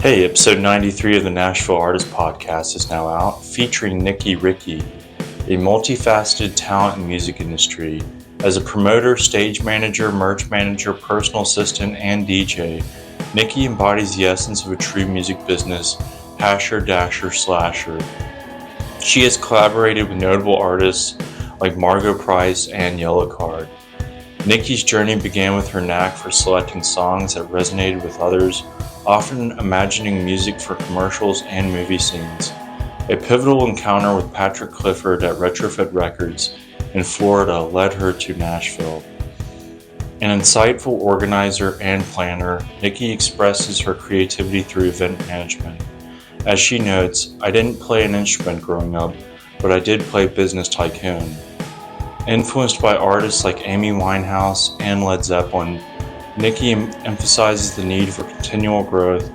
Hey, episode 93 of the Nashville Artist Podcast is now out, featuring Nicki, a multifaceted talent in the music industry. As a promoter, stage manager, merch manager, personal assistant, and DJ, Nicki embodies the essence of a true music business, hasher, dasher, slasher. She has collaborated with notable artists like Margo Price and Yellowcard. Nicki's journey began with her knack for selecting songs that resonated with others, often imagining music for commercials and movie scenes. A pivotal encounter with Patrick Clifford at Retrofit Records in Florida led her to Nashville. An insightful organizer and planner, Nicki expresses her creativity through event management. As she notes, "I didn't play an instrument growing up, but I did play business tycoon." Influenced by artists like Amy Winehouse and Led Zeppelin, Nicki emphasizes the need for continual growth,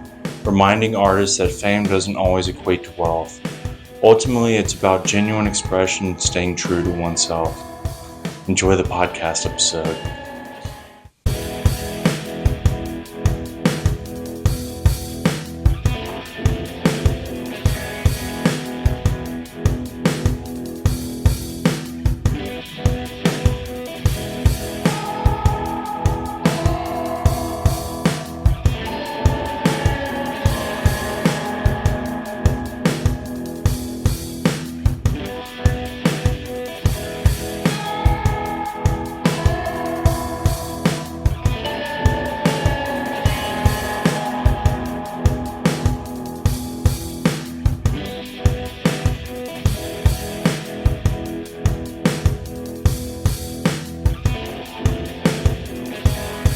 reminding artists that fame doesn't always equate to wealth. Ultimately, it's about genuine expression and staying true to oneself. Enjoy the podcast episode.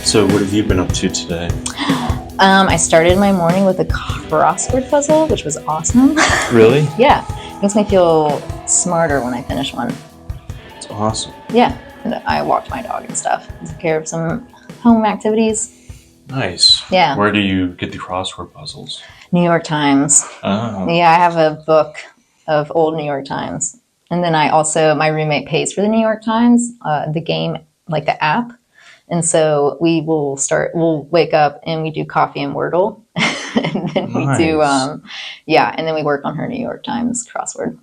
So what have you been up to today? I started my morning with a crossword puzzle, which was awesome. Really? Yeah. Makes me feel smarter when I finish one. It's awesome. Yeah. And I walked my dog and stuff. Took care of some home activities. Nice. Yeah. Where do you get the crossword puzzles? New York Times. Oh. Yeah, I have a book of old New York Times. And then my roommate pays for the New York Times, the game, like the app. And so we'll wake up and we do coffee and Wordle. And then Nice. we do, and then we work on her New York Times crossword.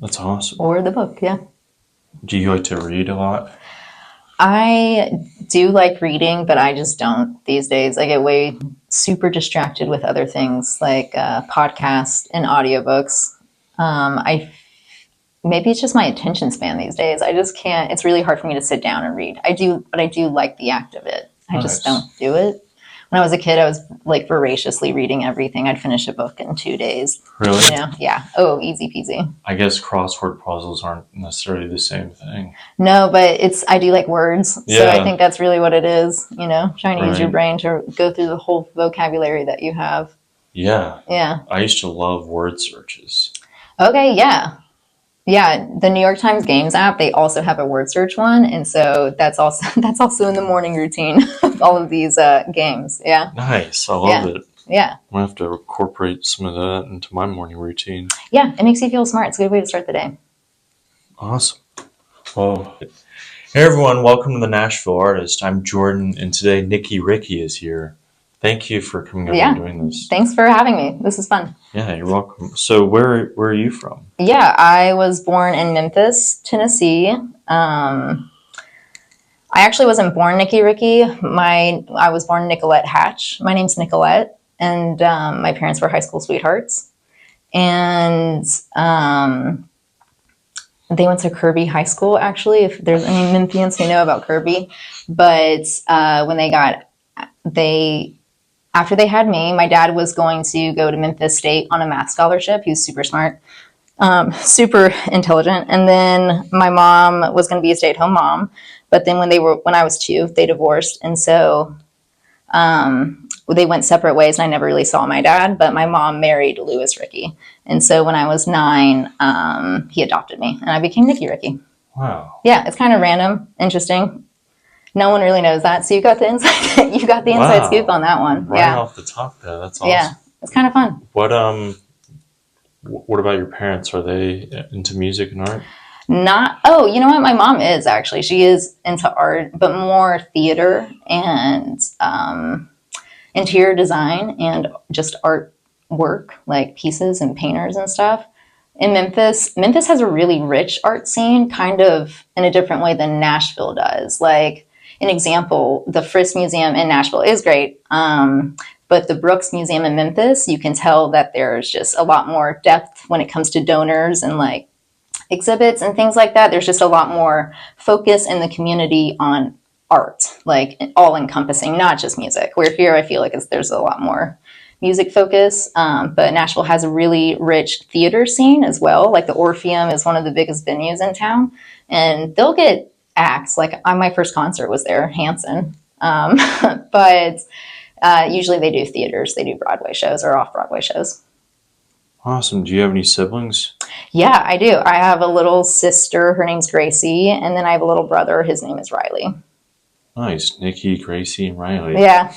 That's awesome. Or the book, yeah. Do you like to read a lot? I do like reading, but I just don't these days. I get way super distracted with other things like podcasts and audiobooks. Maybe it's just my attention span these days. I just can't. It's really hard for me to sit down and read. I do like the act of it. I just don't do it. When I was a kid, I was like voraciously reading everything. I'd finish a book in 2 days. Really? You know? Yeah. Oh, easy peasy. I guess crossword puzzles aren't necessarily the same thing. No, but I do like words. Yeah. So I think that's really what it is, trying to use your Right. brain to go through the whole vocabulary that you have. Yeah. Yeah. I used to love word searches. Okay, yeah. Yeah, the New York Times Games app, they also have a word search one. And so that's also in the morning routine of all of these games. Yeah. Nice. I love it. Yeah. I'm going to have to incorporate some of that into my morning routine. Yeah, it makes you feel smart. It's a good way to start the day. Awesome. Well, hey everyone, welcome to the Nashville Artist. I'm Jordan, and today Nicki is here. Thank you for coming over and doing this. Thanks for having me. This is fun. Yeah, you're welcome. So where are you from? Yeah, I was born in Memphis, Tennessee. I actually wasn't born Nicki. I was born Nicolette Hatch. My name's Nicolette, and my parents were high school sweethearts. And they went to Kirby High School, actually, if there's any Memphians who know about Kirby. But after they had me, my dad was going to go to Memphis State on a math scholarship. He was super smart, super intelligent. And then my mom was going to be a stay-at-home mom. But then when I was 2, they divorced. And so they went separate ways, and I never really saw my dad. But my mom married Louis Ricci. And so when I was 9, he adopted me, and I became Nicki. Wow. Yeah, it's kind of random, interesting. No one really knows that, so you got the inside. You got the inside scoop on that one. Right yeah. Off the top there, that's awesome. Yeah, it's kind of fun. What about your parents? Are they into music and art? You know what? My mom is actually. She is into art, but more theater and interior design and just artwork, like pieces and painters and stuff. In Memphis has a really rich art scene, kind of in a different way than Nashville does. Like, an example, the Frisk Museum in Nashville is great, but the Brooks Museum in Memphis, you can tell that there's just a lot more depth when it comes to donors and like exhibits and things like that. There's just a lot more focus in the community on art, like all encompassing, not just music. Where here I feel like there's a lot more music focus, but Nashville has a really rich theater scene as well. Like the Orpheum is one of the biggest venues in town, and they'll get acts. Like my first concert was there, Hanson, but usually they do theaters. They do Broadway shows or off-Broadway shows. Awesome. Do you have any siblings? Yeah, I do. I have a little sister. Her name's Gracie, and then I have a little brother. His name is Riley. Nice. Nicki, Gracie, and Riley. Yeah.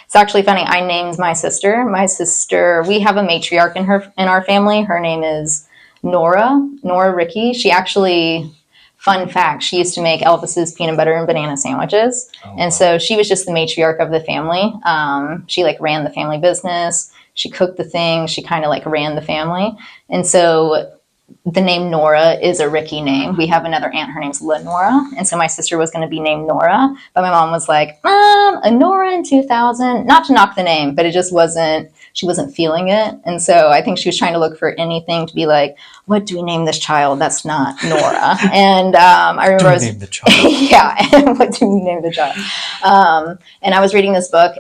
It's actually funny. I named my sister. We have a matriarch in our family. Her name is Nora Ricci. She actually, fun fact, she used to make Elvis's peanut butter and banana sandwiches. Oh, and so she was just the matriarch of the family. She like ran the family business. She cooked the thing. She kind of like ran the family. And so the name Nora is a Ricci name. We have another aunt, her name's Lenora. And so my sister was going to be named Nora, but my mom was like, a Nora in 2000, not to knock the name, but it just she wasn't feeling it. And so I think she was trying to look for anything to be like, what do we name this child? That's not Nora. And I remember name the child. Yeah. What do we name the child? And I was reading this book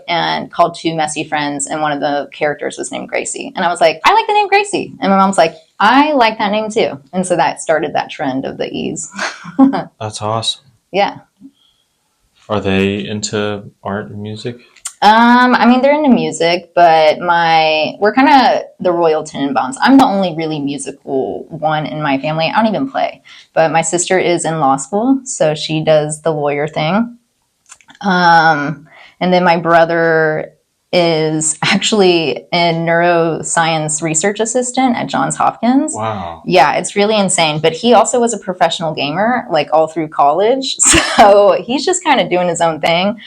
called Two Messy Friends. And one of the characters was named Gracie. And I was like, I like the name Gracie. And my mom's like, I like that name too. And so that started that trend of the E's. That's awesome. Yeah. Are they into art and music? I mean, they're into music, but we're kind of the Royal Tenenbaums. I'm the only really musical one in my family. I don't even play, but my sister is in law school, so she does the lawyer thing. And then my brother is actually a neuroscience research assistant at Johns Hopkins. Wow. Yeah, it's really insane. But he also was a professional gamer, like all through college. So he's just kind of doing his own thing.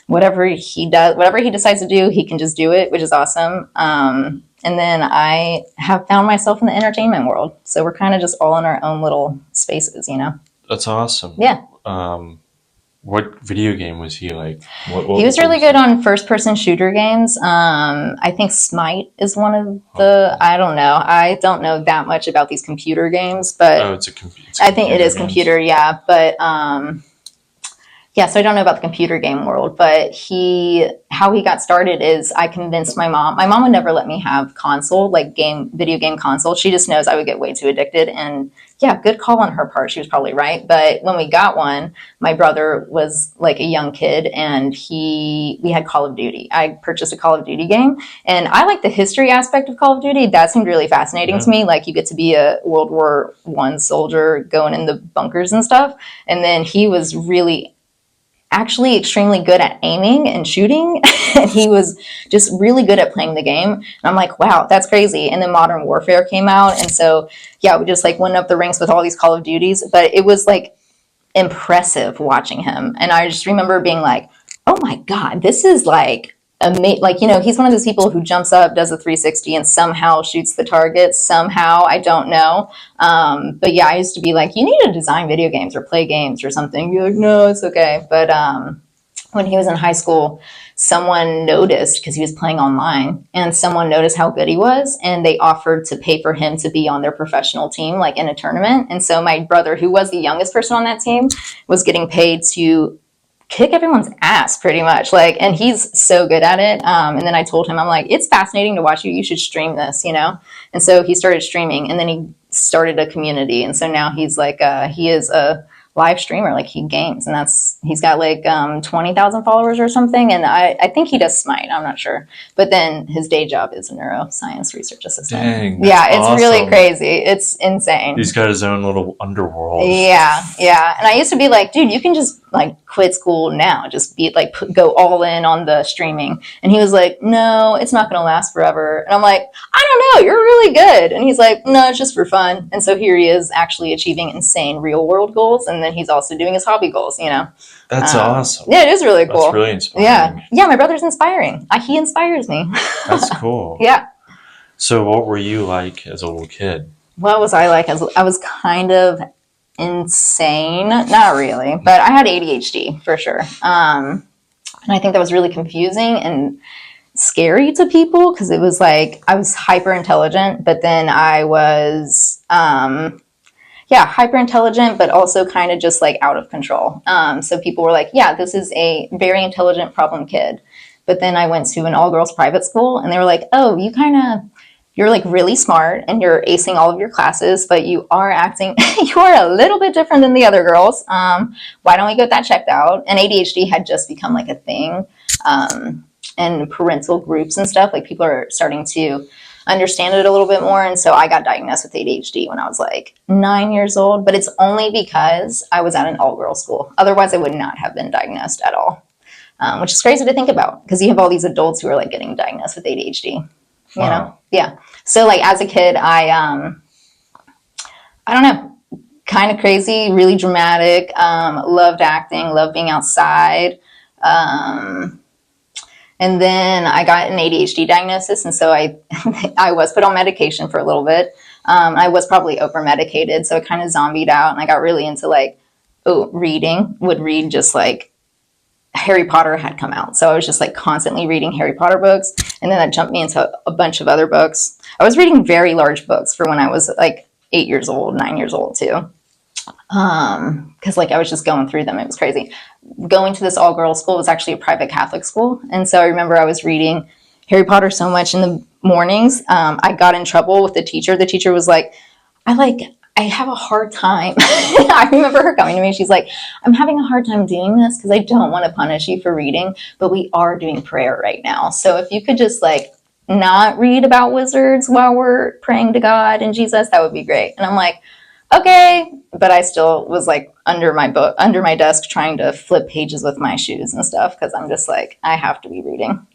Whatever he decides to do, he can just do it, which is awesome. And then I have found myself in the entertainment world. So we're kind of just all in our own little spaces, you know? That's awesome. Yeah. What video game was he like? He was really good on first-person shooter games. I think Smite is one of the... I don't know. I don't know that much about these computer games, but... Oh, it's a computer. I think it is computer, yeah. But... yeah, so I don't know about the computer game world, but how he got started is I convinced my mom. My mom would never let me have console, like video game console. She just knows I would get way too addicted. And yeah, good call on her part. She was probably right. But when we got one, my brother was like a young kid and we had Call of Duty. I purchased a Call of Duty game and I like the history aspect of Call of Duty. That seemed really fascinating to me. Like you get to be a World War I soldier going in the bunkers and stuff. And then he was actually extremely good at aiming and shooting. And he was just really good at playing the game. And I'm like, wow, that's crazy. And then Modern Warfare came out. And so, yeah, we just like went up the ranks with all these Call of Duties. But it was like impressive watching him. And I just remember being like, oh my God, this is like like, you know, he's one of those people who jumps up, does a 360 and somehow shoots the target. Somehow, I don't know. But yeah, I used to be like, you need to design video games or play games or something. You're like, no, it's okay. But when he was in high school, someone noticed because he was playing online and someone noticed how good he was. And they offered to pay for him to be on their professional team, like in a tournament. And so my brother, who was the youngest person on that team, was getting paid to kick everyone's ass pretty much, like, and he's so good at it. And then I told him, I'm like, it's fascinating to watch you. You should stream this, you know? And so he started streaming and then he started a community. And so now he's like, he is a live streamer, like he games and he's got like 20,000 followers or something. And I think he does Smite, I'm not sure. But then his day job is a neuroscience research assistant. Dang, yeah, it's awesome. Really crazy. It's insane. He's got his own little underworld. Yeah. And I used to be like, dude, you can just like quit school now. Just be like, go all in on the streaming. And he was like, no, it's not going to last forever. And I'm like, I don't know, you're really good. And he's like, no, it's just for fun. And so here he is actually achieving insane real world goals. And then he's also doing his hobby goals, you know. That's awesome. Yeah, it is really cool. That's really inspiring. Yeah, my brother's inspiring. He inspires me. That's cool. Yeah. So what were you like as a little kid? What was I like? I was kind of insane. Not really, but I had ADHD for sure. And I think that was really confusing and scary to people because it was like I was hyper intelligent, but then I was hyper intelligent, but also kind of just like out of control. So people were like, yeah, this is a very intelligent problem kid. But then I went to an all girls private school and they were like, oh, you're like really smart and you're acing all of your classes, but you are you are a little bit different than the other girls. Why don't we get that checked out? And ADHD had just become like a thing. And parental groups and stuff, like people are starting to understand it a little bit more. And so I got diagnosed with ADHD when I was like 9 years old, but it's only because I was at an all-girls school. Otherwise, I would not have been diagnosed at all, which is crazy to think about because you have all these adults who are like getting diagnosed with ADHD. You know? Yeah. So like as a kid, I don't know, kind of crazy, really dramatic, loved acting, loved being outside. And then I got an ADHD diagnosis. And so I was put on medication for a little bit. I was probably over medicated. So it kind of zombied out. And I got really into like, reading, would read just like Harry Potter had come out. So I was just like constantly reading Harry Potter books. And then that jumped me into a bunch of other books. I was reading very large books for when I was like 8 years old, 9 years old too. Because like I was just going through them. It was crazy. Going to this all-girls school was actually a private Catholic school. And so I remember I was reading Harry Potter so much in the mornings. I got in trouble with the teacher. The teacher was like, I have a hard time. I remember her coming to me. She's like, I'm having a hard time doing this because I don't want to punish you for reading, but we are doing prayer right now. So if you could just like not read about wizards while we're praying to God and Jesus, that would be great. And I'm like, okay. But I still was like under my desk trying to flip pages with my shoes and stuff because I'm just like, I have to be reading.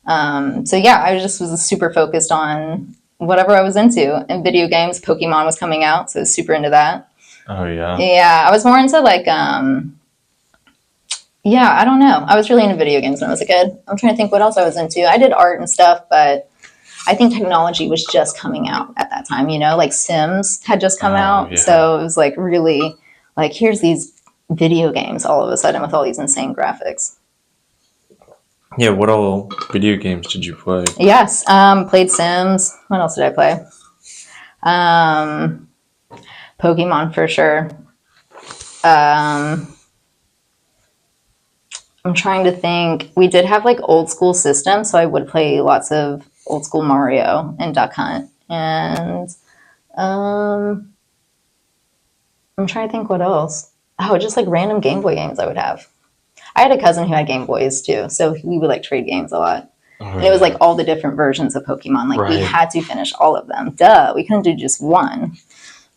So yeah, I was super focused on whatever I was into. And video games, Pokemon was coming out, so I was super into that. Oh yeah. Yeah, I was more into like I don't know. I was really into video games when I was a kid. I'm trying to think what else I was into. I did art and stuff, but I think technology was just coming out at that time, you know, like Sims had just come out. Yeah. So it was like really like, here's these video games all of a sudden with all these insane graphics. Yeah, what all video games did you play? Yes, played Sims. What else did I play? Pokemon for sure. I'm trying to think. We did have like old school systems, so I would play lots of old school Mario and Duck Hunt. And I'm trying to think what else. Oh, just like random Game Boy games I would have. I had a cousin who had Game Boys too, so we would like trade games a lot. Oh, and it was like all the different versions of Pokemon. Like we had to finish all of them. Duh, we couldn't do just one.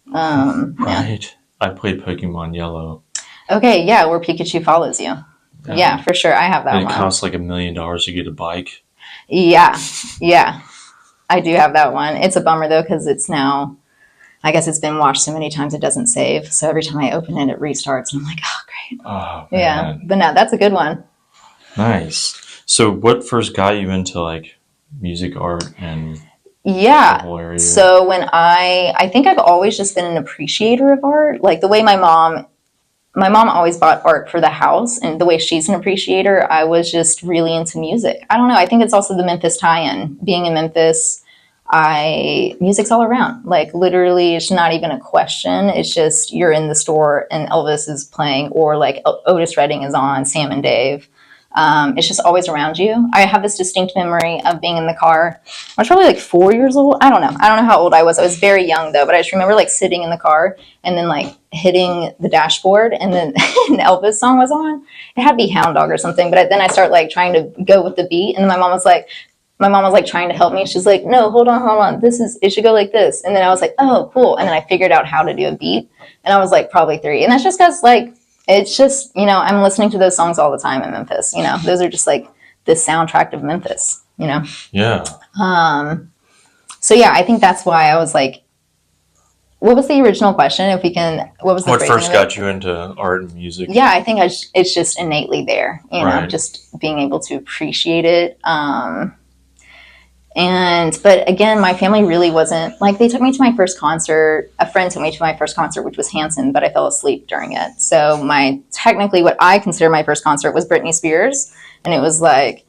Right. Yeah. I played Pokemon Yellow. Okay, yeah, where Pikachu follows you. Yeah, for sure. I have that one. It costs like $1 million to get a bike. Yeah. I do have that one. It's a bummer though, because it's now, I guess it's been washed so many times it doesn't save. So every time I open it, it restarts. And I'm like, oh, great. Oh, man. Yeah, but no, that's a good one. Nice. So what first got you into like music, art, and the whole area? So when I think I've always just been an appreciator of art. Like the way my mom always bought art for the house, and the way she's an appreciator, I was just really into music. I don't know. I think it's also the Memphis tie-in. Being in Memphis, music's all around. Like literally, it's not even a question. It's just you're in the store and Elvis is playing, or like Otis Redding is on, Sam and Dave. It's just always around you. I have this distinct memory of being in the car. I was probably like 4 years old. I don't know how old I was. I was very young though, but I just remember like sitting in the car and then like hitting the dashboard, and then an Elvis song was on. It had to be Hound Dog or something, but then I start like trying to go with the beat, and then my mom was like trying to help me. She's like, no, hold on. It should go like this. And then I was like, oh, cool. And then I figured out how to do a beat, and I was like probably 3. And that's just because like, it's just, you know, I'm listening to those songs all the time in Memphis. You know, those are just like the soundtrack of Memphis, you know? Yeah. So yeah, I think that's why I was like what was the original question? If we can, what was the What phrasing first of it? got you into art and music? Yeah, I think it's just innately there, you know, Right. just being able to appreciate it. But again, my family really wasn't like, they took me to my first concert. A friend took me to my first concert, which was Hanson, but I fell asleep during it. So technically what I consider my first concert was Britney Spears. And it was like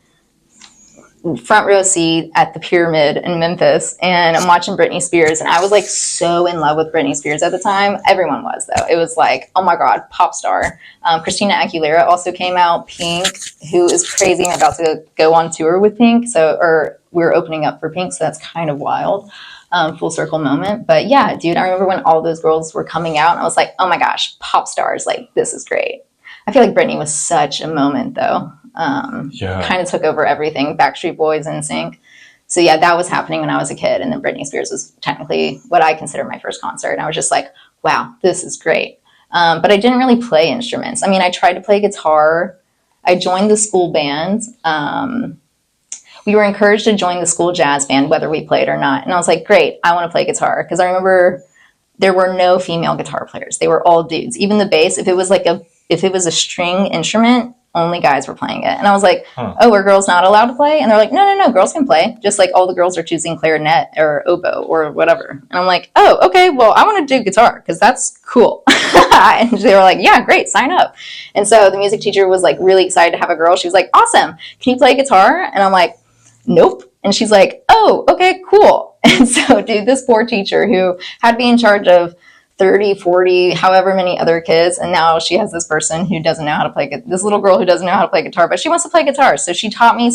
front row seat at the Pyramid in Memphis. And I'm watching Britney Spears. And I was like so in love with Britney Spears at the time. Everyone was, though. It was like, oh my God, pop star. Christina Aguilera also came out. Pink, who is crazy. I'm about to go on tour with Pink. Or we're opening up for Pink. So that's kind of wild. Full circle moment. But yeah, dude, I remember when all those girls were coming out and I was like, oh my gosh, pop stars. Like, this is great. I feel like Britney was such a moment, though. Kind of took over everything. Backstreet Boys, NSYNC. So yeah, that was happening when I was a kid. And then Britney Spears was technically what I consider my first concert. And I was just like, wow, this is great. But I didn't really play instruments. I mean, I tried to play guitar. I joined the school band. We were encouraged to join the school jazz band, whether we played or not. And I was like, great, I want to play guitar. Because I remember there were no female guitar players. They were all dudes. Even the bass, if it was a string instrument, only guys were playing it. And I was like, oh, are girls not allowed to play? And they're like, no, girls can play. Just like all the girls are choosing clarinet or oboe or whatever. And I'm like, oh, okay, well, I want to do guitar because that's cool. And they were like, yeah, great, sign up. And so the music teacher was like really excited to have a girl. She was like, awesome. Can you play guitar? And I'm like, nope. And she's like, oh, okay, cool. And so, dude, this poor teacher who had to be in charge of 30, 40, however many other kids. And now she has this person who doesn't know how to play, this little girl who doesn't know how to play guitar, but she wants to play guitar. So she taught me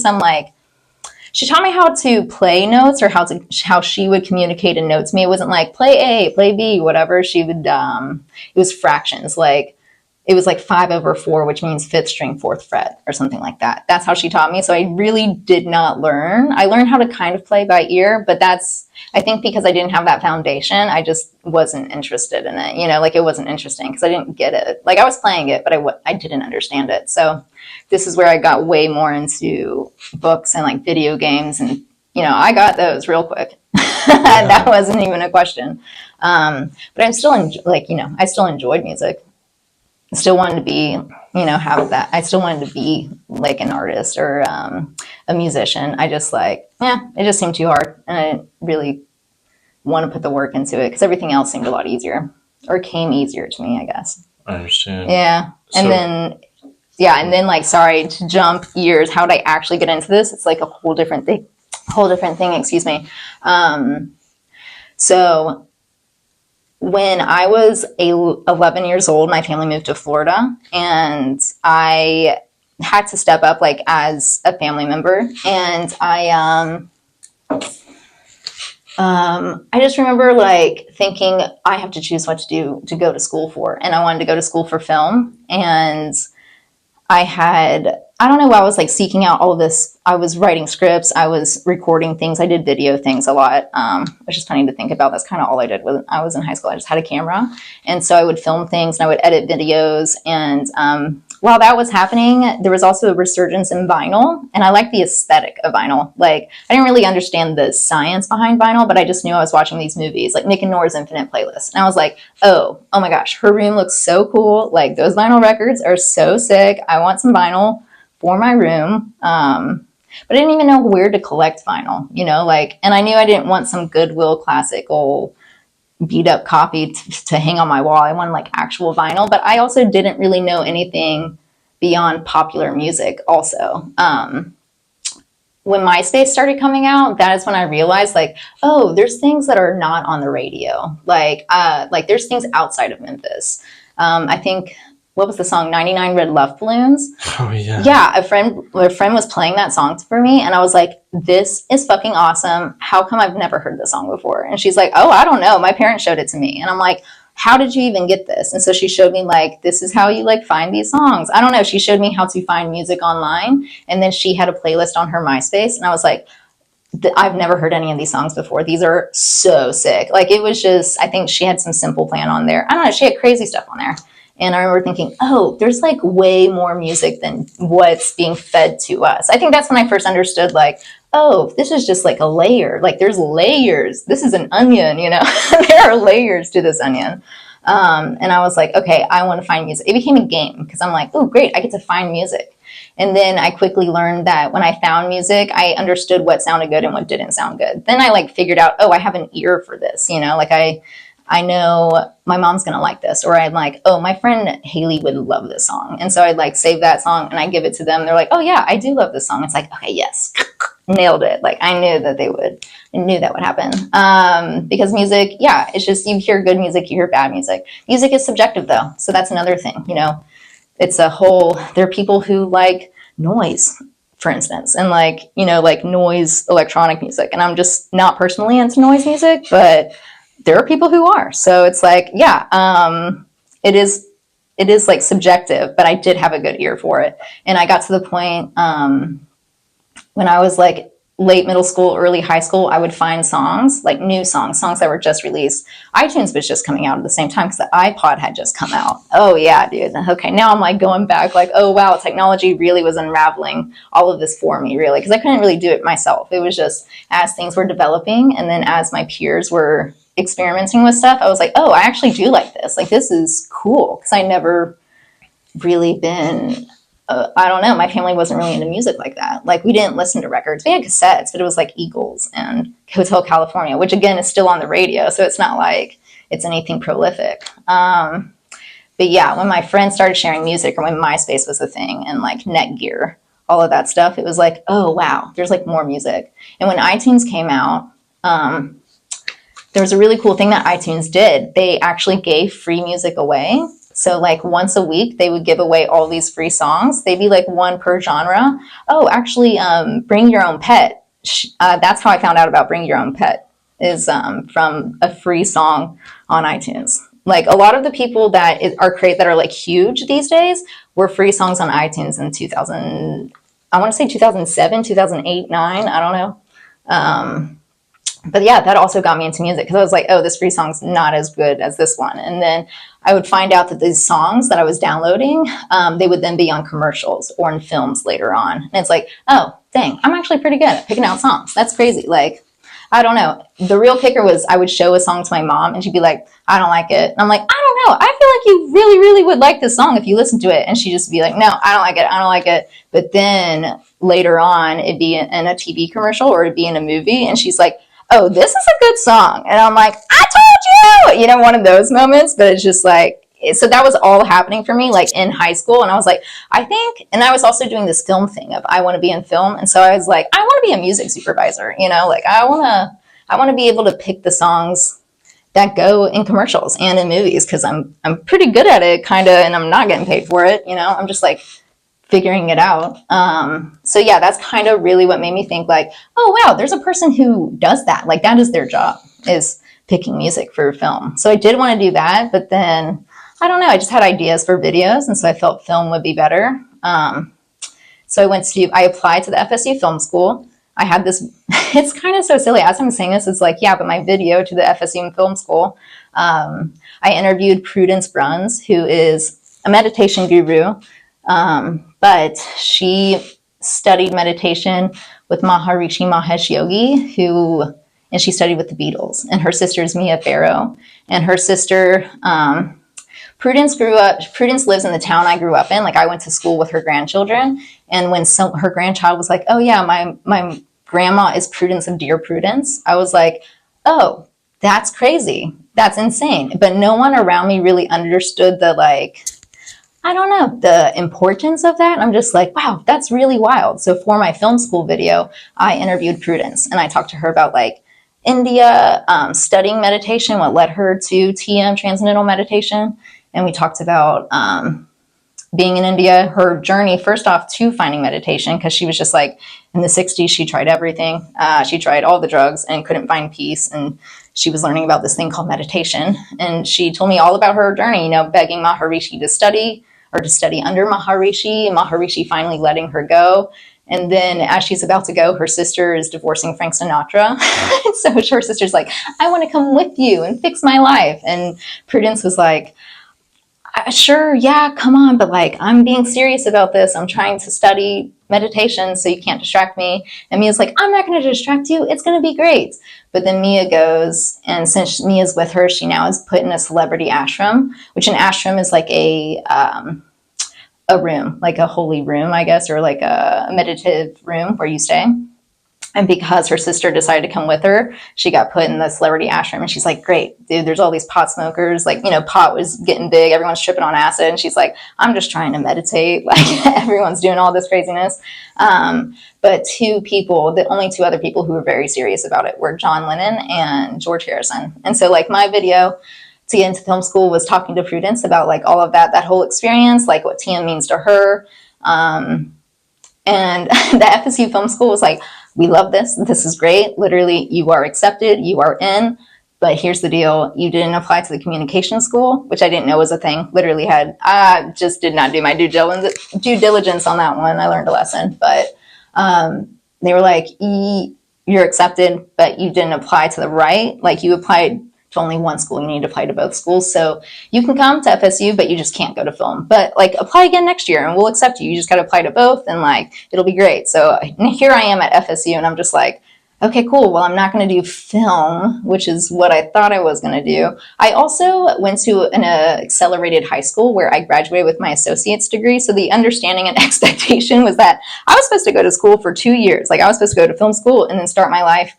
she taught me how to play notes or how she would communicate a note to me. It wasn't like play A, play B, whatever. She would, it was fractions. Like it was like 5/4, which means fifth string, fourth fret or something like that. That's how she taught me. So I really did not learn. I learned how to kind of play by ear, but I think because I didn't have that foundation, I just wasn't interested in it. You know, like it wasn't interesting because I didn't get it. Like I was playing it, but I didn't understand it. So this is where I got way more into books and like video games. And, you know, I got those real quick. That wasn't even a question. But I'm still I still enjoyed music. I still wanted to be, you know, have that. I still wanted to be like an artist or a musician. I just it just seemed too hard. And I didn't really want to put the work into it because everything else seemed a lot easier or came easier to me, I guess. I understand. Yeah. And then like, sorry to jump years. How did I actually get into this? It's like a whole different thing, excuse me. So when I was 11 years old, my family moved to Florida and I had to step up like as a family member. And I just remember like thinking I have to choose what to do to go to school for. And I wanted to go to school for film. And I don't know why I was like seeking out all of this. I was writing scripts. I was recording things. I did video things a lot, which is funny to think about. That's kind of all I did when I was in high school. I just had a camera. And so I would film things and I would edit videos. And while that was happening, there was also a resurgence in vinyl. And I liked the aesthetic of vinyl. Like, I didn't really understand the science behind vinyl, but I just knew I was watching these movies, like Nick and Nora's Infinite Playlist. And I was like, oh my gosh, her room looks so cool. Like, those vinyl records are so sick. I want some vinyl for my room. But I didn't even know where to collect vinyl, you know, like, and I knew I didn't want some Goodwill classic old beat up copy to hang on my wall. I wanted like actual vinyl, but I also didn't really know anything beyond popular music also. When MySpace started coming out, that is when I realized like, oh, there's things that are not on the radio. Like there's things outside of Memphis. I think, what was the song? 99 Red Love Balloons. Oh yeah. Yeah. A friend was playing that song for me and I was like, this is fucking awesome. How come I've never heard this song before? And she's like, oh, I don't know. My parents showed it to me. And I'm like, how did you even get this? And so she showed me like, this is how you like find these songs. I don't know. She showed me how to find music online. And then she had a playlist on her MySpace. And I was like, I've never heard any of these songs before. These are so sick. Like it was just, I think she had some Simple Plan on there. I don't know. She had crazy stuff on there. And I remember thinking, oh, there's like way more music than what's being fed to us. I think that's when I first understood like, oh, this is just like a layer. Like there's layers. This is an onion, you know, there are layers to this onion. And I was like, okay, I want to find music. It became a game because I'm like, oh, great, I get to find music. And then I quickly learned that when I found music, I understood what sounded good and what didn't sound good. Then I like figured out, oh, I have an ear for this, you know, like I know my mom's going to like this, or I'm like, oh, my friend Haley would love this song. And so I'd like save that song and I give it to them. They're like, oh yeah, I do love this song. It's like, okay, yes, nailed it. Like I knew that they would, I knew that would happen. Because music, yeah, it's just, you hear good music, you hear bad music. Music is subjective though. So that's another thing, you know, it's a whole, there are people who like noise, for instance, and like, you know, like noise, electronic music. And I'm just not personally into noise music, but there are people who are. So it's like, yeah, it is like subjective, but I did have a good ear for it. And I got to the point when I was like late middle school, early high school, I would find songs, like new songs that were just released. iTunes was just coming out at the same time because the iPod had just come out. Oh yeah, dude. Okay, now I'm like going back like, oh wow, technology really was unraveling all of this for me, really, because I couldn't really do it myself. It was just as things were developing and then as my peers were experimenting with stuff, I was like, oh, I actually do like this. Like this is cool because I never really been I don't know. My family wasn't really into music like that. Like we didn't listen to records. We had cassettes, but it was like Eagles and Hotel California, which again is still on the radio. So it's not like it's anything prolific. But yeah, when my friends started sharing music or when MySpace was a thing and like Netgear, all of that stuff, it was like, oh wow, there's like more music. And when iTunes came out, there was a really cool thing that iTunes did. They actually gave free music away. So like once a week, they would give away all these free songs. They'd be like one per genre. Oh, actually, Bring Your Own Pet. That's how I found out about Bring Your Own Pet, is from a free song on iTunes. Like a lot of the people that are like huge these days were free songs on iTunes in 2000. I want to say 2007, 2008, 9. I don't know. But yeah, that also got me into music because I was like, oh, this free song's not as good as this one. And then I would find out that these songs that I was downloading, they would then be on commercials or in films later on. And it's like, oh, dang, I'm actually pretty good at picking out songs. That's crazy. Like, I don't know. The real kicker was I would show a song to my mom and she'd be like, I don't like it. And I'm like, I don't know. I feel like you really, really would like this song if you listen to it. And she'd just be like, no, I don't like it. I don't like it. But then later on, it'd be in a TV commercial or it'd be in a movie. And she's like, oh, this is a good song. And I'm like, I told you, you know, one of those moments. But it's just like, so that was all happening for me like in high school. And I was like, I think, and I was also doing this film thing of I want to be in film. And so I was like, I want to be a music supervisor, you know, like I want to be able to pick the songs that go in commercials and in movies because I'm pretty good at it kind of, and I'm not getting paid for it, you know. I'm just like figuring it out. So yeah, that's kind of really what made me think like, oh wow, there's a person who does that. Like that is their job, is picking music for film. So I did want to do that, but then I don't know, I just had ideas for videos, and so I felt film would be better. So I applied to the FSU Film School. I had this, it's kind of so silly. As I'm saying this, it's like, yeah, but my video to the FSU Film School, I interviewed Prudence Bruns, who is a meditation guru, but she studied meditation with Maharishi Mahesh Yogi, and she studied with the Beatles. And her sister is Mia Farrow. And her sister, Prudence lives in the town I grew up in. Like I went to school with her grandchildren. And when her grandchild was like, oh yeah, my grandma is Prudence of Dear Prudence, I was like, oh, that's crazy. That's insane. But no one around me really understood the like, I don't know, the importance of that. I'm just like, wow, that's really wild. So for my film school video, I interviewed Prudence and I talked to her about like India, studying meditation, what led her to TM, transcendental meditation. And we talked about being in India, her journey first off to finding meditation, because she was just like in the 60s, she tried everything. She tried all the drugs and couldn't find peace. And she was learning about this thing called meditation. And she told me all about her journey, you know, begging Maharishi to study under Maharishi finally letting her go. And then as she's about to go, her sister is divorcing Frank Sinatra. So her sister's like, I want to come with you and fix my life. And Prudence was like, sure, yeah, come on. But like, I'm being serious about this. I'm trying to study meditation, so you can't distract me. And Mia's like, I'm not going to distract you. It's going to be great. But then Mia goes, and since Mia's with her, she now is put in a celebrity ashram, which an ashram is like a room, like a holy room, I guess, or like a meditative room where you stay. And because her sister decided to come with her, she got put in the celebrity ashram. And she's like, great, dude, there's all these pot smokers. Like, you know, pot was getting big. Everyone's tripping on acid. And she's like, I'm just trying to meditate. Like, everyone's doing all this craziness. But the only two other people who were very serious about it were John Lennon and George Harrison. And so, like, my video to get into film school was talking to Prudence about, like, all of that whole experience, like what TM means to her. And the FSU Film School was like, we love this. This is great. Literally, you are accepted. You are in. But here's the deal. You didn't apply to the communication school, which I didn't know was a thing. Literally I just did not do my due diligence on that one. I learned a lesson. But they were like, you're accepted, but you didn't apply to the right. Like, you applied to only one school. You need to apply to both schools. So you can come to FSU, but you just can't go to film. But, like, apply again next year and we'll accept you. You just got to apply to both and, like, it'll be great. So here I am at FSU and I'm just like, okay, cool. Well, I'm not going to do film, which is what I thought I was going to do. I also went to an accelerated high school where I graduated with my associate's degree. So the understanding and expectation was that I was supposed to go to school for 2 years. Like, I was supposed to go to film school and then start my life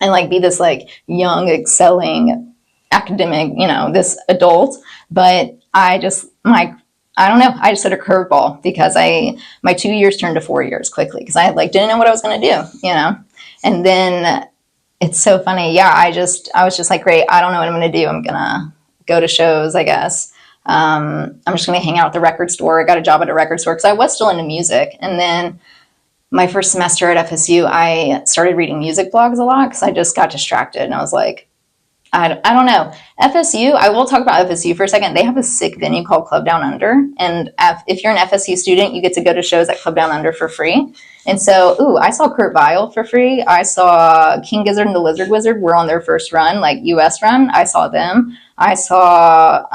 and, like, be this, like, young, excelling academic, you know, this adult. But I just hit a curveball because my 2 years turned to 4 years quickly because I, like, didn't know what I was going to do, you know. And then it's so funny. Yeah, I was just like, great, I don't know what I'm going to do. I'm going to go to shows, I guess. I'm just going to hang out at the record store. I got a job at a record store because I was still into music. And then my first semester at FSU, I started reading music blogs a lot because I just got distracted. And I was like, I don't know. FSU, I will talk about FSU for a second. They have a sick venue called Club Down Under. And if you're an FSU student, you get to go to shows at Club Down Under for free. And so, I saw Kurt Vile for free. I saw King Gizzard and the Lizard Wizard were on their first run, like US run. I saw them. I saw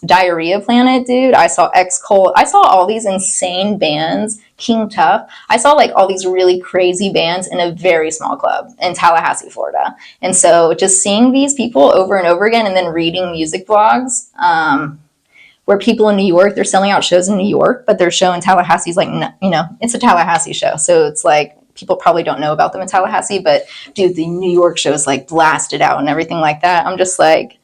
Diarrhea Planet, dude. I saw X-Cult. I saw all these insane bands. King Tough. I saw, like, all these really crazy bands in a very small club in Tallahassee, Florida. And so just seeing these people over and over again and then reading music blogs where people in New York, they're selling out shows in New York, but their show in Tallahassee is like, you know, it's a Tallahassee show. So it's like, people probably don't know about them in Tallahassee, but dude, the New York show is like blasted out and everything like that. I'm just like,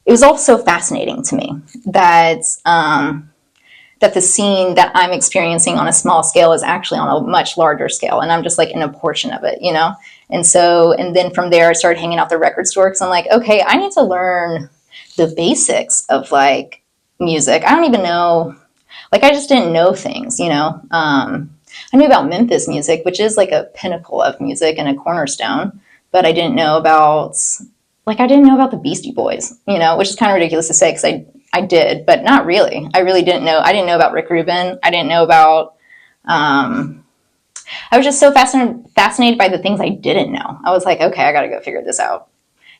it was all so fascinating to me that the scene that I'm experiencing on a small scale is actually on a much larger scale. And I'm just like in a portion of it, you know? And then from there, I started hanging out at the record store because I'm like, okay, I need to learn the basics of, like, music. I don't even know, like, I just didn't know things, you know? I knew about Memphis music, which is like a pinnacle of music and a cornerstone, but I didn't know about the Beastie Boys, you know, which is kind of ridiculous to say because I did, but not really. I really didn't know. I didn't know about Rick Rubin. I didn't know about, I was just so fascinated by the things I didn't know. I was like, okay, I got to go figure this out.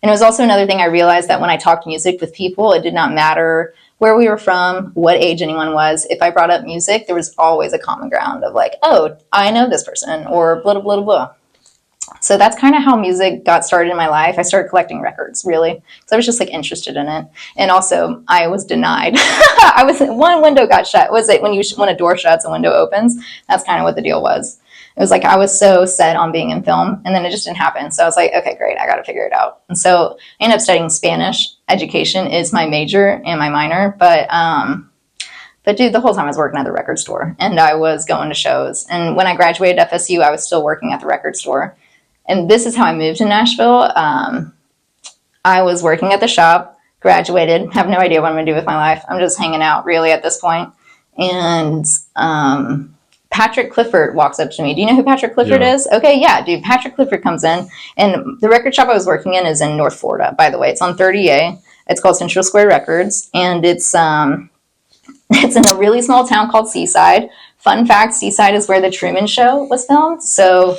And it was also another thing I realized that when I talked music with people, it did not matter where we were from, what age anyone was. If I brought up music, there was always a common ground of like, oh, I know this person or blah, blah, blah, blah. So that's kind of how music got started in my life. I started collecting records, really, because I was just like interested in it. And also, I was denied. One window got shut. Was it when a door shuts, a window opens? That's kind of what the deal was. It was like I was so set on being in film, and then it just didn't happen. So I was like, okay, great, I got to figure it out. And so I ended up studying Spanish. Education is my major and my minor, but dude, the whole time I was working at the record store, and I was going to shows. And when I graduated FSU, I was still working at the record store. And this is how I moved to Nashville. I was working at the shop, graduated, have no idea what I'm going to do with my life. I'm just hanging out, really, at this point. And Patrick Clifford walks up to me. Do you know who Patrick Clifford is? Okay, yeah, dude. Patrick Clifford comes in, and the record shop I was working in is in North Florida, by the way. It's on 30A. It's called Central Square Records, and it's in a really small town called Seaside. Fun fact, Seaside is where The Truman Show was filmed. So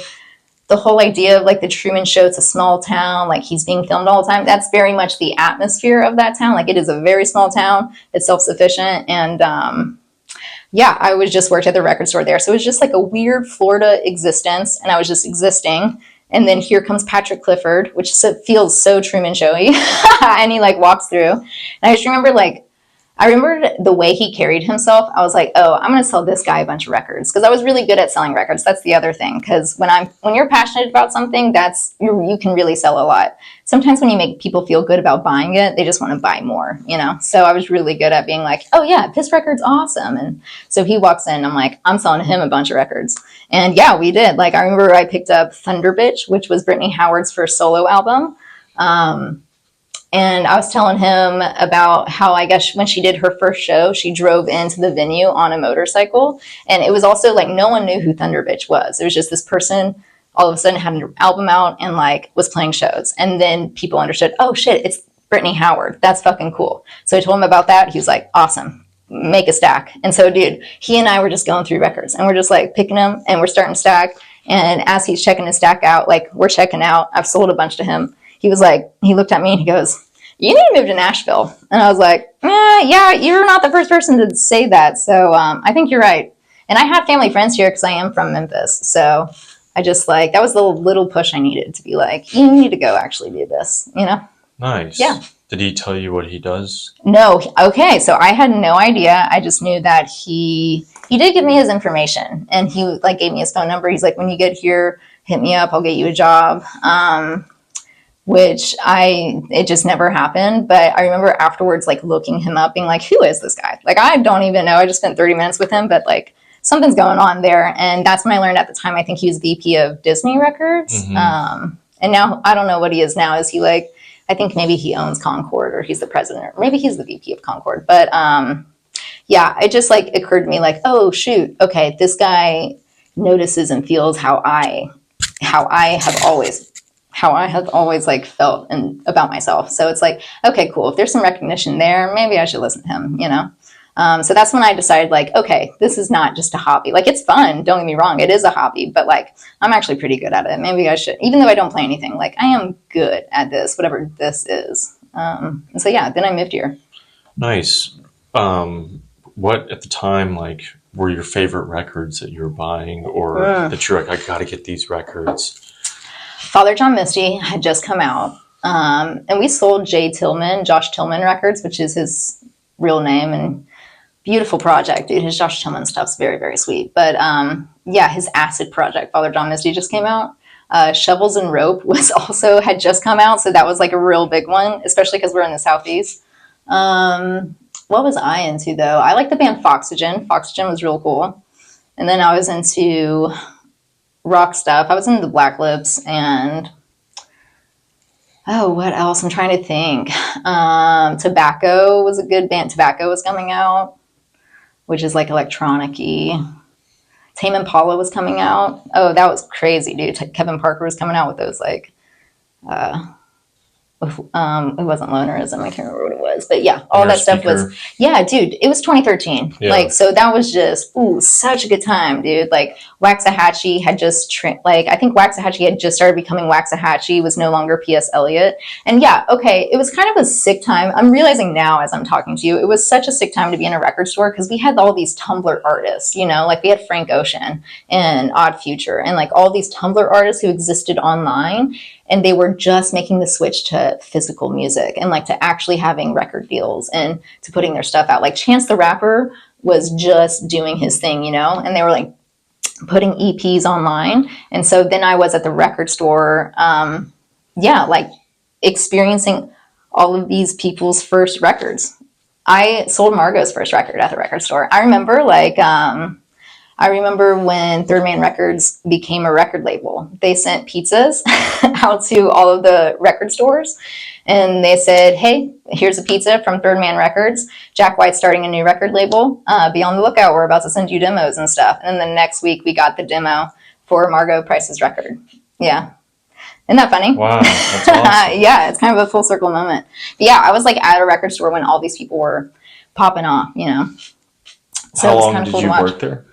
the whole idea of like The Truman Show, it's a small town, like he's being filmed all the time. That's very much the atmosphere of that town. Like it is a very small town. It's self-sufficient. And Yeah, I was just worked at the record store there. So it was just like a weird Florida existence, and I was just existing. And then here comes Patrick Clifford, which feels so Truman Showy. And he like walks through. And I just remember like, I remember the way he carried himself. I was like, oh, I'm going to sell this guy a bunch of records, because I was really good at selling records. That's the other thing. Because when you're passionate about something, you can really sell a lot. Sometimes when you make people feel good about buying it, they just want to buy more, you know? So I was really good at being like, oh yeah, this record's awesome. And so he walks in, I'm like, I'm selling him a bunch of records. And yeah, we did. Like, I remember I picked up Thunder Bitch, which was Brittany Howard's first solo album. And I was telling him about how, I guess, when she did her first show, she drove into the venue on a motorcycle. And it was also like, no one knew who Thunder Bitch was. It was just this person all of a sudden had an album out and like was playing shows. And then people understood, oh shit, it's Brittany Howard. That's fucking cool. So I told him about that. He was like, awesome, make a stack. And so, dude, he and I were just going through records, and we're just like picking them, and we're starting to stack. And as he's checking his stack out, like we're checking out, I've sold a bunch to him. He was like, he looked at me and he goes, you need to move to Nashville. And I was like, yeah, you're not the first person to say that. So I think you're right. And I have family friends here because I am from Memphis. So I just like, that was the little push I needed to be like, you need to go actually do this, you know? Nice. Yeah. Did he tell you what he does? No. Okay. So I had no idea. I just knew that he did give me his information, and he like gave me his phone number. He's like, when you get here, hit me up. I'll get you a job. Which it just never happened. But I remember afterwards, like looking him up, being like, who is this guy? Like, I don't even know. I just spent 30 minutes with him, but like something's going on there. And that's when I learned at the time, I think he was VP of Disney Records. Mm-hmm. And now I don't know what he is now. Is he like, I think maybe he owns Concord, or he's the president, or maybe he's the VP of Concord. But yeah, it just like occurred to me like, oh shoot, okay, this guy notices and feels how I have always like felt and about myself. So it's like, okay, cool. If there's some recognition there, maybe I should listen to him, you know? So that's when I decided like, okay, this is not just a hobby. Like, it's fun. Don't get me wrong. It is a hobby, but like, I'm actually pretty good at it. Maybe I should, even though I don't play anything, like I am good at this, whatever this is. And so, yeah, then I moved here. Nice. What at the time, like, were your favorite records that you were buying, or that you're like, I got to get these records? Father John Misty had just come out. And we sold Josh Tillman Records, which is his real name, and beautiful project, dude. His Josh Tillman stuff's very, very sweet. But yeah, his acid project, Father John Misty, just came out. Shovels and Rope had just come out. So that was like a real big one, especially because we're in the Southeast. What was I into though? I like the band Foxygen. Foxygen was real cool. And then I was into rock stuff. I was into the Black Lips, and what else? I'm trying to think. Tobacco was a good band. Tobacco was coming out, which is like electronic-y. Tame Impala was coming out. Oh, that was crazy, dude. Kevin Parker was coming out with those like it wasn't Lonerism. I can't remember what it was, but yeah, all that stuff was, yeah, dude, it was 2013. Yeah. Like, so that was just, such a good time, dude. Like, Waxahachie had just, I think Waxahachie had just started becoming Waxahachie, was no longer P.S. Eliot. And yeah, okay, it was kind of a sick time. I'm realizing now as I'm talking to you, it was such a sick time to be in a record store, because we had all these Tumblr artists, you know, like we had Frank Ocean and Odd Future and like all these Tumblr artists who existed online. And they were just making the switch to physical music and like to actually having record deals and to putting their stuff out. Like Chance the Rapper was just doing his thing, you know, and they were like putting EPs online. And so then I was at the record store, like experiencing all of these people's first records. I sold Margot's first record at the record store. I remember when Third Man Records became a record label. They sent pizzas out to all of the record stores, and they said, hey, here's a pizza from Third Man Records. Jack White's starting a new record label. Be on the lookout. We're about to send you demos and stuff. And then the next week, we got the demo for Margot Price's record. Yeah. Isn't that funny? Wow, that's awesome. Yeah, it's kind of a full circle moment. But yeah, I was like at a record store when all these people were popping off, you know. So how long did you work there?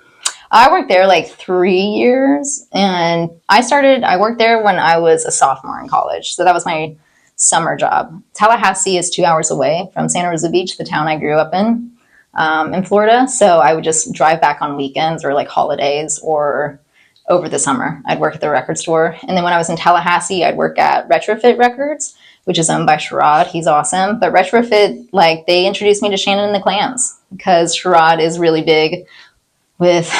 I worked there like 3 years, and I worked there when I was a sophomore in college. So that was my summer job. Tallahassee is 2 hours away from Santa Rosa Beach, the town I grew up in. in Florida. So I would just drive back on weekends or like holidays or over the summer. I'd work at the record store. And then when I was in Tallahassee, I'd work at Retrofit Records, which is owned by Sherrod. He's awesome. But Retrofit, like, they introduced me to Shannon and the Clams because Sherrod is really big with,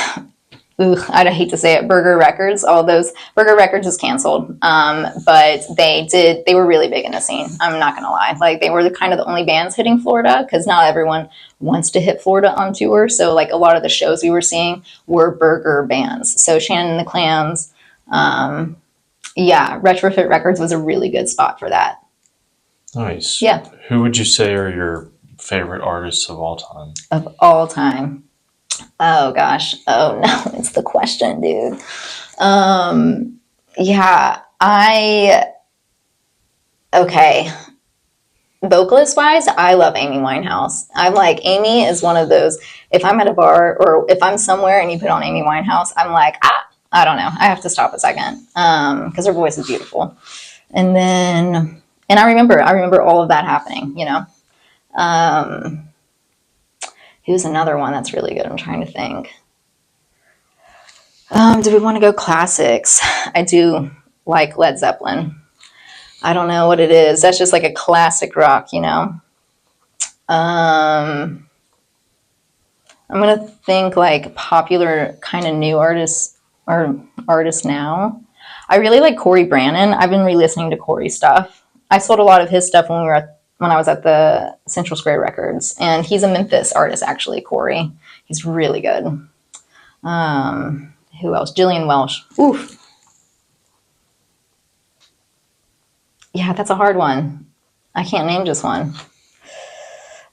I hate to say it, Burger Records. All those, Burger Records is canceled. But they were really big in the scene. I'm not going to lie. Like, they were the only bands hitting Florida because not everyone wants to hit Florida on tour. So like a lot of the shows we were seeing were Burger bands. So Shannon and the Clams, Retrofit Records was a really good spot for that. Nice. Yeah. Who would you say are your favorite artists of all time? Of all time. Oh gosh. Oh no, it's the question, dude. Okay. Vocalist wise, I love Amy Winehouse. I'm like, Amy is one of those, if I'm at a bar or if I'm somewhere and you put on Amy Winehouse, I'm like, I don't know. I have to stop a second. Because her voice is beautiful. And I remember all of that happening, you know. Who's another one that's really good? I'm trying to think. Do we want to go classics? I do like Led Zeppelin. I don't know what it is. That's just like a classic rock, you know. I'm going to think like popular kind of new artists or artists now. I really like Corey Brannon. I've been re-listening to Corey stuff. I sold a lot of his stuff when I was at the Central Square Records, and he's a Memphis artist actually, Corey. He's really good. Who else? Jillian Welsh. Oof. Yeah, that's a hard one. I can't name just one.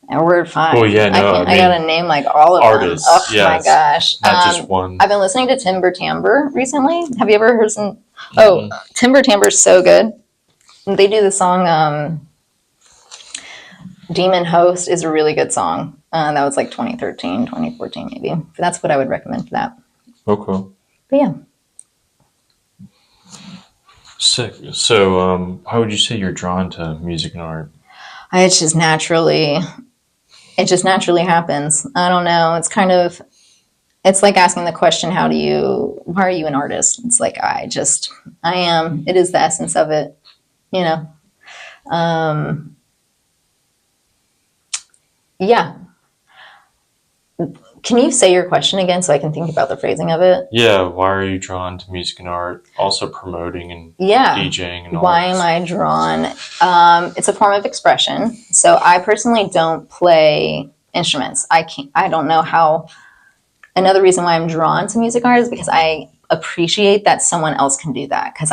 And we're at 5. Well, yeah, no, I gotta name like all of artists, them. Oh my gosh. Not just one. I've been listening to Timber Timbre recently. Have you ever heard some? Oh, Timber Timbre is so good. They do the song Demon Host is a really good song. That was like 2013, 2014 maybe. But that's what I would recommend for that. Okay. But yeah. Sick. So, how would you say you're drawn to music and art? It just naturally happens. I don't know. It's like asking the question, why are you an artist? It's like, I am. It is the essence of it, you know? Yeah. Can you say your question again so I can think about the phrasing of it? Yeah, why are you drawn to music and art? Also promoting and DJing and all Why am I drawn? It's a form of expression. So I personally don't play instruments. I don't know how. Another reason why I'm drawn to music art is because I appreciate that someone else can do that. Because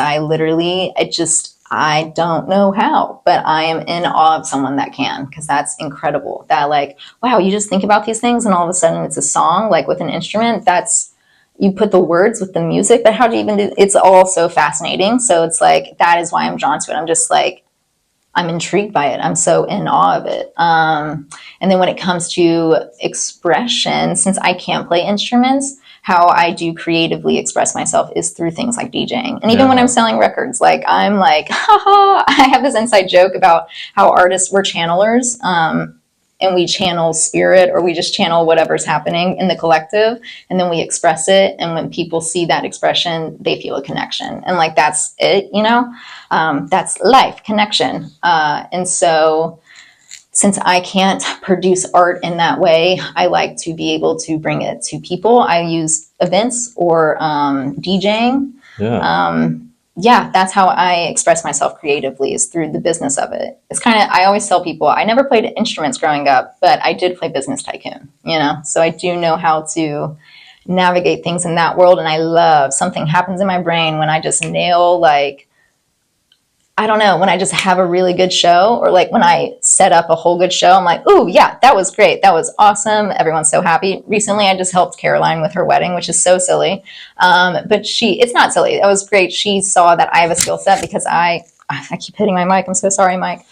I don't know how, but I am in awe of someone that can, because that's incredible. That like, wow, you just think about these things and all of a sudden it's a song, like with an instrument. You put the words with the music, but how do you even do? It's all so fascinating. So it's like, that is why I'm drawn to it. I'm just like, I'm intrigued by it. I'm so in awe of it. And then when it comes to expression, since I can't play instruments, how I do creatively express myself is through things like DJing. And even when I'm selling records, like I'm like, haha, I have this inside joke about how artists were channelers, and we channel spirit, or we just channel whatever's happening in the collective, and then we express it. And when people see that expression, they feel a connection. And like, that's it, you know, that's life connection. And so since I can't produce art in that way, I like to be able to bring it to people. I use events or DJing. That's how I express myself creatively, is through the business of it. It's I always tell people, I never played instruments growing up, but I did play business tycoon, you know? So I do know how to navigate things in that world. And I love, something happens in my brain when I just nail, like, I don't know, when I just have a really good show, or like when I set up a whole good show, I'm like, ooh, yeah, that was great. That was awesome. Everyone's so happy. Recently, I just helped Caroline with her wedding, which is so silly. But it's not silly. That was great. She saw that I have a skill set because I keep hitting my mic. I'm so sorry, Mike.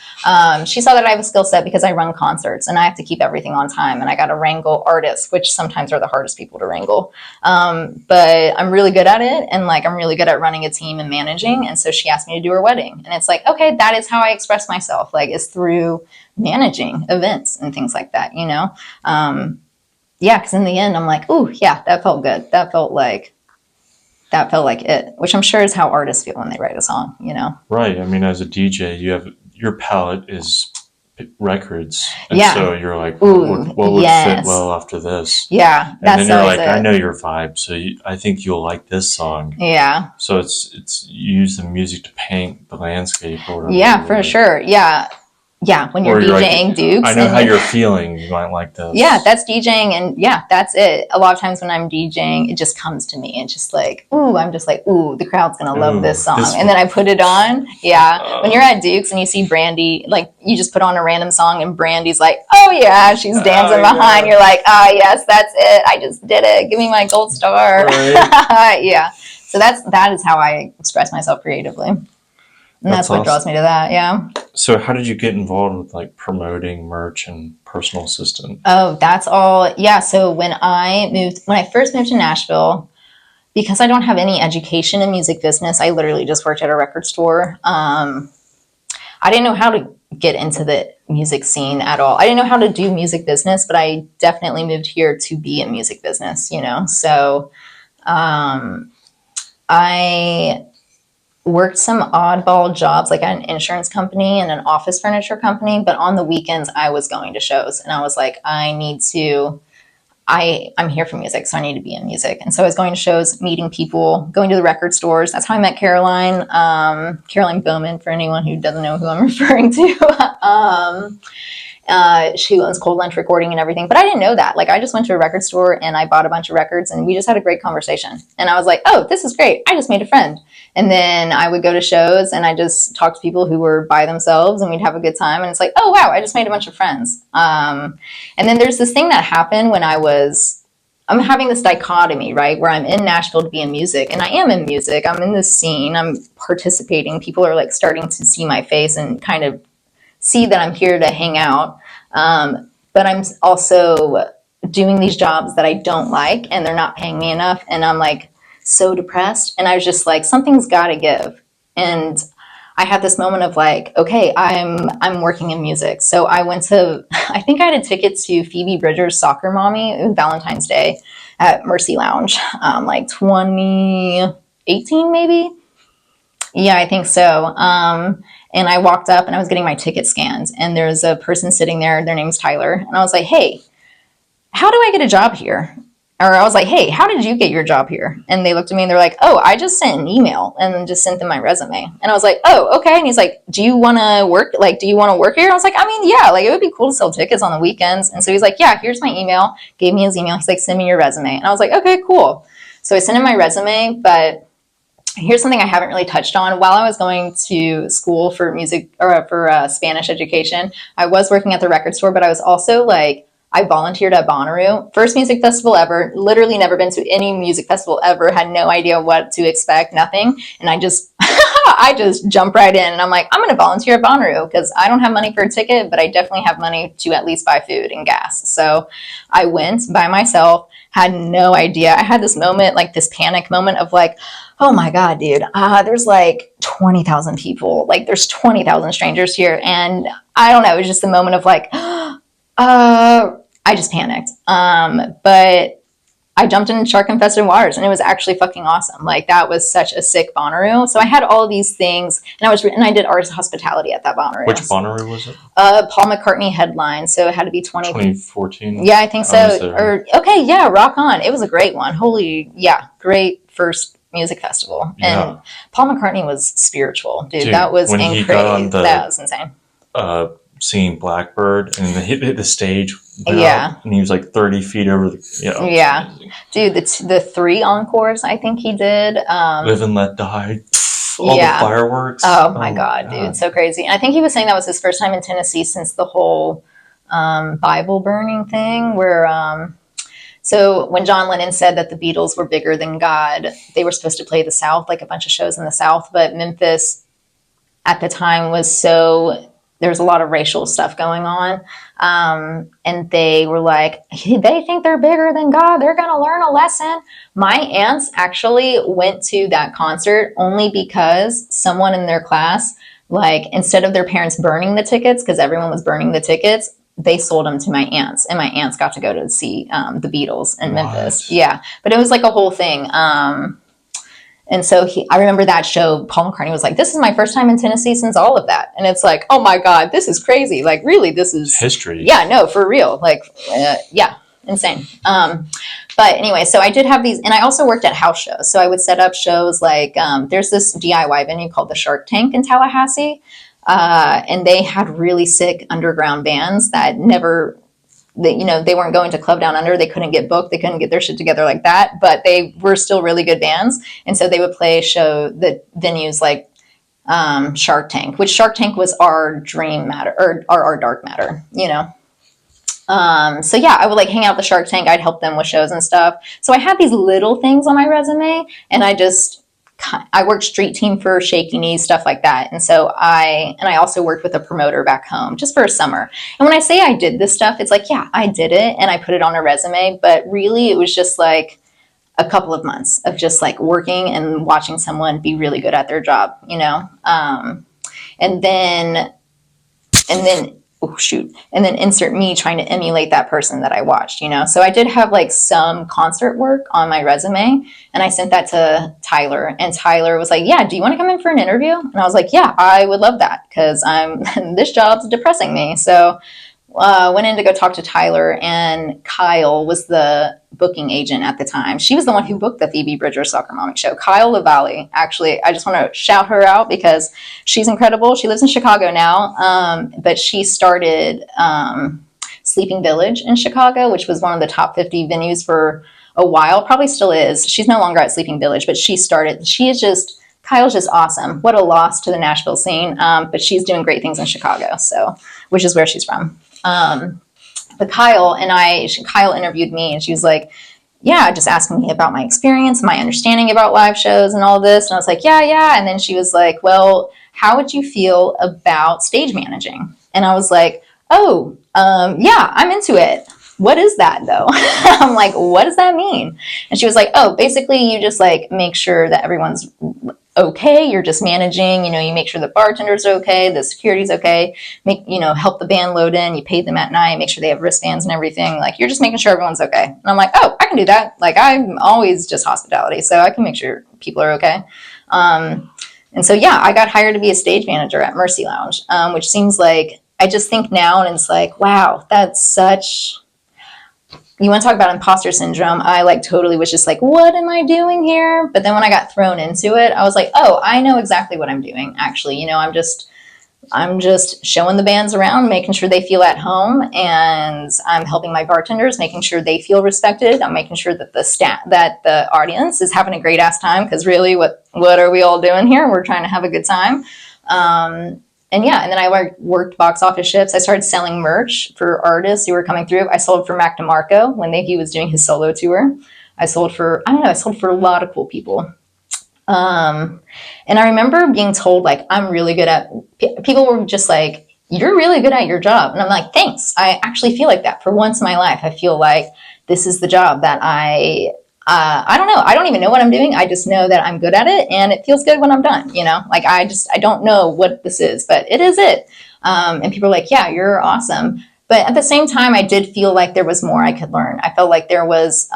She saw that I have a skill set because I run concerts and I have to keep everything on time. And I got to wrangle artists, which sometimes are the hardest people to wrangle. But I'm really good at it. And like, I'm really good at running a team and managing. And so she asked me to do her wedding. And it's like, okay, that is how I express myself. Like, is through managing events and things like that, you know? yeah, because in the end, I'm like, ooh, yeah, that felt good. That felt like it, which I'm sure is how artists feel when they write a song, you know? Right. I mean, as a DJ, you have your palette is records, and Yeah. so you're like, Ooh, what would fit yes. well after this? Yeah, And that's then you're always like, I it. know your vibe, so I think you'll like this song. Yeah. So it's you use the music to paint the landscape or whatever. Yeah, for sure. Yeah. Yeah, when you're Or you're like, DJing Dukes. I know how you're feeling. You might like this. Yeah, that's DJing, and yeah, that's it. A lot of times when I'm DJing, it just comes to me. It's just like, ooh, I'm just like, ooh, the crowd's gonna love this song. And then I put it on. Yeah. When you're at Dukes and you see Brandy, like you just put on a random song and Brandy's like, oh yeah, she's dancing behind. You're like, ah, yes, that's it. I just did it. Give me my gold star. Right. Yeah. So that is how I express myself creatively. And that's what awesome. draws me to that, yeah. So how did you get involved with like promoting merch and personal assistant? Oh, that's all. Yeah. So when I first moved to Nashville, because I don't have any education in music business, I literally just worked at a record store. I didn't know how to get into the music scene at all. I didn't know how to do music business, but I definitely moved here to be in music business, you know? So I worked some oddball jobs, like at an insurance company and an office furniture company. But on the weekends, I was going to shows, and I was like, I'm here for music, so I need to be in music. And so I was going to shows, meeting people, going to the record stores. That's how I met Caroline. Caroline Bowman, for anyone who doesn't know who I'm referring to. She owns Cold Lunch Recording and everything, but I didn't know that. Like, I just went to a record store and I bought a bunch of records, and we just had a great conversation. And I was like, oh, this is great. I just made a friend. And then I would go to shows and I just talk to people who were by themselves, and we'd have a good time. And it's like, oh, wow, I just made a bunch of friends. And then there's this thing that happened when I'm having this dichotomy, right? Where I'm in Nashville to be in music, and I am in music. I'm in this scene. I'm participating. People are like starting to see my face and kind of see that I'm here to hang out. But I'm also doing these jobs that I don't like, and they're not paying me enough. And I'm like so depressed. And I was just like, something's got to give. And I had this moment of like, okay, I'm working in music. So I went to, I think I had a ticket to Phoebe Bridgers' Soccer Mommy. It was Valentine's Day at Mercy Lounge, like 2018 maybe. Yeah, I think so. And I walked up and I was getting my ticket scanned, and there's a person sitting there. Their name's Tyler. And I was like, hey, how do I get a job here? Or I was like, hey, how did you get your job here? And they looked at me and they're like, oh, I just sent an email and just sent them my resume. And I was like, oh, okay. And he's like, do you want to work? Like, do you want to work here? And I was like, I mean, yeah, like it would be cool to sell tickets on the weekends. And so he's like, yeah, here's my email. Gave me his email. He's like, send me your resume. And I was like, okay, cool. So I sent him my resume, but here's something I haven't really touched on. While I was going to school for music or for Spanish education, I was working at the record store, but I was also like, I volunteered at Bonnaroo. First music festival ever. Literally never been to any music festival ever. Had no idea what to expect. Nothing. And I just, I just jumped right in. And I'm like, I'm going to volunteer at Bonnaroo because I don't have money for a ticket, but I definitely have money to at least buy food and gas. So I went by myself. Had no idea. I had this moment, like this panic moment of like, oh my God, dude, there's like 20,000 people. Like there's 20,000 strangers here. And I don't know. It was just a moment of like, I just panicked. But I jumped in shark-infested waters, and it was actually fucking awesome. Like that was such a sick Bonnaroo. So I had all of these things, and I did arts hospitality at that Bonnaroo. Which Bonnaroo was it? Paul McCartney headline. So it had to be 2014. Yeah, I think so. Or okay, yeah, rock on. It was a great one. Holy, yeah, great first music festival. Yeah. And Paul McCartney was spiritual, dude. That was incredible. That was insane. Singing Blackbird, and he hit the stage. Yeah. And he was like 30 feet over the. Yeah. Dude, the 3 encores I think he did. Live and Let Die. All the fireworks. Oh my God, dude. So crazy. And I think he was saying that was his first time in Tennessee since the whole Bible burning thing where. So when John Lennon said that the Beatles were bigger than God, they were supposed to play the South, like a bunch of shows in the South. But Memphis at the time there was a lot of racial stuff going on. And they were like, they think they're bigger than God. They're going to learn a lesson. My aunts actually went to that concert only because someone in their class, like instead of their parents burning the tickets, because everyone was burning the tickets, they sold them to my aunts, and my aunts got to go to see the Beatles in What? Memphis. Yeah, but it was like a whole thing. And so I remember that show, Paul McCartney was like, this is my first time in Tennessee since all of that. And it's like, oh my God, this is crazy. Like, really, this is history. Yeah, no, for real. Like, yeah, insane. But anyway, so I did have these, and I also worked at house shows. So I would set up shows like, there's this DIY venue called the Shark Tank in Tallahassee. And they had really sick underground bands that never, they weren't going to Club Down Under. They couldn't get booked. They couldn't get their shit together like that, but they were still really good bands. And so they would play a show that venues like Shark Tank, which Shark Tank was our dream matter, or our dark matter, So yeah, I would like hang out at the Shark Tank. I'd help them with shows and stuff. So I had these little things on my resume, and I worked street team for Shaky Knees, stuff like that. And so I also worked with a promoter back home just for a summer. And when I say I did this stuff, it's like, yeah, I did it and I put it on a resume, but really it was just like a couple of months of just like working and watching someone be really good at their job, and then and then insert me trying to emulate that person that I watched, So I did have like some concert work on my resume, and I sent that to Tyler, and Tyler was like, yeah, do you want to come in for an interview? And I was like, yeah, I would love that, because this job's depressing me. So went in to go talk to Tyler, and Kyle was the booking agent at the time. She was the one who booked the Phoebe Bridgers Soccer Mommy show. Kyle LaValle, actually, I just want to shout her out because she's incredible. She lives in Chicago now, but she started Sleeping Village in Chicago, which was one of the top 50 venues for a while, probably still is. She's no longer at Sleeping Village, but Kyle's just awesome. What a loss to the Nashville scene, but she's doing great things in Chicago, which is where she's from. But Kyle interviewed me, and she was like, yeah, just asking me about my experience, my understanding about live shows and all this. And I was like, yeah. And then she was like, well, how would you feel about stage managing? And I was like, oh, yeah, I'm into it. What is that though? I'm like, what does that mean? And she was like, oh, basically you just like make sure that everyone's okay. You're just managing, you make sure the bartender's okay, the security's okay, help the band load in, you pay them at night, make sure they have wristbands and everything. Like, you're just making sure everyone's okay. And I'm like, oh, I can do that. Like, I'm always just hospitality, so I can make sure people are okay. And so, yeah, I got hired to be a stage manager at Mercy Lounge, which seems like, I just think now, and it's like, wow, that's such... You want to talk about imposter syndrome? I like totally was just like, what am I doing here? But then when I got thrown into it, I was like, oh, I know exactly what I'm doing. Actually, I'm just showing the bands around, making sure they feel at home, and I'm helping my bartenders, making sure they feel respected. I'm making sure that the audience is having a great ass time, because really, what are we all doing here? We're trying to have a good time. And then I worked box office shifts. I started selling merch for artists who were coming through. I sold for Mac DeMarco when he was doing his solo tour. I sold for a lot of cool people. And I remember being told, like, I'm really good at, people were just like, you're really good at your job. And I'm like, thanks. I actually feel like that for once in my life. I feel like this is the job that I don't know. I don't even know what I'm doing. I just know that I'm good at it, and it feels good when I'm done, Like, I don't know what this is, but it is it. And people are like, yeah, you're awesome. But at the same time, I did feel like there was more I could learn. I felt like there was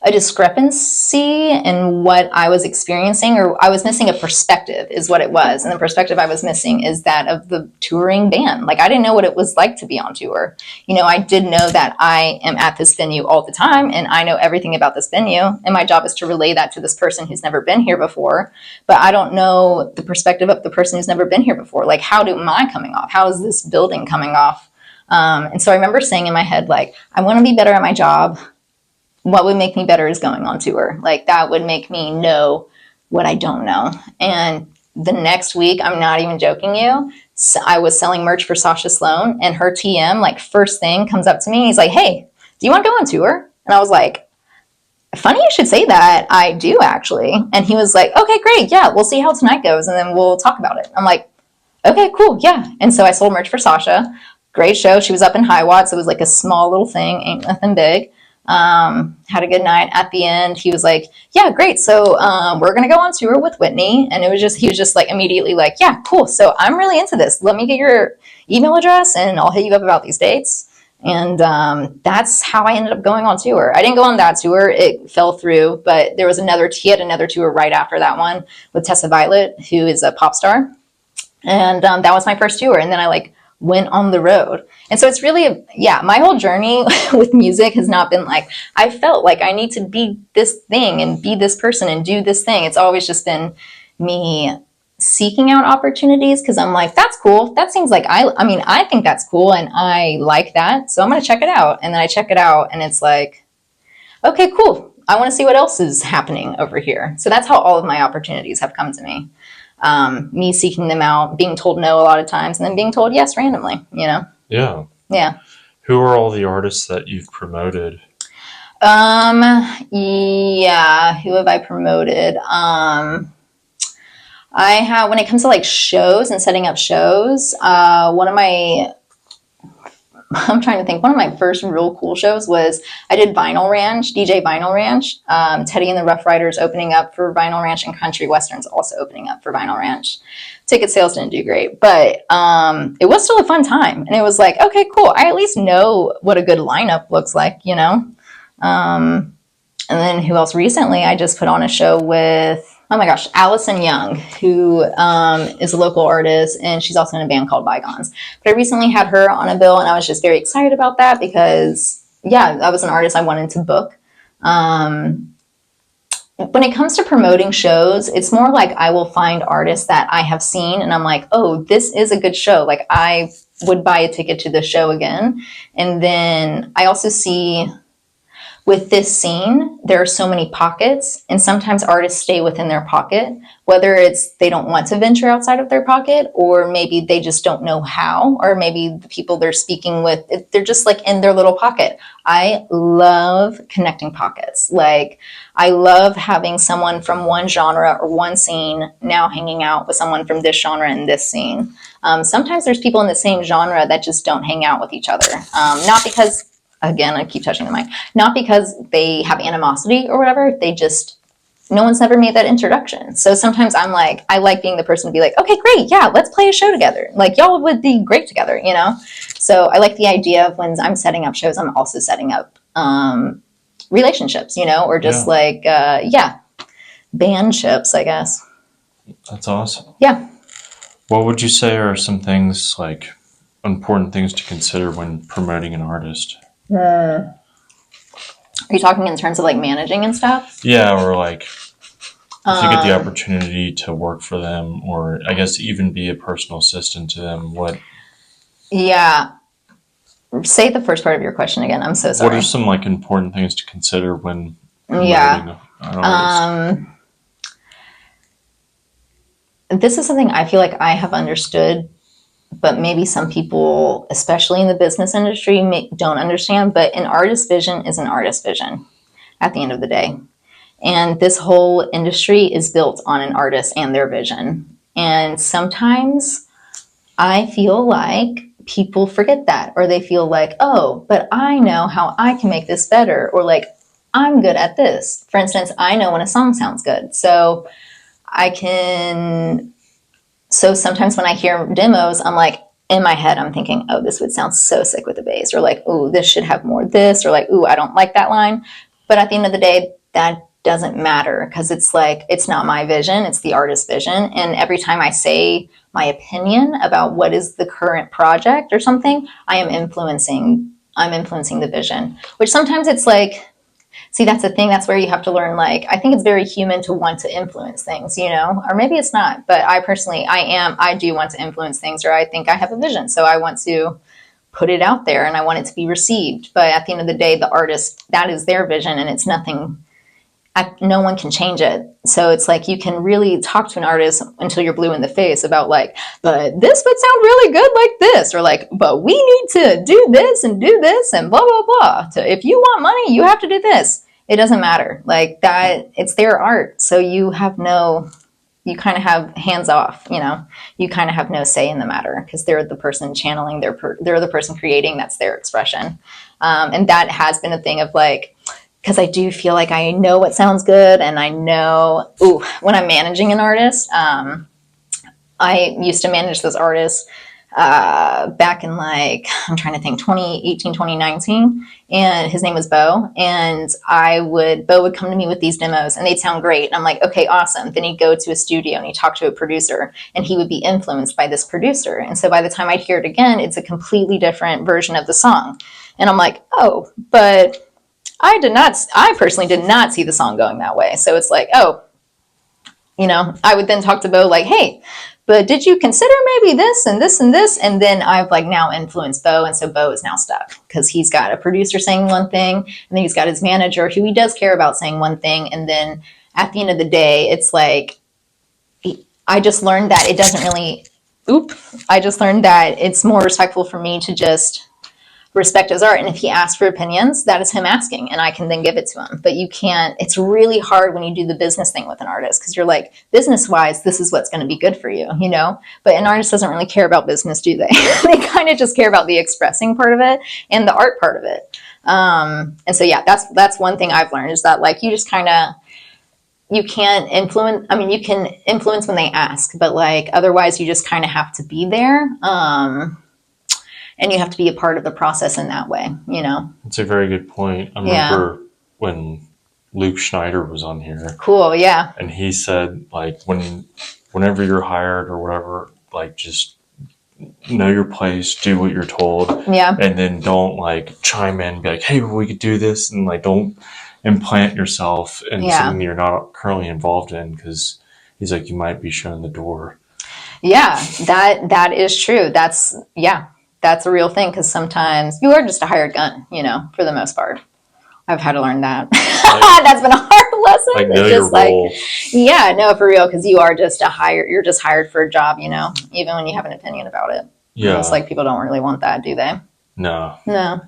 a discrepancy in what I was experiencing, or I was missing a perspective is what it was. And the perspective I was missing is that of the touring band. Like, I didn't know what it was like to be on tour. I did know that I am at this venue all the time, and I know everything about this venue, and my job is to relay that to this person who's never been here before. But I don't know the perspective of the person who's never been here before. Like, how am I coming off? How is this building coming off? And so I remember saying in my head, like, I want to be better at my job. What would make me better is going on tour. Like, that would make me know what I don't know. And the next week, I'm not even joking you, so I was selling merch for Sasha Sloan, and her TM, like, first thing comes up to me. He's like, hey, do you want to go on tour? And I was like, funny you should say that. I do, actually. And he was like, okay, great. Yeah, we'll see how tonight goes, and then we'll talk about it. I'm like, okay, cool. Yeah. And so I sold merch for Sasha. Great show. She was up in Hiwatt, so it was like a small little thing, ain't nothing big. Had a good night. At the end, he was like, yeah, great. So we're going to go on tour with Whitney. And he was just like immediately like, yeah, cool. So I'm really into this. Let me get your email address and I'll hit you up about these dates. And that's how I ended up going on tour. I didn't go on that tour. It fell through, but he had another tour right after that one with Tessa Violet, who is a pop star. And that was my first tour. And then I like went on the road. And so it's really, my whole journey with music has not been like, I felt like I need to be this thing and be this person and do this thing. It's always just been me seeking out opportunities because I'm like, that's cool. That seems like, I think that's cool and I like that. So I'm going to check it out. And then I check it out and it's like, okay, cool. I want to see what else is happening over here. So that's how all of my opportunities have come to me. Me seeking them out, being told no a lot of times, and then being told yes randomly, Yeah. Yeah. Who are all the artists that you've promoted? Who have I promoted? I have, when it comes to like shows and setting up shows, I'm trying to think. One of my first real cool shows was I did DJ Vinyl Ranch. Teddy and the Rough Riders opening up for Vinyl Ranch, and Country Westerns also opening up for Vinyl Ranch. Ticket sales didn't do great, but it was still a fun time. And it was like, okay, cool. I at least know what a good lineup looks like, And then who else? Recently, I just put on a show with, oh my gosh, Allison Young, who is a local artist, and she's also in a band called Bygones. But I recently had her on a bill, and I was just very excited about that because, that was an artist I wanted to book. When it comes to promoting shows, it's more like I will find artists that I have seen, and I'm like, oh, this is a good show. Like, I would buy a ticket to the show again. And then I also see, with this scene, there are so many pockets, and sometimes artists stay within their pocket, whether it's they don't want to venture outside of their pocket, or maybe they just don't know how, or maybe the people they're speaking with, they're just like in their little pocket. I love connecting pockets. Like, I love having someone from one genre or one scene now hanging out with someone from this genre and this scene. Sometimes there's people in the same genre that just don't hang out with each other. Not because, again, I keep touching the mic, not because they have animosity or whatever, no one's never made that introduction. So sometimes I'm like, I like being the person to be like, okay, great, yeah, let's play a show together. Like, y'all would be great together, So I like the idea of when I'm setting up shows, I'm also setting up relationships, or just bandships, I guess. That's awesome. Yeah. What would you say are some things, like, important things to consider when promoting an artist? Are you talking in terms of like managing and stuff? Yeah, or like if you get the opportunity to work for them, or I guess even be a personal assistant to them, what? Yeah. Say the first part of your question again. I'm so sorry. What are some like important things to consider when promoting an artist? This is something I feel like I have understood, but maybe some people, especially in the business industry, don't understand. But an artist's vision is an artist's vision at the end of the day. And this whole industry is built on an artist and their vision. And sometimes I feel like people forget that, or they feel like, oh, but I know how I can make this better, or like, I'm good at this. For instance, I know when a song sounds good. So sometimes when I hear demos, I'm like, in my head, I'm thinking, oh, this would sound so sick with the bass, or like, oh, this should have more this, or like, oh, I don't like that line. But at the end of the day, that doesn't matter, because it's like, it's not my vision, it's the artist's vision. And every time I say my opinion about what is the current project or something, I'm influencing the vision, which sometimes it's like, see, that's the thing. That's where you have to learn. Like, I think it's very human to want to influence things, or maybe it's not. But I personally, I do want to influence things, or I think I have a vision. So I want to put it out there and I want it to be received. But at the end of the day, the artist, that is their vision, and it's nothing, no one can change it. So it's like, you can really talk to an artist until you're blue in the face about like, but this would sound really good like this, or like, but we need to do this and blah, blah, blah. If you want money, you have to do this. It doesn't matter. Like that, it's their art. So you kind of have hands off, you kind of have no say in the matter, because they're the person channeling, they're the person creating, that's their expression. And that has been a thing of like, because I do feel like I know what sounds good, and I know, when I'm managing an artist, I used to manage this artist back in I'm trying to think, 2018, 2019. And his name was Bo. And Bo would come to me with these demos and they'd sound great. And I'm like, okay, awesome. Then he'd go to a studio and he'd talk to a producer and he would be influenced by this producer. And so by the time I'd hear it again, it's a completely different version of the song. And I'm like, oh, but I personally did not see the song going that way. So it's like, oh, I would then talk to Bo like, hey, but did you consider maybe this and this and this? And then I've now influenced Bo. And so Bo is now stuck because he's got a producer saying one thing and then he's got his manager who he does care about saying one thing. And then at the end of the day, it's like, I just learned that it doesn't really, I just learned that it's more respectful for me to just respect his art. And if he asks for opinions, that is him asking and I can then give it to him. But you can't, it's really hard when you do the business thing with an artist because you're like, business wise, this is what's going to be good for you, But an artist doesn't really care about business, do they? They kind of just care about the expressing part of it and the art part of it. And so, yeah, that's one thing I've learned is that you just kind of, you can't influence. I mean, you can influence when they ask, but otherwise you just kind of have to be there. And you have to be a part of the process in that way, That's a very good point. I remember when Luke Schneider was on here. Cool, yeah. And he said, whenever you're hired or whatever, just know your place, do what you're told. Yeah. And then don't, chime in and be like, hey, we could do this. And, don't implant yourself in something you're not currently involved in because he's like, you might be shown the door. Yeah, that is true. That's a real thing because sometimes you are just a hired gun, for the most part. I've had to learn that. That's been a hard lesson. Know your role. Yeah, no, for real, because you are just you're just hired for a job, even when you have an opinion about it. Yeah. It's people don't really want that, do they? No. No.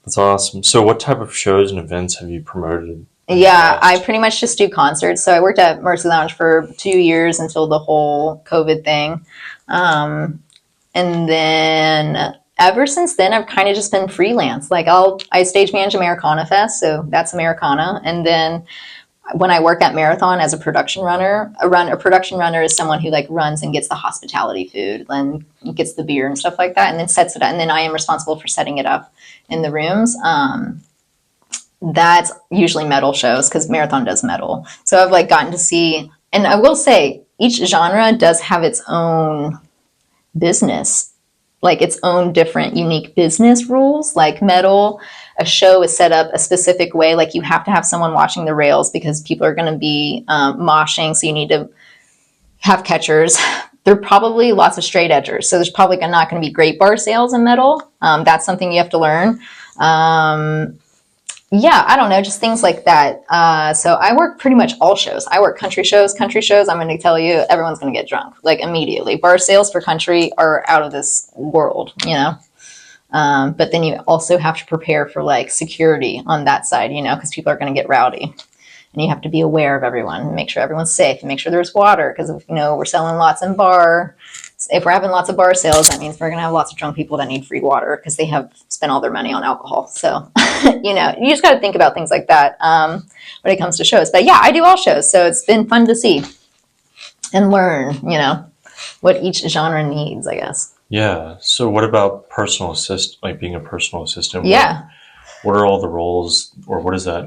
That's awesome. So what type of shows and events have you promoted? Yeah, I pretty much just do concerts. So I worked at Mercy Lounge for 2 years until the whole COVID thing. And then ever since then, I've kind of just been freelance. I stage manage Americana Fest, so that's Americana. And then when I work at Marathon as a production runner, a production runner is someone who runs and gets the hospitality food and gets the beer and stuff like that, and then sets it up. And then I am responsible for setting it up in the rooms. That's usually metal shows because Marathon does metal. So I've gotten to see, and I will say each genre does have its own business, its own different unique business rules. Metal, a show is set up a specific way. You have to have someone watching the rails because people are going to be moshing. So you need to have catchers. There are probably lots of straight edgers. So there's probably not going to be great bar sales in metal. That's something you have to learn. Yeah, I don't know, just things like that. So I work pretty much all shows. I work country shows. Country shows, I'm going to tell you, everyone's going to get drunk, immediately. Bar sales for country are out of this world, But then you also have to prepare for security on that side, because people are going to get rowdy. And you have to be aware of everyone and make sure everyone's safe and make sure there's water because, we're selling lots in bar. If we're having lots of bar sales, that means we're going to have lots of drunk people that need free water because they have spent all their money on alcohol. So, you just got to think about things like that when it comes to shows. But yeah, I do all shows. So it's been fun to see and learn, what each genre needs, I guess. Yeah. So what about personal assistant, being a personal assistant? Yeah. What are all the roles or what is that?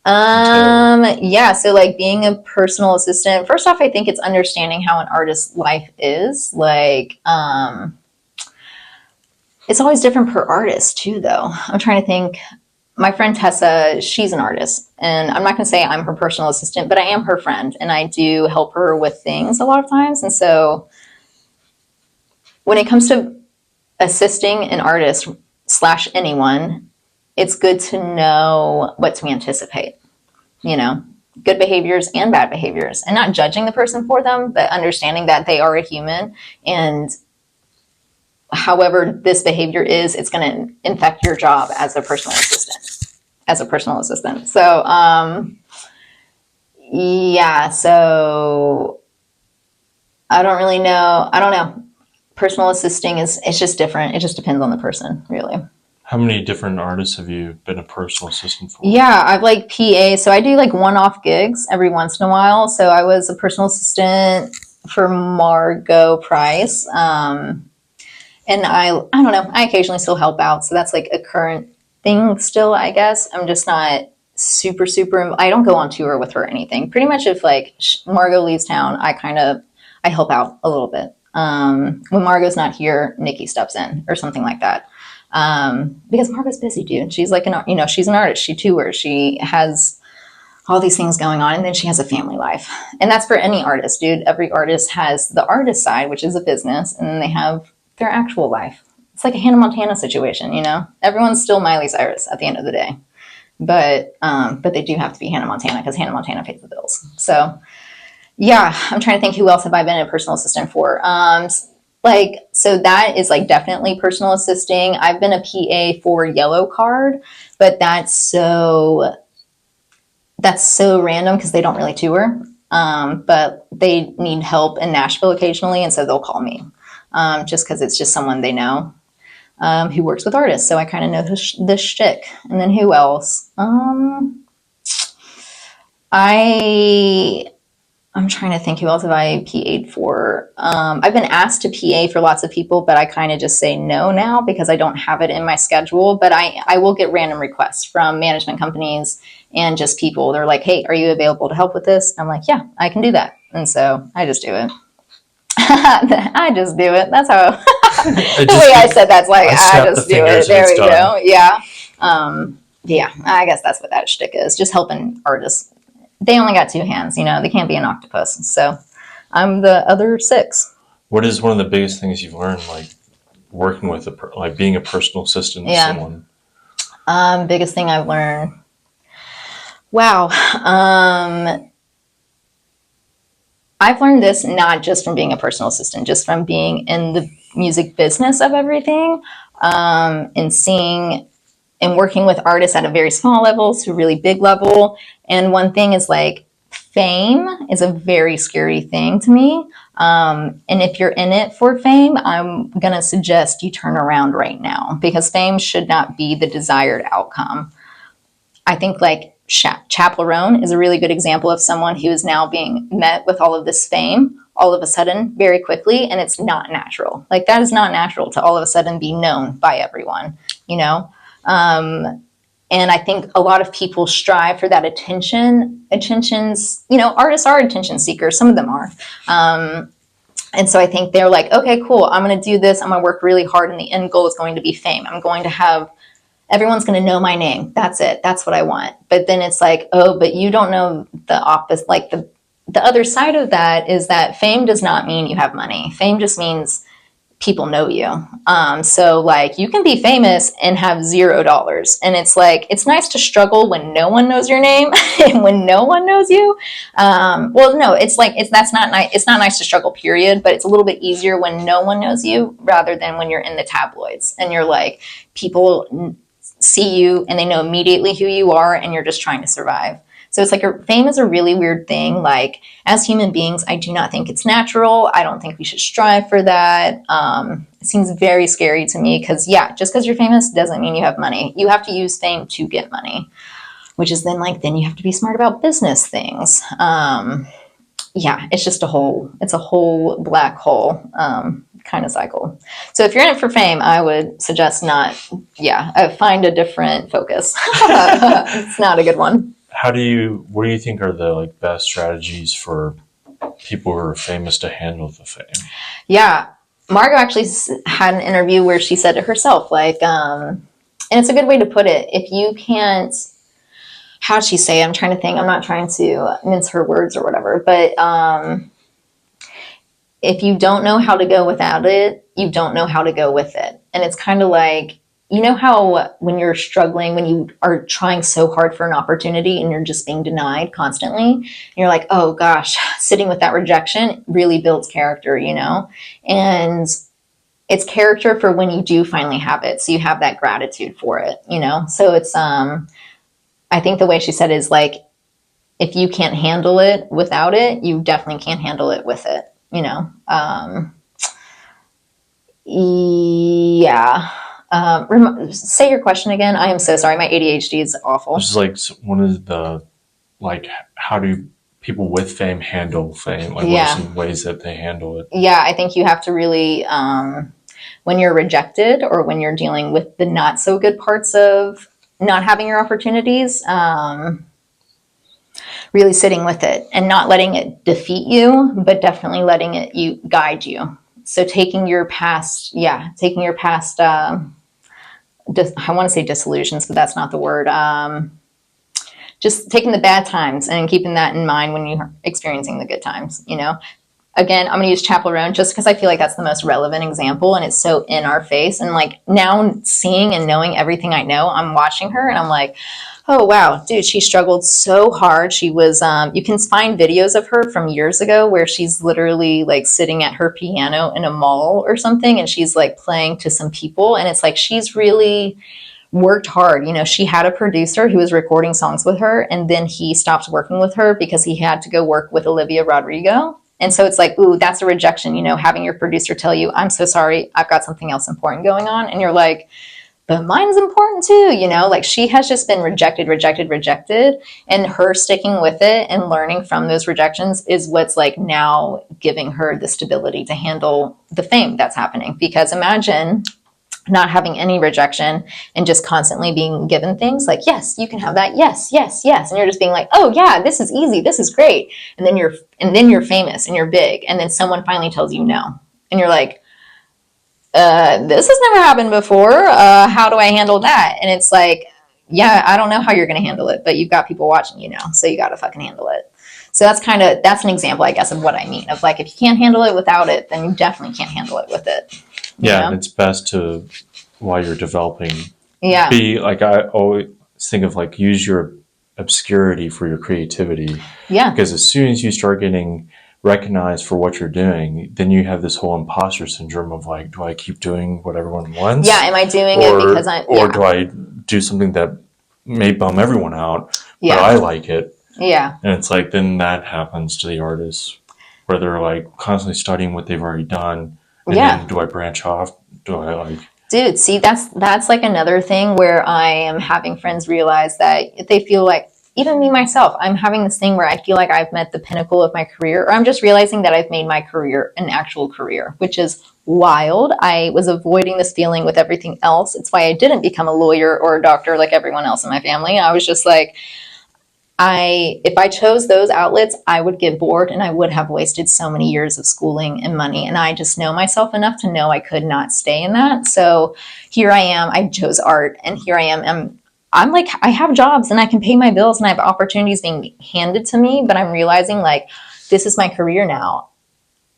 Yeah, so being a personal assistant, first off, I think it's understanding how an artist's life is. It's always different per artist too, though. I'm trying to think. My friend Tessa, she's an artist, and I'm not going to say I'm her personal assistant, but I am her friend, and I do help her with things a lot of times. And so when it comes to assisting an artist / anyone, it's good to know what to anticipate, good behaviors and bad behaviors, and not judging the person for them, but understanding that they are a human. And however this behavior is, it's going to infect your job as a personal assistant. So, yeah, so I don't really know. I don't know. Personal assisting it's just different. It just depends on the person, really. How many different artists have you been a personal assistant for? Yeah, I've like PA. So I do like one-off gigs every once in a while. So I was a personal assistant for Margot Price. And I don't know, I occasionally still help out. So that's like a current thing still, I guess. I'm just not super, I don't go on tour with her or anything. Pretty much if like Margot leaves town, I help out a little bit. When Margot's not here, Nicki steps in or something like that. Because Margot's busy, dude. She's like she's an artist. She tours. She has all these things going on, and then she has a family life. And that's for any artist, dude. Every artist has the artist side, which is a business, and then they have their actual life. It's like a Hannah Montana situation, you know? Everyone's still Miley Cyrus at the end of the day. But they do have to be Hannah Montana because Hannah Montana pays the bills. So yeah, I'm trying to think who else have I been a personal assistant for. So that is like definitely personal assisting. I've been a PA for Yellow Card, but that's so random because they don't really tour. But they need help in Nashville occasionally, and so they'll call me just because it's just someone they know who works with artists. So I kind of know this shtick. And then who else? I'm trying to think who else have I PA'd for. I've been asked to PA for lots of people, but I kind of just say no now because I don't have it in my schedule. But I will get random requests from management companies and just people. They're like, hey, are you available to help with this? I'm like, yeah, I can do that. And so I just do it. I just do it. That's how the way I said that's like I just do it. There we go. Yeah. Yeah, I guess that's what that shtick is. Just helping artists. They only got two hands, you know, they can't be an octopus. So I'm the other six. What is one of the biggest things you've learned, like working with like being a personal assistant to someone? Biggest thing I've learned. Wow. I've learned this not just from being a personal assistant, just from being in the music business of everything, and seeing and working with artists at a very small level to a really big level. And one thing is like fame is a very scary thing to me. And if you're in it for fame, I'm going to suggest you turn around right now because fame should not be the desired outcome. I think like Chaperone is a really good example of someone who is now being met with all of this fame all of a sudden very quickly, and it's not natural. Like that is not natural to all of a sudden be known by everyone, you know? And I think a lot of people strive for that attention. Attention's, you know, artists are attention seekers. Some of them are. And so I think they're like, okay, cool. I'm going to do this. I'm going to work really hard. And the end goal is going to be fame. I'm going to have, everyone's going to know my name. That's it. That's what I want. But then it's like, oh, but you don't know the opposite. Like the other side of that is that fame does not mean you have money. Fame just means people know you. So like you can be famous and have $0. And it's like, it's nice to struggle when no one knows your name and when no one knows you. Well, no, it's like, that's not nice. It's not nice to struggle, period, but it's a little bit easier when no one knows you rather than when you're in the tabloids and you're like, people see you and they know immediately who you are and you're just trying to survive. So it's like fame is a really weird thing. Like as human beings, I do not think it's natural. I don't think we should strive for that. It seems very scary to me because just because you're famous doesn't mean you have money. You have to use fame to get money, which is then you have to be smart about business things. It's just a whole black hole kind of cycle. So if you're in it for fame, I would suggest find a different focus. It's not a good one. What do you think are the like best strategies for people who are famous to handle the fame? Yeah, Margot actually had an interview where she said to herself, like, and it's a good way to put it. If you can't, how'd she say? I'm trying to think. I'm not trying to mince her words or whatever, but if you don't know how to go without it, you don't know how to go with it. And it's kind of like, you know how when you're struggling, when you are trying so hard for an opportunity and you're just being denied constantly, and you're like, oh gosh, sitting with that rejection really builds character, you know? And it's character for when you do finally have it. So you have that gratitude for it, you know? So it's, I think the way she said is like, if you can't handle it without it, you definitely can't handle it with it, you know? Say your question again. I am so sorry. My ADHD is awful. This is like one of the, like, how do people with fame handle fame? Like, what are some ways that they handle it? Yeah, I think you have to really, when you're rejected or when you're dealing with the not so good parts of not having your opportunities, really sitting with it and not letting it defeat you, but definitely letting it guide you. So taking your past, I want to say disillusions, but that's not the word. Just taking the bad times and keeping that in mind when you're experiencing the good times, Again, I'm going to use Chappell Roan just because I feel like that's the most relevant example and it's so in our face. And like now seeing and knowing everything I know, I'm watching her and I'm like, oh, wow, dude, she struggled so hard. She was, you can find videos of her from years ago where she's literally like sitting at her piano in a mall or something. And she's like playing to some people. And it's like, she's really worked hard. She had a producer who was recording songs with her. And then he stopped working with her because he had to go work with Olivia Rodrigo. And so it's like, ooh, that's a rejection, having your producer tell you, I'm so sorry, I've got something else important going on. And you're like, but mine's important too, like she has just been rejected. And her sticking with it and learning from those rejections is what's like now giving her the stability to handle the fame that's happening. Because imagine not having any rejection and just constantly being given things like, yes, you can have that. Yes. And you're just being like, oh yeah, this is easy. This is great. And then you're famous and you're big. And then someone finally tells you no. And you're like, this has never happened before. How do I handle that? And it's like, yeah, I don't know how you're going to handle it, but you've got people watching, so you got to fucking handle it. So that's an example, I guess, of what I mean of like, if you can't handle it without it, then you definitely can't handle it with it. Yeah, and it's best to, while you're developing, be like, I always think of like, use your obscurity for your creativity. Yeah. Because as soon as you start getting recognized for what you're doing, then you have this whole imposter syndrome of like, do I keep doing what everyone wants? Yeah, am I doing it because or do I do something that may bum everyone out, but I like it? Yeah. And it's like, then that happens to the artists where they're like constantly studying what they've already done. And then do I branch off? Do I like... Dude, see, that's like another thing where I am having friends realize that they feel like, even me myself, I'm having this thing where I feel like I've met the pinnacle of my career, or I'm just realizing that I've made my career an actual career, which is wild. I was avoiding this feeling with everything else. It's why I didn't become a lawyer or a doctor like everyone else in my family. I was just like, if I chose those outlets, I would get bored and I would have wasted so many years of schooling and money. And I just know myself enough to know I could not stay in that. So here I am. I chose art, and here I am. I'm like, I have jobs and I can pay my bills and I have opportunities being handed to me, but I'm realizing like, this is my career now.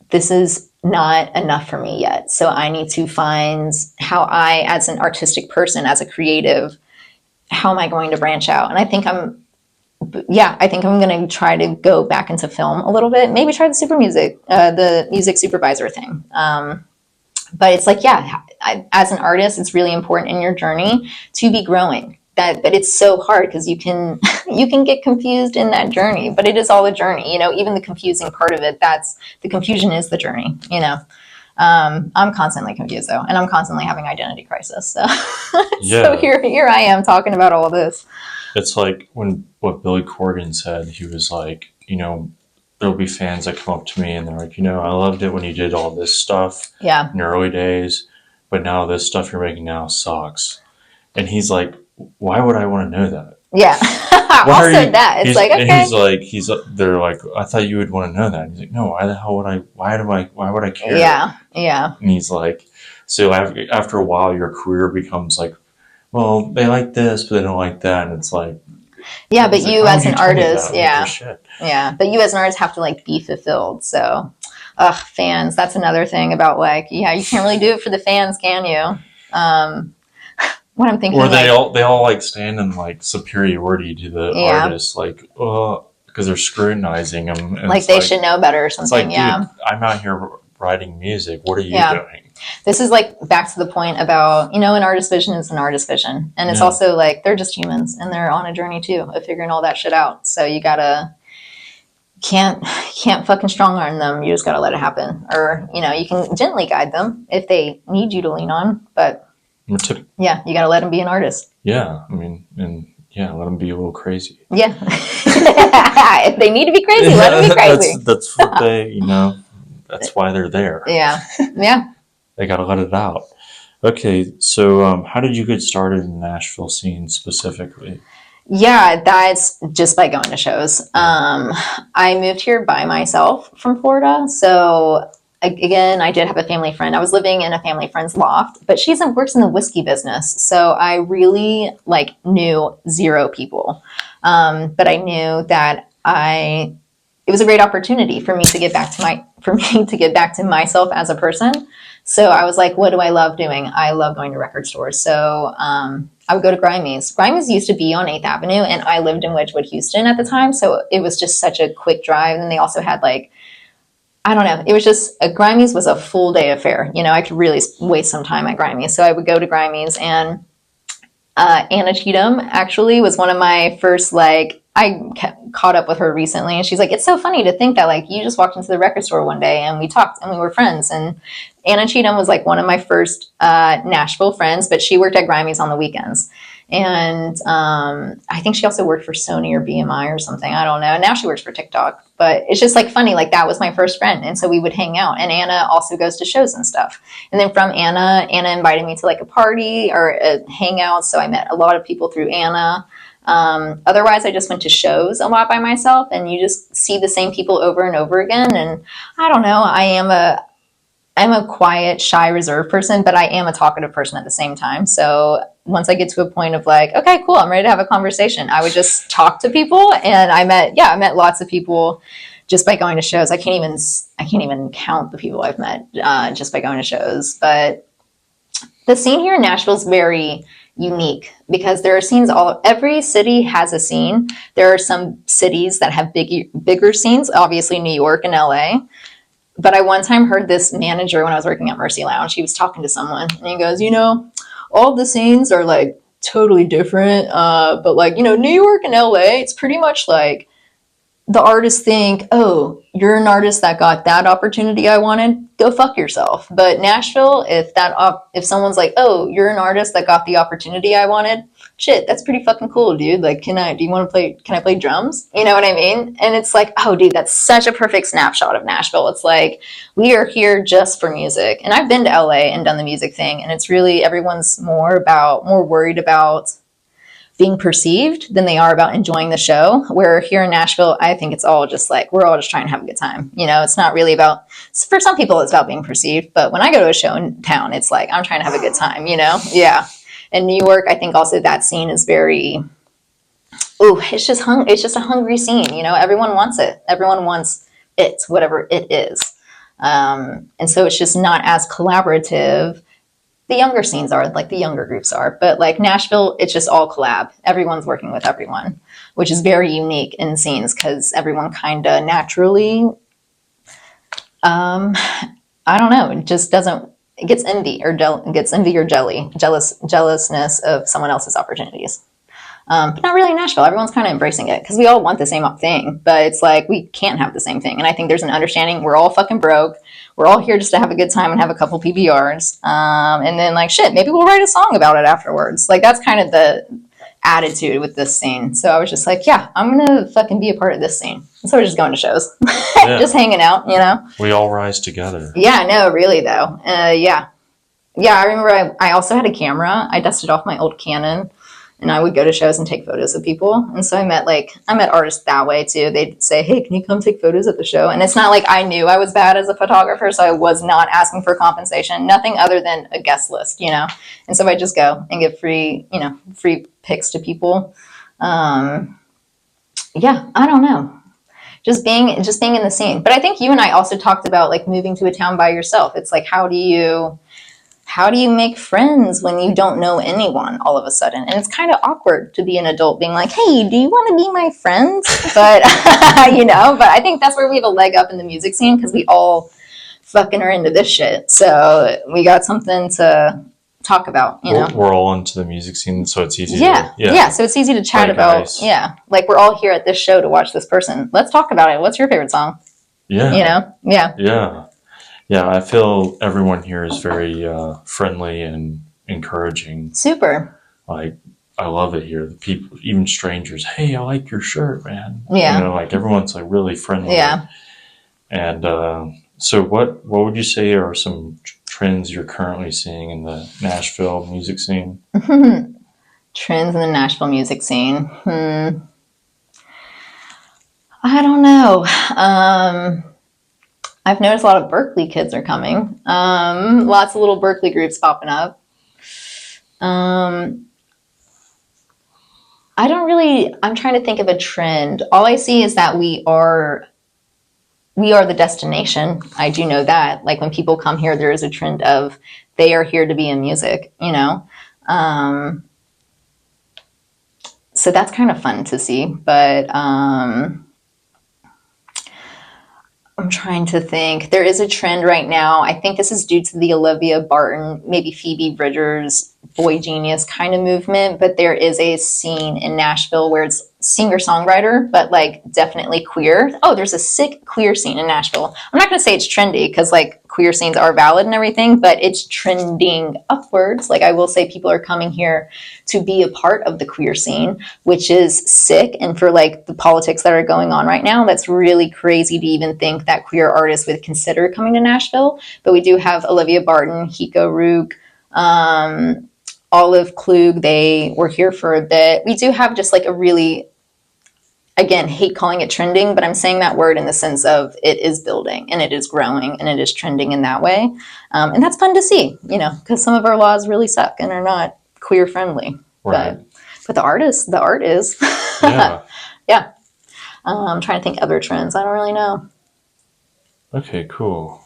This is not enough for me yet. So I need to find how I, as an artistic person, as a creative, how am I going to branch out? And I think I'm going to try to go back into film a little bit, maybe try the music supervisor thing. But it's like, as an artist, it's really important in your journey to be growing. But it's so hard because you can get confused in that journey, but it is all a journey, even the confusing part of it, the confusion is the journey, I'm constantly confused though, and I'm constantly having identity crisis. So, so here I am talking about all this. It's like what Billy Corgan said. He was like, there'll be fans that come up to me and they're like, I loved it when you did all this stuff in your early days, but now this stuff you're making now sucks. And he's like, why would I want to know that? Yeah. Also that. It's like, okay. And they're like, I thought you would want to know that. And he's like, no, why the hell would why would I care? Yeah. Yeah. And he's like, so after a while, your career becomes like, well, they like this, but they don't like that. And it's like, yeah, but you as an artist, but you as an artist have to like be fulfilled. So, fans, that's another thing about like, you can't really do it for the fans, can you? What I'm thinking, or they all like stand in like superiority to the artist, like, because they're scrutinizing them, and like they should know better or something. It's like, dude, I'm out here writing music. What are you doing? This is like back to the point about, an artist vision is an artist vision, and it's also like they're just humans and they're on a journey too of figuring all that shit out. So you can't fucking strong arm them. You just gotta let it happen, or you can gently guide them if they need you to lean on, but. Yeah, you got to let them be an artist. Yeah, I mean, and yeah, let them be a little crazy. Yeah. If they need to be crazy, let them be crazy. That's what they, that's why they're there. Yeah. Yeah. They got to let it out. Okay, so how did you get started in the Nashville scene specifically? Yeah, that's just by going to shows. I moved here by myself from Florida. So again, I did have a family friend. I was living in a family friend's loft, but works in the whiskey business. So I really knew zero people. But I knew that it was a great opportunity for me to get back to myself as a person. So I was like, what do I love doing? I love going to record stores. So I would go to Grimey's. Grimey's used to be on 8th Avenue, and I lived in Wedgwood, Houston at the time. So it was just such a quick drive. And they also had I don't know. It was just, Grimey's was a full day affair. I could really waste some time at Grimey's. So I would go to Grimey's, and Anna Cheatham actually was one of my first, I caught up with her recently, and she's like, it's so funny to think that you just walked into the record store one day and we talked and we were friends. And Anna Cheatham was one of my first Nashville friends, but she worked at Grimey's on the weekends. And I think she also worked for Sony or BMI or something. I don't know. Now she works for TikTok. But it's just funny, that was my first friend. And so we would hang out. And Anna also goes to shows and stuff. And then from Anna invited me to a party or a hangout. So I met a lot of people through Anna. Otherwise, I just went to shows a lot by myself. And you just see the same people over and over again. And I don't know. I'm a quiet, shy, reserved person, but I am a talkative person at the same time. So once I get to a point of okay, cool, I'm ready to have a conversation, I would just talk to people. And I met lots of people just by going to shows. I can't even count the people I've met just by going to shows. But the scene here in Nashville is very unique because there are scenes every city has a scene. There are some cities that have bigger scenes, obviously New York and LA. But I one time heard this manager when I was working at Mercy Lounge. He was talking to someone, and he goes, all the scenes are totally different. But New York and LA, it's pretty much the artists think, oh, you're an artist that got that opportunity I wanted, go fuck yourself. But Nashville, if someone's like, oh, you're an artist that got the opportunity I wanted, shit, that's pretty fucking cool, dude. Can I play drums? You know what I mean? And it's oh, dude, that's such a perfect snapshot of Nashville. It's we are here just for music. And I've been to LA and done the music thing, and it's really, everyone's more worried about being perceived than they are about enjoying the show. Where here in Nashville, I think it's all just we're all just trying to have a good time. It's not really for some people, it's about being perceived. But when I go to a show in town, it's I'm trying to have a good time, Yeah. In New York, I think also that scene is very, it's just a hungry scene. Everyone wants it. Everyone wants it, whatever it is. And so it's just not as collaborative. The younger scenes are, the younger groups are. But Nashville, it's just all collab. Everyone's working with everyone, which is very unique in scenes because everyone kind of naturally, I don't know, it just doesn't, it gets envy or jealousness of someone else's opportunities. But not really in Nashville. Everyone's kind of embracing it because we all want the same thing, but it's we can't have the same thing. And I think there's an understanding. We're all fucking broke. We're all here just to have a good time and have a couple PBRs. And then shit, maybe we'll write a song about it afterwards. That's kind of the attitude with this scene. So I was just yeah, I'm going to fucking be a part of this scene. And so we're just going to shows, just hanging out, We all rise together. Yeah, no, really though. Yeah. I remember I also had a camera. I dusted off my old Canon. And I would go to shows and take photos of people. And so I met artists that way too. They'd say, hey, can you come take photos at the show? And it's not I knew I was bad as a photographer, so I was not asking for compensation, nothing other than a guest list, And so I just go and give free pics to people. Yeah, I don't know. Just being in the scene. But I think you and I also talked about moving to a town by yourself. It's how do you make friends when you don't know anyone all of a sudden? And it's kind of awkward to be an adult being hey, do you want to be my friend? But, but I think that's where we have a leg up in the music scene because we all fucking are into this shit. So we got something to talk about, We're all into the music scene, so it's easy Yeah, so it's easy to chat about. Guys. Yeah, we're all here at this show to watch this person. Let's talk about it. What's your favorite song? Yeah. Yeah. Yeah, I feel everyone here is very friendly and encouraging. Super. Like, I love it here. The people, even strangers, hey, I like your shirt, man. Yeah. You know, like everyone's like really friendly. Yeah. And so what would you say are some trends you're currently seeing in the Nashville music scene? Trends in the Nashville music scene. I don't know. I've noticed a lot of Berkeley kids are coming. Lots of little Berkeley groups popping up. I'm trying to think of a trend. All I see is that we are the destination. I do know that. Like when people come here, there is a trend of they are here to be in music, you know? So that's kind of fun to see. But I'm trying to think. There is a trend right now. I think this is due to the Olivia Barton, maybe Phoebe Bridgers, boy genius kind of movement. But there is a scene in Nashville where it's singer-songwriter, but like definitely queer. Oh, there's a sick queer scene in Nashville. I'm not going to say it's trendy because like queer scenes are valid and everything, but it's trending upwards. Like I will say people are coming here to be a part of the queer scene, which is sick. And for like the politics that are going on right now, that's really crazy to even think that queer artists would consider coming to Nashville. But we do have Olivia Barton, Hiko Rook, Olive Klug. They were here for a bit. We do have just like a really, again, hate calling it trending, but I'm saying that word in the sense of it is building and it is growing and it is trending in that way. And that's fun to see, you know, because some of our laws really suck and are not queer friendly. Right. But the art is. Yeah. Yeah. I'm trying to think other trends. I don't really know. Okay, cool.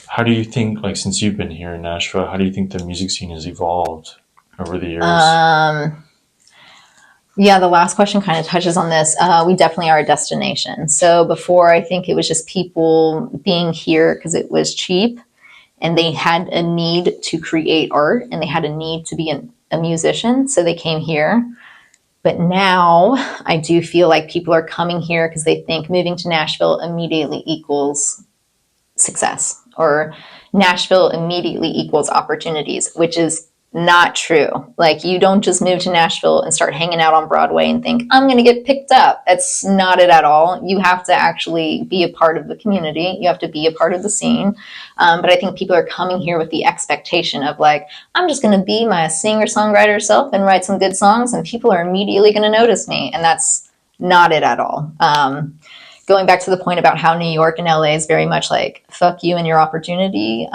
How do you think, like, since you've been here in Nashville, how do you think the music scene has evolved over the years? Yeah, the last question kind of touches on this. We definitely are a destination. So before, I think it was just people being here because it was cheap and they had a need to create art and they had a need to be a musician. So they came here. But now I do feel like people are coming here because they think moving to Nashville immediately equals success or Nashville immediately equals opportunities, which is not true. Like you don't just move to Nashville and start hanging out on Broadway and think, I'm going to get picked up. That's not it at all. You have to actually be a part of the community. You have to be a part of the scene. But I think people are coming here with the expectation of like, I'm just going to be my singer-songwriter self and write some good songs and people are immediately going to notice me. And that's not it at all. Going back to the point about how New York and LA is very much like, fuck you and your opportunity.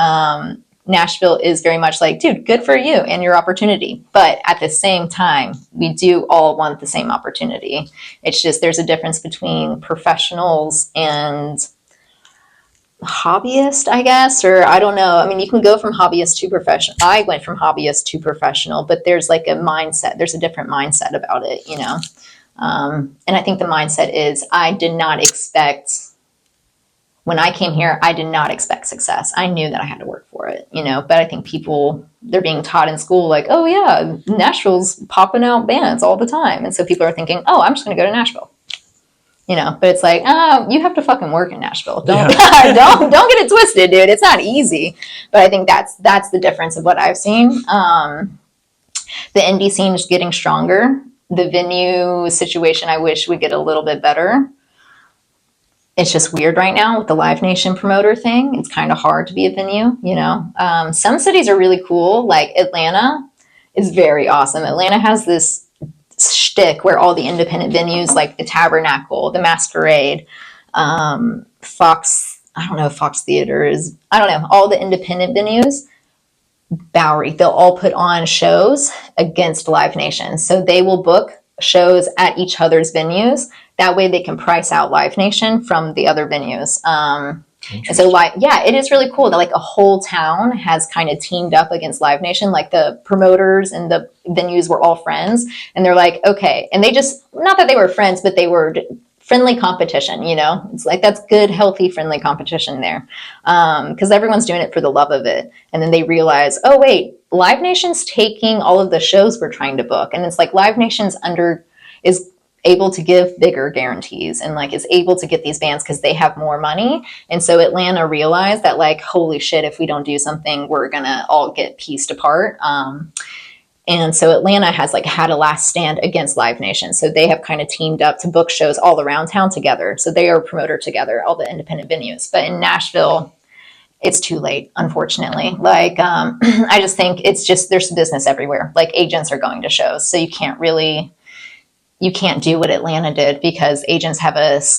Nashville is very much like, dude, good for you and your opportunity. But at the same time, we do all want the same opportunity. It's just there's a difference between professionals and hobbyist, I guess, or I don't know. I mean, you can go from hobbyist to professional. I went from hobbyist to professional, but there's like a mindset. There's a different mindset about it, you know? And I think the mindset is I did not expect, when I came here, I did not expect success. I knew that I had to work for it, you know, but I think people, they're being taught in school like, oh yeah, Nashville's popping out bands all the time. And so people are thinking, oh, I'm just going to go to Nashville, you know, but it's like, you have to fucking work in Nashville. Don't get it twisted, dude. It's not easy. But I think that's the difference of what I've seen. The indie scene is getting stronger. The venue situation, I wish would get a little bit better. It's just weird right now with the Live Nation promoter thing. It's kind of hard to be a venue, you know. Some cities are really cool. Like Atlanta is very awesome. Atlanta has this shtick where all the independent venues, like the Tabernacle, the Masquerade, Fox, I don't know if Fox Theater is, I don't know, all the independent venues, Bowery, they'll all put on shows against Live Nation. So they will book shows at each other's venues. That way they can price out Live Nation from the other venues. And so it is really cool that like a whole town has kind of teamed up against Live Nation. Like the promoters and the venues were all friends and they're like, okay. And they just, not that they were friends, but they were friendly competition, you know, it's like, that's good, healthy, friendly competition there. Cause everyone's doing it for the love of it. And then they realize, oh wait, Live Nation's taking all of the shows we're trying to book. And it's like Live Nation's able to give bigger guarantees and like is able to get these bands because they have more money. And so Atlanta realized that like, holy shit, if we don't do something, we're gonna all get pieced apart. And so Atlanta has like had a last stand against Live Nation. So they have kind of teamed up to book shows all around town together. So they are a promoter together, all the independent venues. But in Nashville, it's too late, unfortunately. Like, I just think it's just, there's business everywhere. Like agents are going to shows. So you can't do what Atlanta did because agents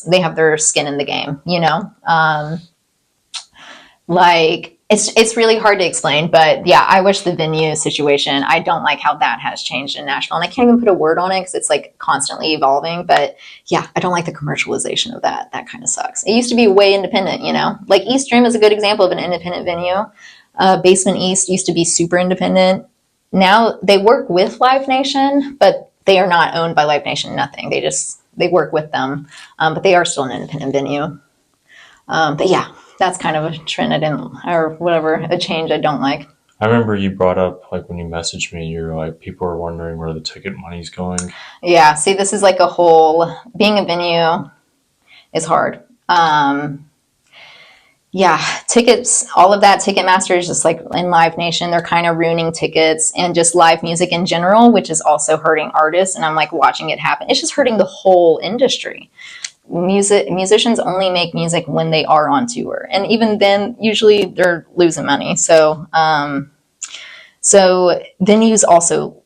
they have their skin in the game, you know? Like it's really hard to explain, but yeah, I wish the venue situation, I don't like how that has changed in Nashville. And I can't even put a word on it because it's like constantly evolving. But yeah, I don't like the commercialization of that. That kind of sucks. It used to be way independent, you know, like East Rim is a good example of an independent venue. Basement East used to be super independent. Now they work with Live Nation, but they are not owned by Live Nation, nothing. They work with them, but they are still an independent venue. But yeah, that's kind of a trend a change I don't like. I remember you brought up, like, when you messaged me, you're like, people are wondering where the ticket money's going. Yeah, see, this is like being a venue is hard. Yeah, tickets, all of that, Ticketmaster is just like in Live Nation, they're kind of ruining tickets and just live music in general, which is also hurting artists. And I'm like watching it happen. It's just hurting the whole industry. Musicians only make music when they are on tour, and even then usually they're losing money. So venues also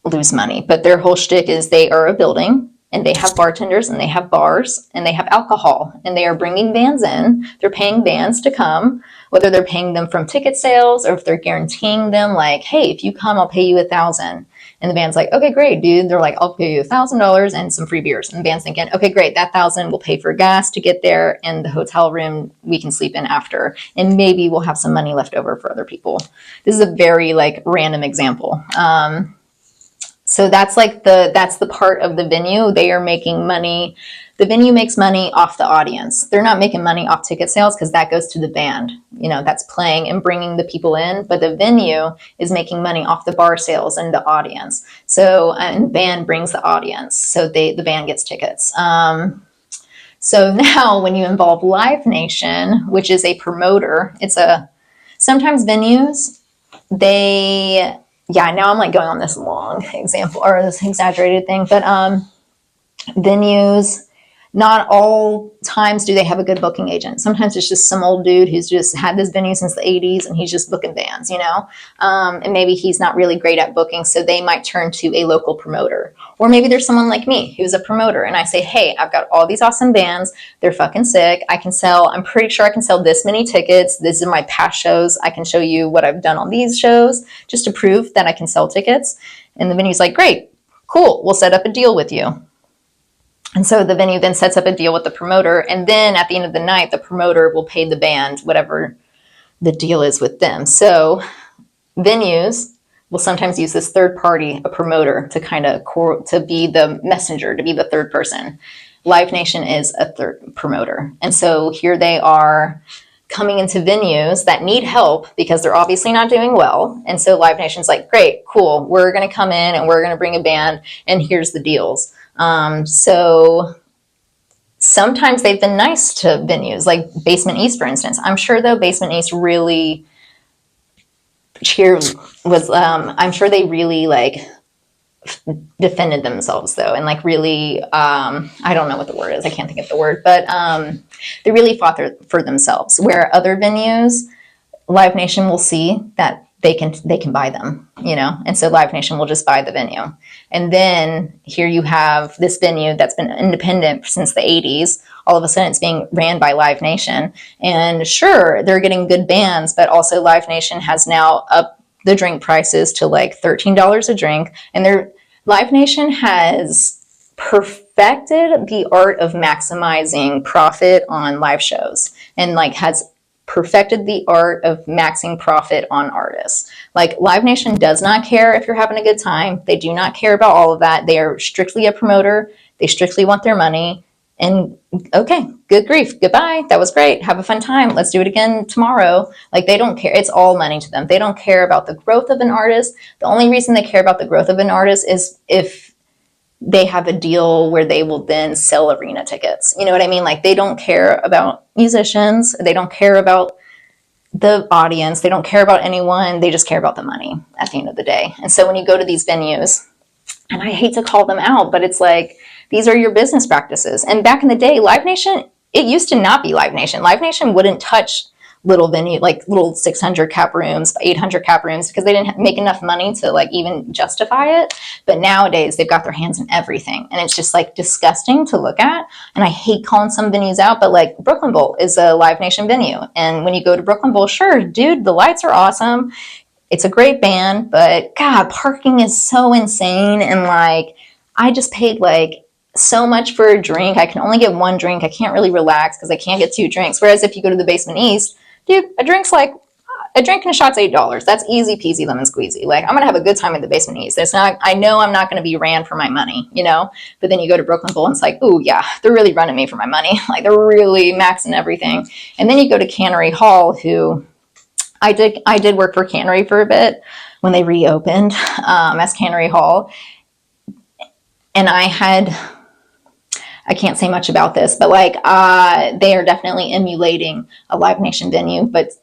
lose money, but their whole shtick is they are a building and they have bartenders and they have bars and they have alcohol and they are bringing bands in. They're paying bands to come, whether they're paying them from ticket sales or if they're guaranteeing them like, hey, if you come, I'll pay you $1,000. And the band's like, okay, great, dude. They're like, I'll pay you $1,000 and some free beers. And the band's thinking, okay, great. That $1,000 will pay for gas to get there and the hotel room we can sleep in after. And maybe we'll have some money left over for other people. This is a very like random example. So that's the part of the venue. They are making money. The venue makes money off the audience. They're not making money off ticket sales because that goes to the band, you know, that's playing and bringing the people in. But the venue is making money off the bar sales and the audience. So, and the band brings the audience. So the band gets tickets. So now when you involve Live Nation, which is a promoter, sometimes venues, now I'm like going on this long example or this exaggerated thing, but venues, not all times do they have a good booking agent. Sometimes it's just some old dude who's just had this venue since the 80s and he's just booking bands, you know? And maybe he's not really great at booking, so they might turn to a local promoter. Or maybe there's someone like me who's a promoter and I say, hey, I've got all these awesome bands. They're fucking sick. I'm pretty sure I can sell this many tickets. These are my past shows. I can show you what I've done on these shows just to prove that I can sell tickets. And the venue's like, great, cool. We'll set up a deal with you. And so the venue then sets up a deal with the promoter. And then at the end of the night, the promoter will pay the band whatever the deal is with them. So venues will sometimes use this third party, a promoter, to to be the messenger, to be the third person. Live Nation is a third promoter. And so here they are coming into venues that need help because they're obviously not doing well. And so Live Nation's like, great, cool. We're going to come in and we're going to bring a band and here's the deals. So sometimes they've been nice to venues like Basement East, for instance. I'm sure though Basement East really I'm sure they really like defended themselves though. And like really, I don't know what the word is. I can't think of the word, but, they really fought for themselves, where other venues, Live Nation will see that they can buy them, you know? And so Live Nation will just buy the venue. And then here you have this venue that's been independent since the 80s. All of a sudden it's being ran by Live Nation. And sure, they're getting good bands, but also Live Nation has now upped the drink prices to like $13 a drink. And Live Nation has perfected the art of maximizing profit on live shows and like has perfected the art of maxing profit on artists. Like Live Nation does not care if you're having a good time. They do not care about all of that. They are strictly a promoter. They strictly want their money. And okay, good grief, goodbye. That was great. Have a fun time. Let's do it again tomorrow. Like they don't care. It's all money to them. They don't care about the growth of an artist. The only reason they care about the growth of an artist is if they have a deal where they will then sell arena tickets. You know what I mean? Like, they don't care about musicians. They don't care about the audience. They don't care about anyone. They just care about the money at the end of the day. And so when you go to these venues, and I hate to call them out, but it's like, these are your business practices. And back in the day, Live Nation, it used to not be Live Nation. Live Nation wouldn't touch little venue, like little 600 cap rooms, 800 cap rooms, because they didn't make enough money to like even justify it. But nowadays they've got their hands in everything, and it's just like disgusting to look at. And I hate calling some venues out, but like Brooklyn Bowl is a Live Nation venue, and when you go to Brooklyn Bowl, sure, dude, the lights are awesome, it's a great band, but God, parking is so insane. And like, I just paid like so much for a drink. I can only get one drink. I can't really relax because I can't get two drinks. Whereas if you go to the Basement East, dude, a drink and a shot's $8. That's easy peasy lemon squeezy. Like, I'm gonna have a good time at the Basement East. It's not, I know I'm not gonna be ran for my money, you know? But then you go to Brooklyn Bowl and it's like, oh yeah, they're really running me for my money. Like, they're really maxing everything. And then you go to Cannery Hall, who I did work for Cannery for a bit when they reopened as Cannery Hall. And I can't say much about this, but like, they are definitely emulating a Live Nation venue, but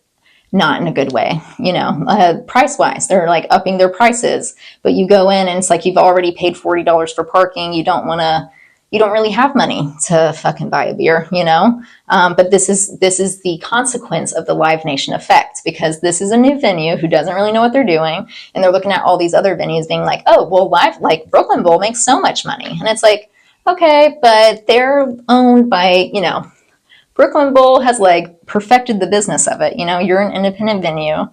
not in a good way, you know, price wise, they're like upping their prices, but you go in and it's like, you've already paid $40 for parking. You don't really have money to fucking buy a beer, you know? But this is the consequence of the Live Nation effect, because this is a new venue who doesn't really know what they're doing. And they're looking at all these other venues being like, oh, well, like Brooklyn Bowl makes so much money. And it's like, okay, but they're owned by, you know, Brooklyn Bowl has like perfected the business of it. You know, you're an independent venue.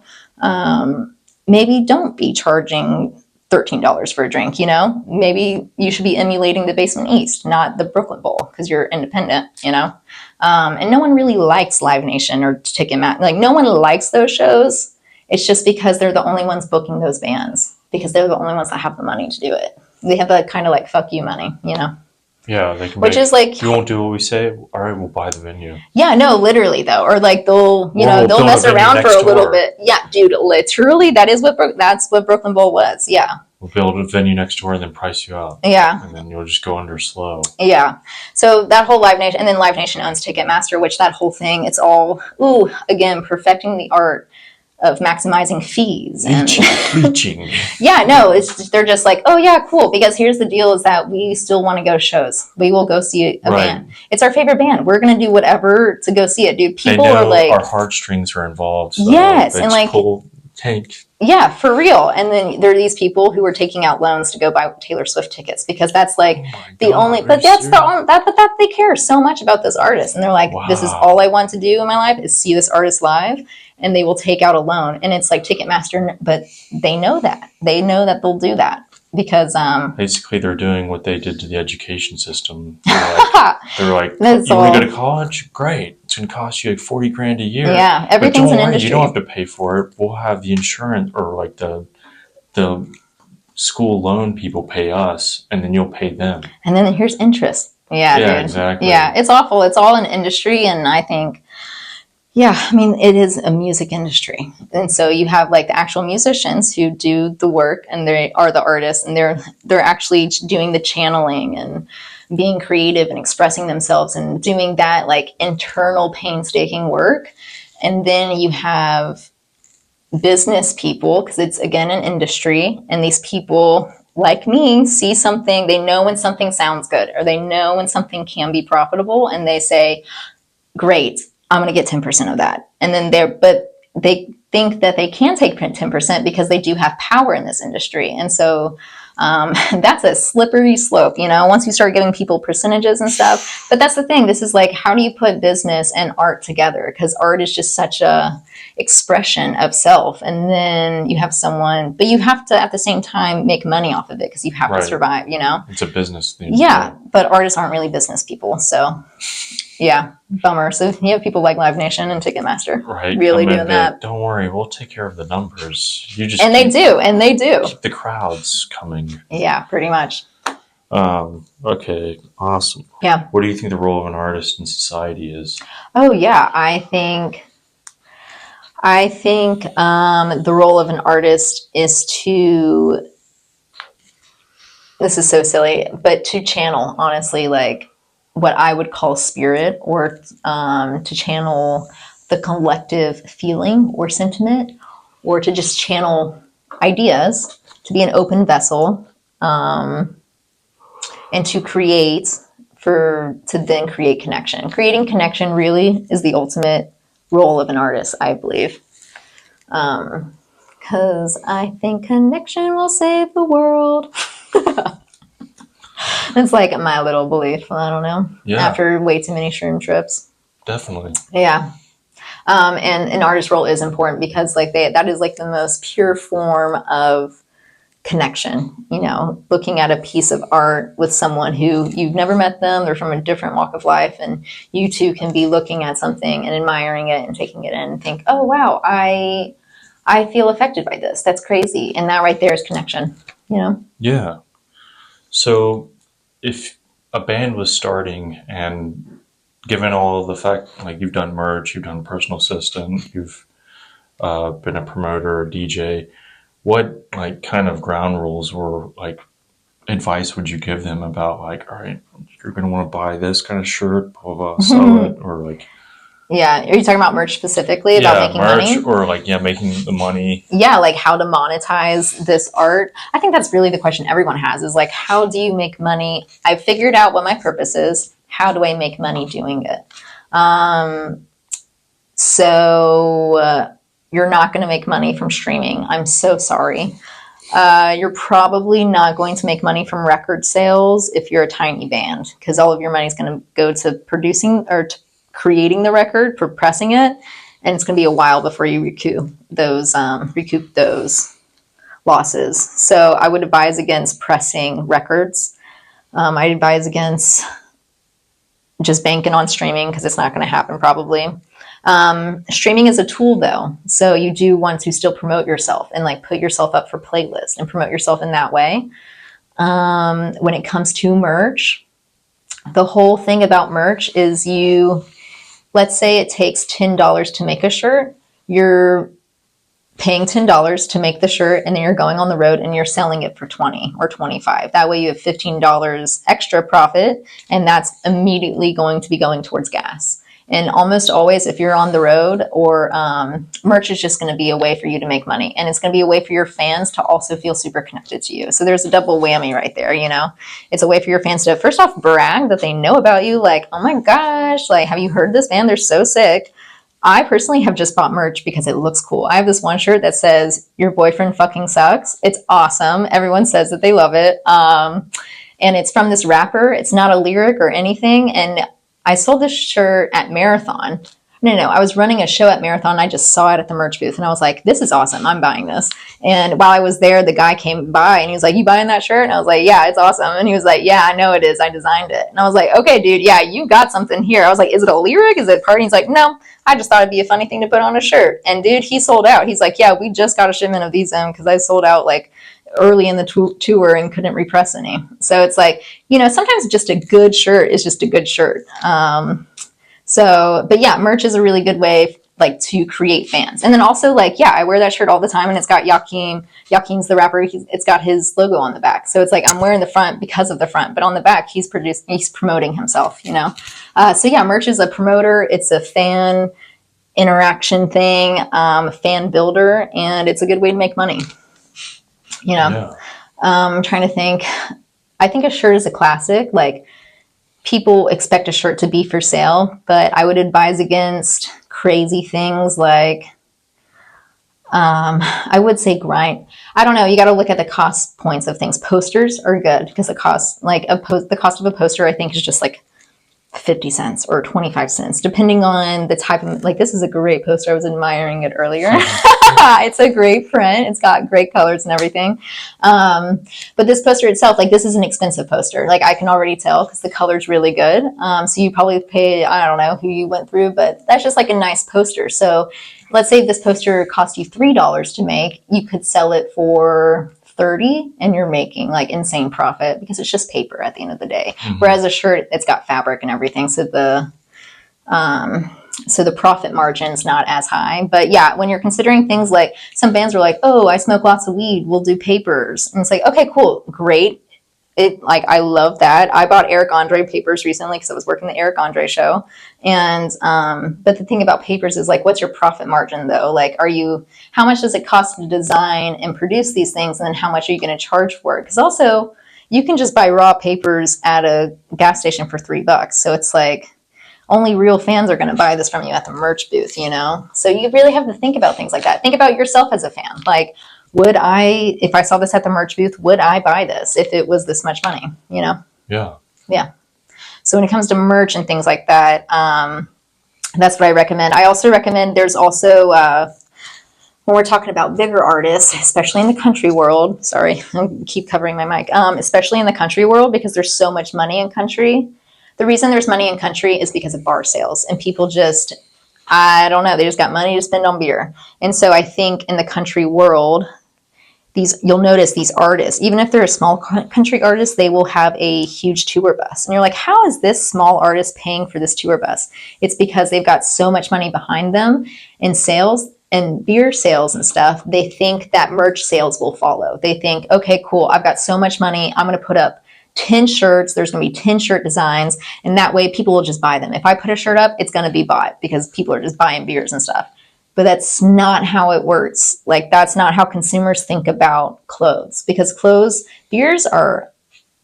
Maybe don't be charging $13 for a drink, you know? Maybe you should be emulating the Basement East, not the Brooklyn Bowl, because you're independent, you know? And no one really likes Live Nation or Ticketmaster. Like, no one likes those shows. It's just because they're the only ones booking those bands, because they're the only ones that have the money to do it. They have that kind of like fuck you money, you know? Yeah, they can. Which is like, you won't do what we say. All right, we'll buy the venue. Yeah, no, literally though, or like they'll mess around for a little bit. Yeah, dude, literally, that's what Brooklyn Bowl was. Yeah, we'll build a venue next door and then price you out. Yeah, and then you'll just go under slow. Yeah, so that whole Live Nation, and then Live Nation owns Ticketmaster, which that whole thing, it's all again perfecting the art of maximizing fees and leeching. Yeah, no, they're just like, oh yeah, cool. Because here's the deal: is that we still want to go to shows. We will go see a band. It's our favorite band. We're gonna do whatever to go see it, dude. People they know are like, our heartstrings are involved. So yes, and like, tank. Yeah, for real. And then there are these people who are taking out loans to go buy Taylor Swift tickets, because that's like the only. But that's serious? That they care so much about this artist, and they're like, wow. This is all I want to do in my life is see this artist live. And they will take out a loan, and it's like Ticketmaster, but they know that they'll do that because basically they're doing what they did to the education system. They're like you want to go to college? Great, it's going to cost you like $40,000 a year. Yeah, everything's an industry. You don't have to pay for it. We'll have the insurance or like the school loan people pay us, and then you'll pay them. And then here's interest. Yeah, dude. Exactly. Yeah, it's awful. It's all an industry, and I think. Yeah, I mean, it is a music industry. And so you have like the actual musicians who do the work, and they are the artists, and they're actually doing the channeling and being creative and expressing themselves and doing that like internal painstaking work. And then you have business people, because it's again an industry, and these people like me see something, they know when something sounds good, or they know when something can be profitable, and they say, great, I'm going to get 10% of that. And then they think that they can take 10% because they do have power in this industry. And so that's a slippery slope, you know, once you start giving people percentages and stuff. But that's the thing. This is like, how do you put business and art together? Because art is just such a expression of self. And then you have someone, but you have to at the same time make money off of it, because you have to survive, you know? It's a business thing. Yeah, but artists aren't really business people. So yeah, bummer. So you have people like Live Nation and Ticketmaster really doing that. Don't worry, we'll take care of the numbers. They do. Keep the crowds coming. Yeah, pretty much. Okay, awesome. Yeah. What do you think the role of an artist in society is? Oh yeah, I think the role of an artist is to this is so silly, but to channel, honestly, like what I would call spirit, or to channel the collective feeling or sentiment, or to just channel ideas, to be an open vessel, and to then create connection. Creating connection really is the ultimate role of an artist, I believe. Because I think connection will save the world. It's like my little belief. I don't know. Yeah. After way too many shroom trips. Definitely. Yeah. And an artist role is important because like that is like the most pure form of connection. You know, looking at a piece of art with someone who you've never met them, they're from a different walk of life, and you two can be looking at something and admiring it and taking it in and think, oh wow, I feel affected by this. That's crazy. And that right there is connection, you know? Yeah. So if a band was starting, and given all the fact, like you've done merch, you've done personal assistant, you've been a promoter, a DJ, what like kind of ground rules or like advice would you give them about like, all right, you're going to want to buy this kind of shirt, blah, blah, blah, sell it, or like... Yeah. Are you talking about merch specifically, about making merch, money? or like, making the money. Yeah, like how to monetize this art. I think that's really the question everyone has, is like, how do you make money? I've figured out what my purpose is. How do I make money doing it? So you're not going to make money from streaming. I'm so sorry. You're probably not going to make money from record sales if you're a tiny band, because all of your money is going to go to producing or to creating the record, for pressing it, and it's going to be a while before you recoup those losses. So I would advise against pressing records. I advise against just banking on streaming, because it's not going to happen probably. Streaming is a tool though, so you do want to still promote yourself and like put yourself up for playlists and promote yourself in that way. When it comes to merch, the whole thing about merch is let's say it takes $10 to make a shirt. You're paying $10 to make the shirt, and then you're going on the road and you're selling it for $20 or $25. That way you have $15 extra profit, and that's immediately going to be going towards gas. And almost always, if you're on the road, or merch is just going to be a way for you to make money. And it's going to be a way for your fans to also feel super connected to you. So there's a double whammy right there, you know? It's a way for your fans to, first off, brag that they know about you. Like, oh my gosh, like, have you heard this band? They're so sick. I personally have just bought merch because it looks cool. I have this one shirt that says, your boyfriend fucking sucks. It's awesome. Everyone says that they love it. And it's from this rapper. It's not a lyric or anything. And I sold this shirt at Marathon. No, I was running a show at Marathon. I just saw it at the merch booth and I was like, this is awesome. I'm buying this. And while I was there, the guy came by and he was like, you buying that shirt? And I was like, yeah, it's awesome. And he was like, yeah, I know it is. I designed it. And I was like, okay, dude, yeah, you got something here. I was like, is it a lyric? Is it a party? He's like, no, I just thought it'd be a funny thing to put on a shirt. And dude, he sold out. He's like, yeah, we just got a shipment of these in because I sold out like early in the tour and couldn't repress any. So it's like, you know, sometimes just a good shirt is just a good shirt. But yeah, merch is a really good way like to create fans. And then also like, yeah, I wear that shirt all the time and it's got Joaquin's the rapper. It's got his logo on the back. So it's like, I'm wearing the front because of the front, but on the back, he's promoting himself, you know? So yeah, merch is a promoter. It's a fan interaction thing, fan builder, and it's a good way to make money. You know, Yeah. I'm trying to think. I think a shirt is a classic. Like, people expect a shirt to be for sale, but I would advise against crazy things like, I would say grind. I don't know. You got to look at the cost points of things. Posters are good because the cost of a poster, I think, is just like 50 cents or 25 cents, depending on the type of, like, this is a great poster. I was admiring it earlier. It's a great print. It's got great colors and everything. But this poster itself, like, this is an expensive poster. Like, I can already tell because the color's really good. So you probably pay, I don't know who you went through, but that's just like a nice poster. So let's say this poster cost you $3 to make, you could sell it for 30 and you're making like insane profit because it's just paper at the end of the day. Mm-hmm. Whereas a shirt, it's got fabric and everything. So the profit margin's not as high. But yeah, when you're considering things like, some bands are like, oh, I smoke lots of weed, we'll do papers. And it's like, okay, cool, great. I love that. I bought Eric Andre papers recently because I was working the Eric Andre show. And, but the thing about papers is like, what's your profit margin though? Like, how much does it cost to design and produce these things? And then how much are you going to charge for it? Because also you can just buy raw papers at a gas station for $3. So it's like, only real fans are going to buy this from you at the merch booth, you know? So you really have to think about things like that. Think about yourself as a fan. Like, if I saw this at the merch booth, would I buy this if it was this much money, you know? Yeah. Yeah. So when it comes to merch and things like that, that's what I recommend. I also recommend there's also, when we're talking about bigger artists, especially in the country world, sorry, I keep covering my mic, especially in the country world, because there's so much money in country. The reason there's money in country is because of bar sales, and people just, I don't know, they just got money to spend on beer. And so I think in the country world, you'll notice these artists, even if they're a small country artist, they will have a huge tour bus. And you're like, how is this small artist paying for this tour bus? It's because they've got so much money behind them in sales and beer sales and stuff. They think that merch sales will follow. They think, okay, cool, I've got so much money, I'm going to put up 10 shirts, there's going to be 10 shirt designs, and that way people will just buy them. If I put a shirt up, it's going to be bought because people are just buying beers and stuff. But that's not how it works. Like, that's not how consumers think about clothes, because beers are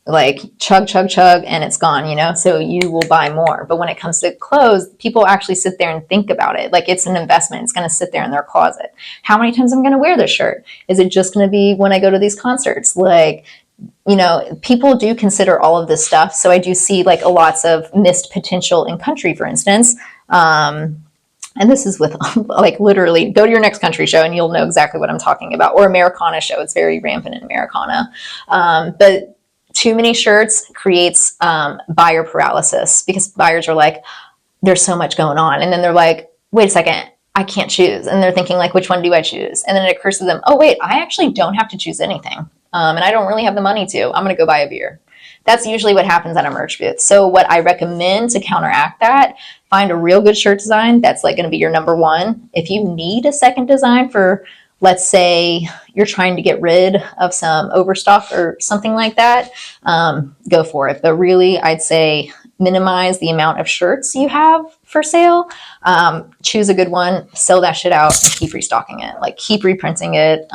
like chug, chug, chug, and it's gone, you know? So you will buy more. But when it comes to clothes, people actually sit there and think about it. Like, it's an investment. It's going to sit there in their closet. How many times am I going to wear this shirt? Is it just going to be when I go to these concerts? Like, you know, people do consider all of this stuff. So I do see like lots of missed potential in country, for instance. And this is with like literally go to your next country show and you'll know exactly what I'm talking about. Or Americana show. It's very rampant in Americana. But too many shirts creates buyer paralysis, because buyers are like, there's so much going on. And then they're like, wait a second, I can't choose. And they're thinking like, which one do I choose? And then it occurs to them, oh, wait, I actually don't have to choose anything. And I don't really have the money to. I'm going to go buy a beer. That's usually what happens at a merch booth. So what I recommend to counteract that, find a real good shirt design that's like going to be your number one. If you need a second design for, let's say you're trying to get rid of some overstock or something like that, go for it. But really, I'd say minimize the amount of shirts you have for sale. Choose a good one, sell that shit out, and keep restocking it. Like, keep reprinting it.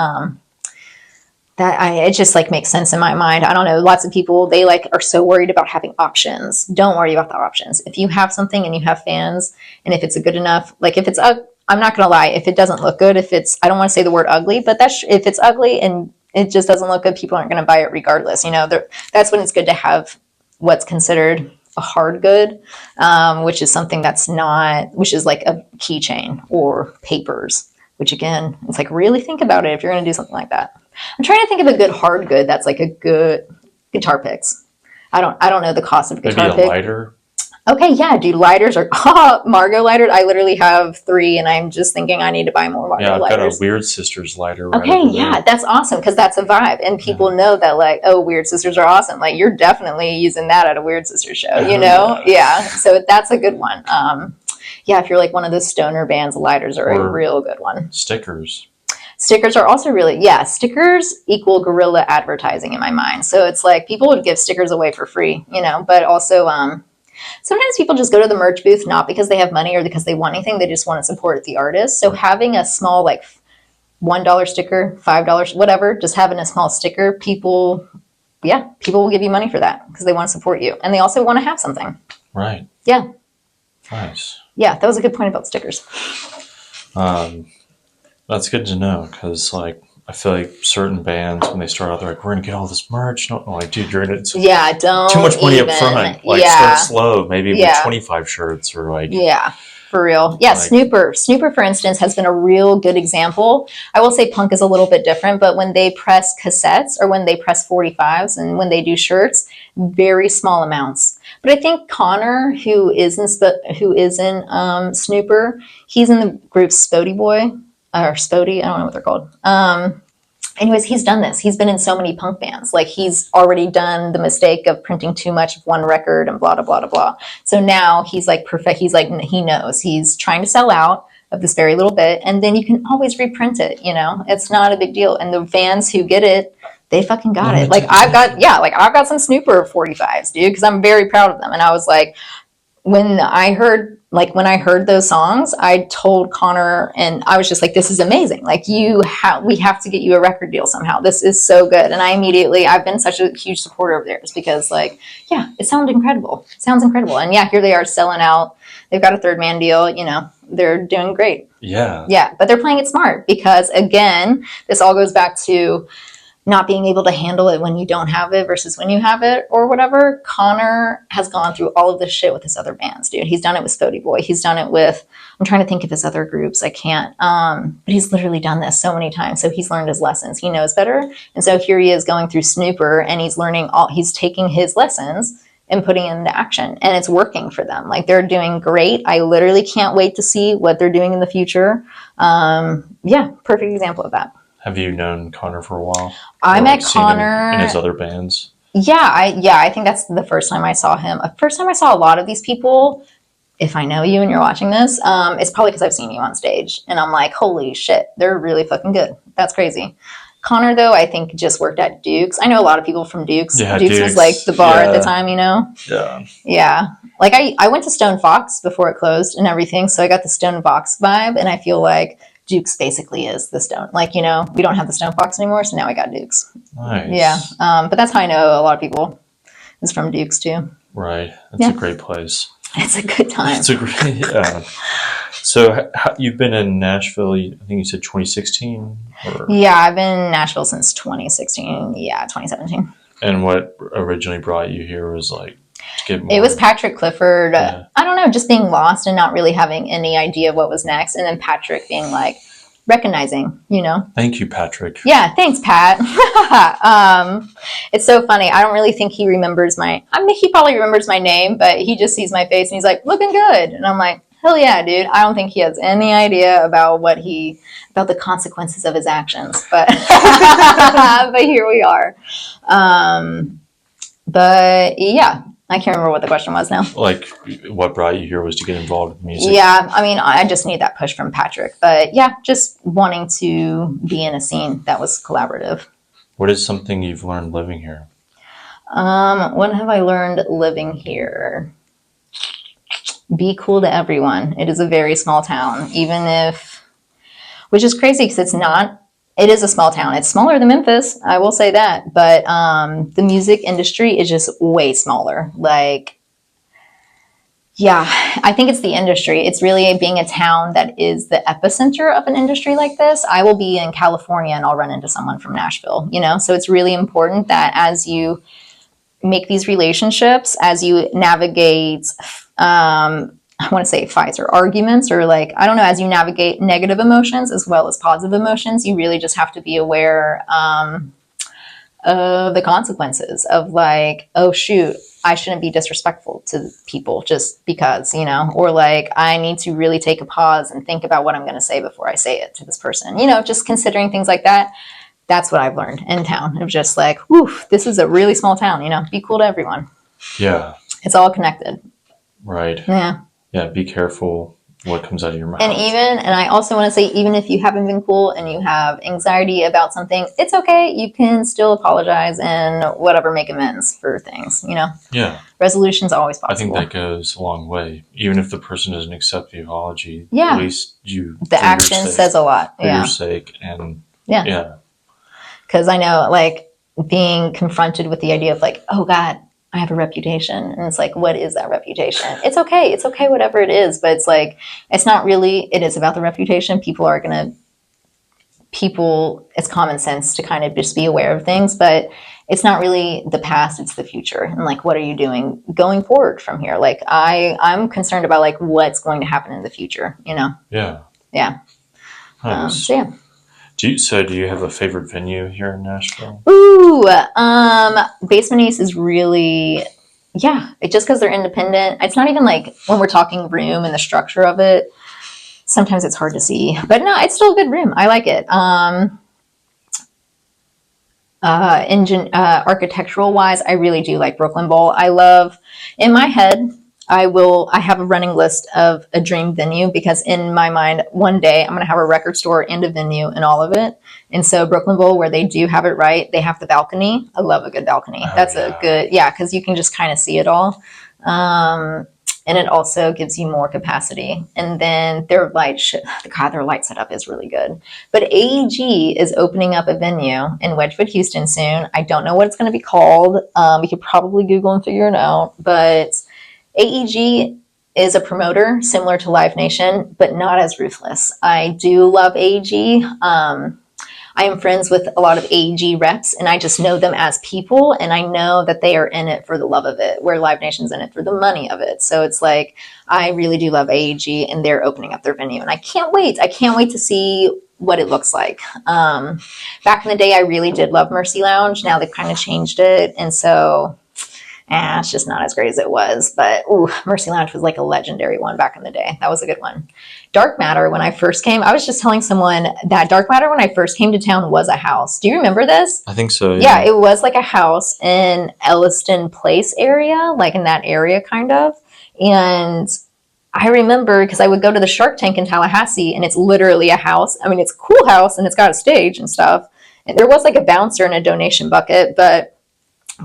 It just like makes sense in my mind. I don't know. Lots of people, they like are so worried about having options. Don't worry about the options. If you have something and you have fans, and if it's a good enough, like if it's, I'm not going to lie, if it doesn't look good, I don't want to say the word ugly, but if it's ugly and it just doesn't look good, people aren't going to buy it regardless. You know, that's when it's good to have what's considered a hard good, which is something which is like a keychain or papers, which again, it's like, really think about it if you're going to do something like that. I'm trying to think of a good hard good that's like a good guitar picks. I don't know the cost of a guitar pick. Maybe a lighter? Okay, yeah, dude, lighters are Margot lighters. I literally have 3, and I'm just thinking I need to buy more Margot lighters. Yeah, I've got a Weird Sisters lighter. Okay, yeah, that's awesome, because that's a vibe, and people know that, like, oh, Weird Sisters are awesome. Like, you're definitely using that at a Weird Sisters show, you know? Yeah, so that's a good one. Yeah, if you're like one of those stoner bands, lighters are a real good one. Stickers. Stickers are also stickers equal guerrilla advertising in my mind. So it's like people would give stickers away for free, you know, but also sometimes people just go to the merch booth not because they have money or because they want anything. They just want to support the artist. So having a small like $1 sticker, $5, whatever, just having a small sticker, people will give you money for that because they want to support you. And they also want to have something. Right. Yeah. Nice. Yeah, that was a good point about stickers. That's good to know, because like I feel like certain bands, when they start out, they're like, we're gonna get all this merch. No, like, dude, you're in it. Don't too much money up front. Like, start slow, maybe with 25 shirts or like. Yeah, for real. Yeah, like, Snooper, for instance, has been a real good example. I will say punk is a little bit different, but when they press cassettes or when they press 45s and when they do shirts, very small amounts. But I think Connor, who is in Snooper, he's in the group Spodie Boy. Or Spodie, I don't know what they're called. Anyways, he's done this. He's been in so many punk bands. Like, he's already done the mistake of printing too much of one record and blah, blah, blah, blah. So now he's like perfect. He's like, he knows. He's trying to sell out of this very little bit, and then you can always reprint it, you know? It's not a big deal. And the fans who get it, They fucking got it. Like I've got some Snooper 45s, dude, because I'm very proud of them. And I was like, when I heard those songs, I told Connor, and I was just like, this is amazing. Like we have to get you a record deal somehow. This is so good. And I've been such a huge supporter of theirs because like, yeah, it sounds incredible. And yeah, here they are selling out. They've got a third man deal, you know, they're doing great. Yeah. Yeah. But they're playing it smart because again, this all goes back to not being able to handle it when you don't have it versus when you have it or whatever. Connor has gone through all of this shit with his other bands, dude. He's done it with Stody Boy. He's done it with, I'm trying to think of his other groups. I can't. But he's literally done this so many times. So he's learned his lessons. He knows better. And so here he is going through Snooper and he's taking his lessons and putting it into action. And it's working for them. Like they're doing great. I literally can't wait to see what they're doing in the future. Yeah, perfect example of that. Have you known Connor for a while? I met Connor in his other bands. Yeah, I think that's the first time I saw him. First time I saw a lot of these people. If I know you and you're watching this, it's probably because I've seen you on stage, and I'm like, holy shit, they're really fucking good. That's crazy. Connor, though, I think just worked at Duke's. I know a lot of people from Duke's. Yeah, Duke's was like the bar at the time, you know? Yeah. Yeah. Like I went to Stone Fox before it closed and everything, so I got the Stone Fox vibe, and I feel like Duke's basically is the Stone. Like, you know, we don't have the Stone Fox anymore, so now I got Duke's. Nice. Yeah. But that's how I know a lot of people is from Duke's too. Right. That's a great place. It's a good time. It's a great, yeah. So you've been in Nashville, I think you said 2016? Yeah, I've been in Nashville since 2016. Yeah, 2017. And what originally brought you here was like, to get more? It was Patrick Clifford. Yeah. I don't know, just being lost and not really having any idea of what was next. And then Patrick being like, recognizing, you know. Thank you, Patrick. Yeah, thanks, Pat. It's so funny. I don't really think he remembers he probably remembers my name, but he just sees my face and he's like, looking good. And I'm like, hell yeah, dude. I don't think he has any idea about about the consequences of his actions, but but here we are. But yeah, I can't remember what the question was now. Like, what brought you here was to get involved with music. Yeah, I mean, I just need that push from Patrick. But yeah, just wanting to be in a scene that was collaborative. What is something you've learned living here? What have I learned living here? Be cool to everyone. It is a very small town, which is crazy because it is a small town. It's smaller than Memphis, I will say that. But the music industry is just way smaller. Like, yeah, I think it's the industry. It's really being a town that is the epicenter of an industry like this. I will be in California and I'll run into someone from Nashville, you know? So it's really important that as you make these relationships, as you navigate, I want to say fights or arguments or like, I don't know, as you navigate negative emotions as well as positive emotions, you really just have to be aware of the consequences of like, oh shoot, I shouldn't be disrespectful to people just because, you know, or like I need to really take a pause and think about what I'm going to say before I say it to this person, you know, just considering things like that. That's what I've learned in town. Of just like, whew, this is a really small town, you know, be cool to everyone. Yeah. It's all connected. Right. Yeah. Yeah, be careful what comes out of your mouth. And I also want to say, even if you haven't been cool and you have anxiety about something, it's okay. You can still apologize and whatever, make amends for things, you know? Yeah. Resolution's always possible. I think that goes a long way. Even if the person doesn't accept the apology, yeah. At least the action says a lot. For your sake. And yeah. Because I know, like, being confronted with the idea of like, oh God, I have a reputation. And it's like, what is that reputation? It's okay. It's okay, whatever it is. But it's like, it's not really, it is about the reputation. It's common sense to kind of just be aware of things, but it's not really the past, it's the future. And like, what are you doing going forward from here? Like I'm concerned about like what's going to happen in the future, you know? Yeah. Yeah. Nice. So yeah. Do you have a favorite venue here in Nashville? Ooh, Basement East is really, it's just because they're independent. It's not even like when we're talking room and the structure of it, sometimes it's hard to see, but no, it's still a good room. I like it. Architectural wise, I really do like Brooklyn Bowl. I love, in my head, I have a running list of a dream venue because in my mind, one day I'm going to have a record store and a venue and all of it. And so Brooklyn Bowl, where they do have it right, they have the balcony. I love a good balcony. That's a good, because you can just kind of see it all. And it also gives you more capacity. And then their their light setup is really good. But AEG is opening up a venue in Wedgwood, Houston soon. I don't know what it's going to be called. You could probably Google and figure it out. But AEG is a promoter similar to Live Nation, but not as ruthless. I do love AEG. I am friends with a lot of AEG reps, and I just know them as people, and I know that they are in it for the love of it, where Live Nation's in it for the money of it. So it's like, I really do love AEG, and they're opening up their venue, and I can't wait. I can't wait to see what it looks like. Back in the day, I really did love Mercy Lounge. Now they've kind of changed it, and so it's just not as great as it was. But Mercy Lounge was like a legendary one back in the day. That was a good one. Dark Matter, when I first came, I was just telling someone that Dark Matter, when I first came to town, was a house. Do you remember this? I think so. Yeah, it was like a house in Elliston Place area, like in that area kind of. And I remember because I would go to the Shark Tank in Tallahassee, and it's literally a house. I mean, it's a cool house, and it's got a stage and stuff. And there was like a bouncer and a donation bucket, but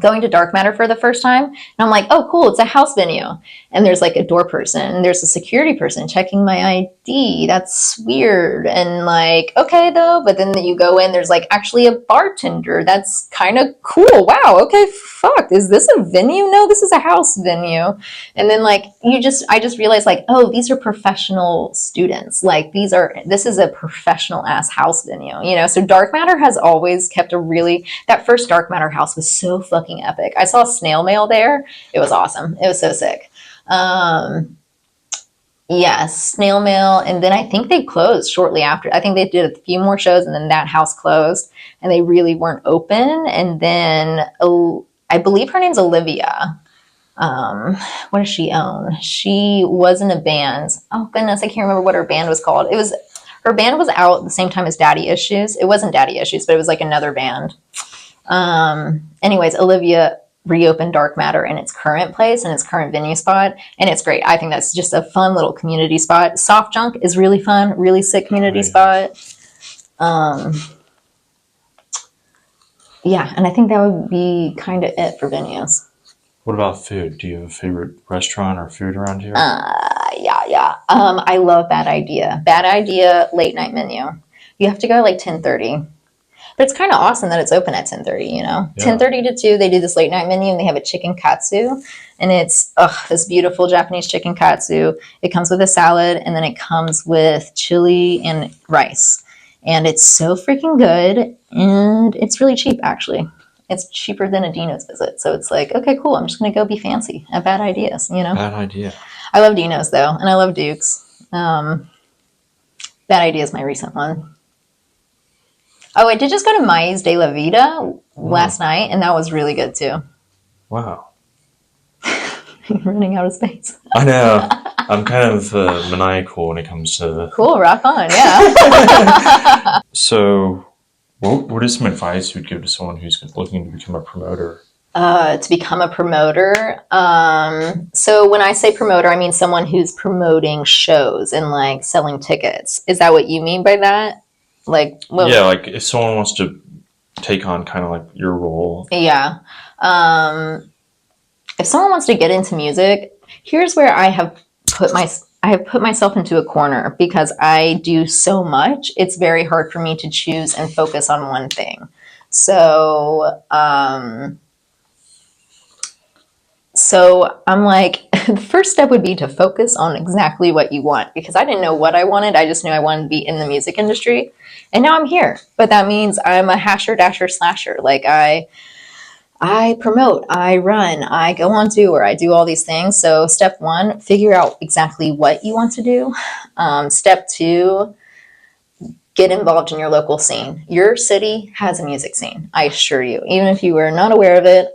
going to Dark Matter for the first time, and I'm like, oh, cool, it's a house venue. And there's like a door person, and there's a security person checking my ID. That's weird. And like, okay, though. But then you go in, there's like actually a bartender. That's kind of cool. Wow, okay, fuck. Is this a venue? No, this is a house venue. And then like, I just realized like, oh, these are professional students. Like this is a professional ass house venue, you know? So Dark Matter has always kept that first Dark Matter house was so fucking epic. I saw Snail Mail there. It was awesome. It was so sick. Snail Mail. And then I think they closed shortly after. I think they did a few more shows, and then that house closed, and they really weren't open. And then I believe her name's Olivia. What does she own? She was in a band. Oh goodness, I can't remember what her band was called. Her band was out at the same time as Daddy Issues. It wasn't Daddy Issues, but it was like another band. Anyways, Olivia reopened Dark Matter in its current place and its current venue spot, and it's great. I think that's just a fun little community spot. Soft Junk is really fun, really sick community spot. And I think that would be kind of it for venues. What about food? Do you have a favorite restaurant or food around here? I love Bad Idea. Bad Idea late night menu. You have to go like 10:30. But it's kind of awesome that it's open at 10:30, you know? Yeah. 10:30 to 2, they do this late night menu, and they have a chicken katsu. And it's this beautiful Japanese chicken katsu. It comes with a salad, and then it comes with chili and rice. And it's so freaking good, and it's really cheap, actually. It's cheaper than a Dino's visit. So it's like, okay, cool, I'm just going to go be fancy at Bad Ideas, you know? Bad idea. I love Dino's, though, and I love Duke's. Bad Idea is my recent one. Oh, I did just go to Maíz de la Vida last night, and that was really good, too. Wow. You're running out of space. I know. I'm kind of maniacal when it comes to... Cool, rock on, yeah. So, what is some advice you would give to someone who's looking to become a promoter? To become a promoter? So when I say promoter, I mean someone who's promoting shows and, like, selling tickets. Is that what you mean by that? Like, well, yeah, like if someone wants to take on kind of like your role. Yeah. If someone wants to get into music, here's where I have put myself into a corner because I do so much. It's very hard for me to choose and focus on one thing. So I'm like, the first step would be to focus on exactly what you want, because I didn't know what I wanted. I just knew I wanted to be in the music industry, and now I'm here. But that means I'm a hasher, dasher, slasher. Like I promote, I run, I go on tour, I do all these things. So step one, figure out exactly what you want to do. Step two, get involved in your local scene. Your city has a music scene, I assure you. Even if you were not aware of it,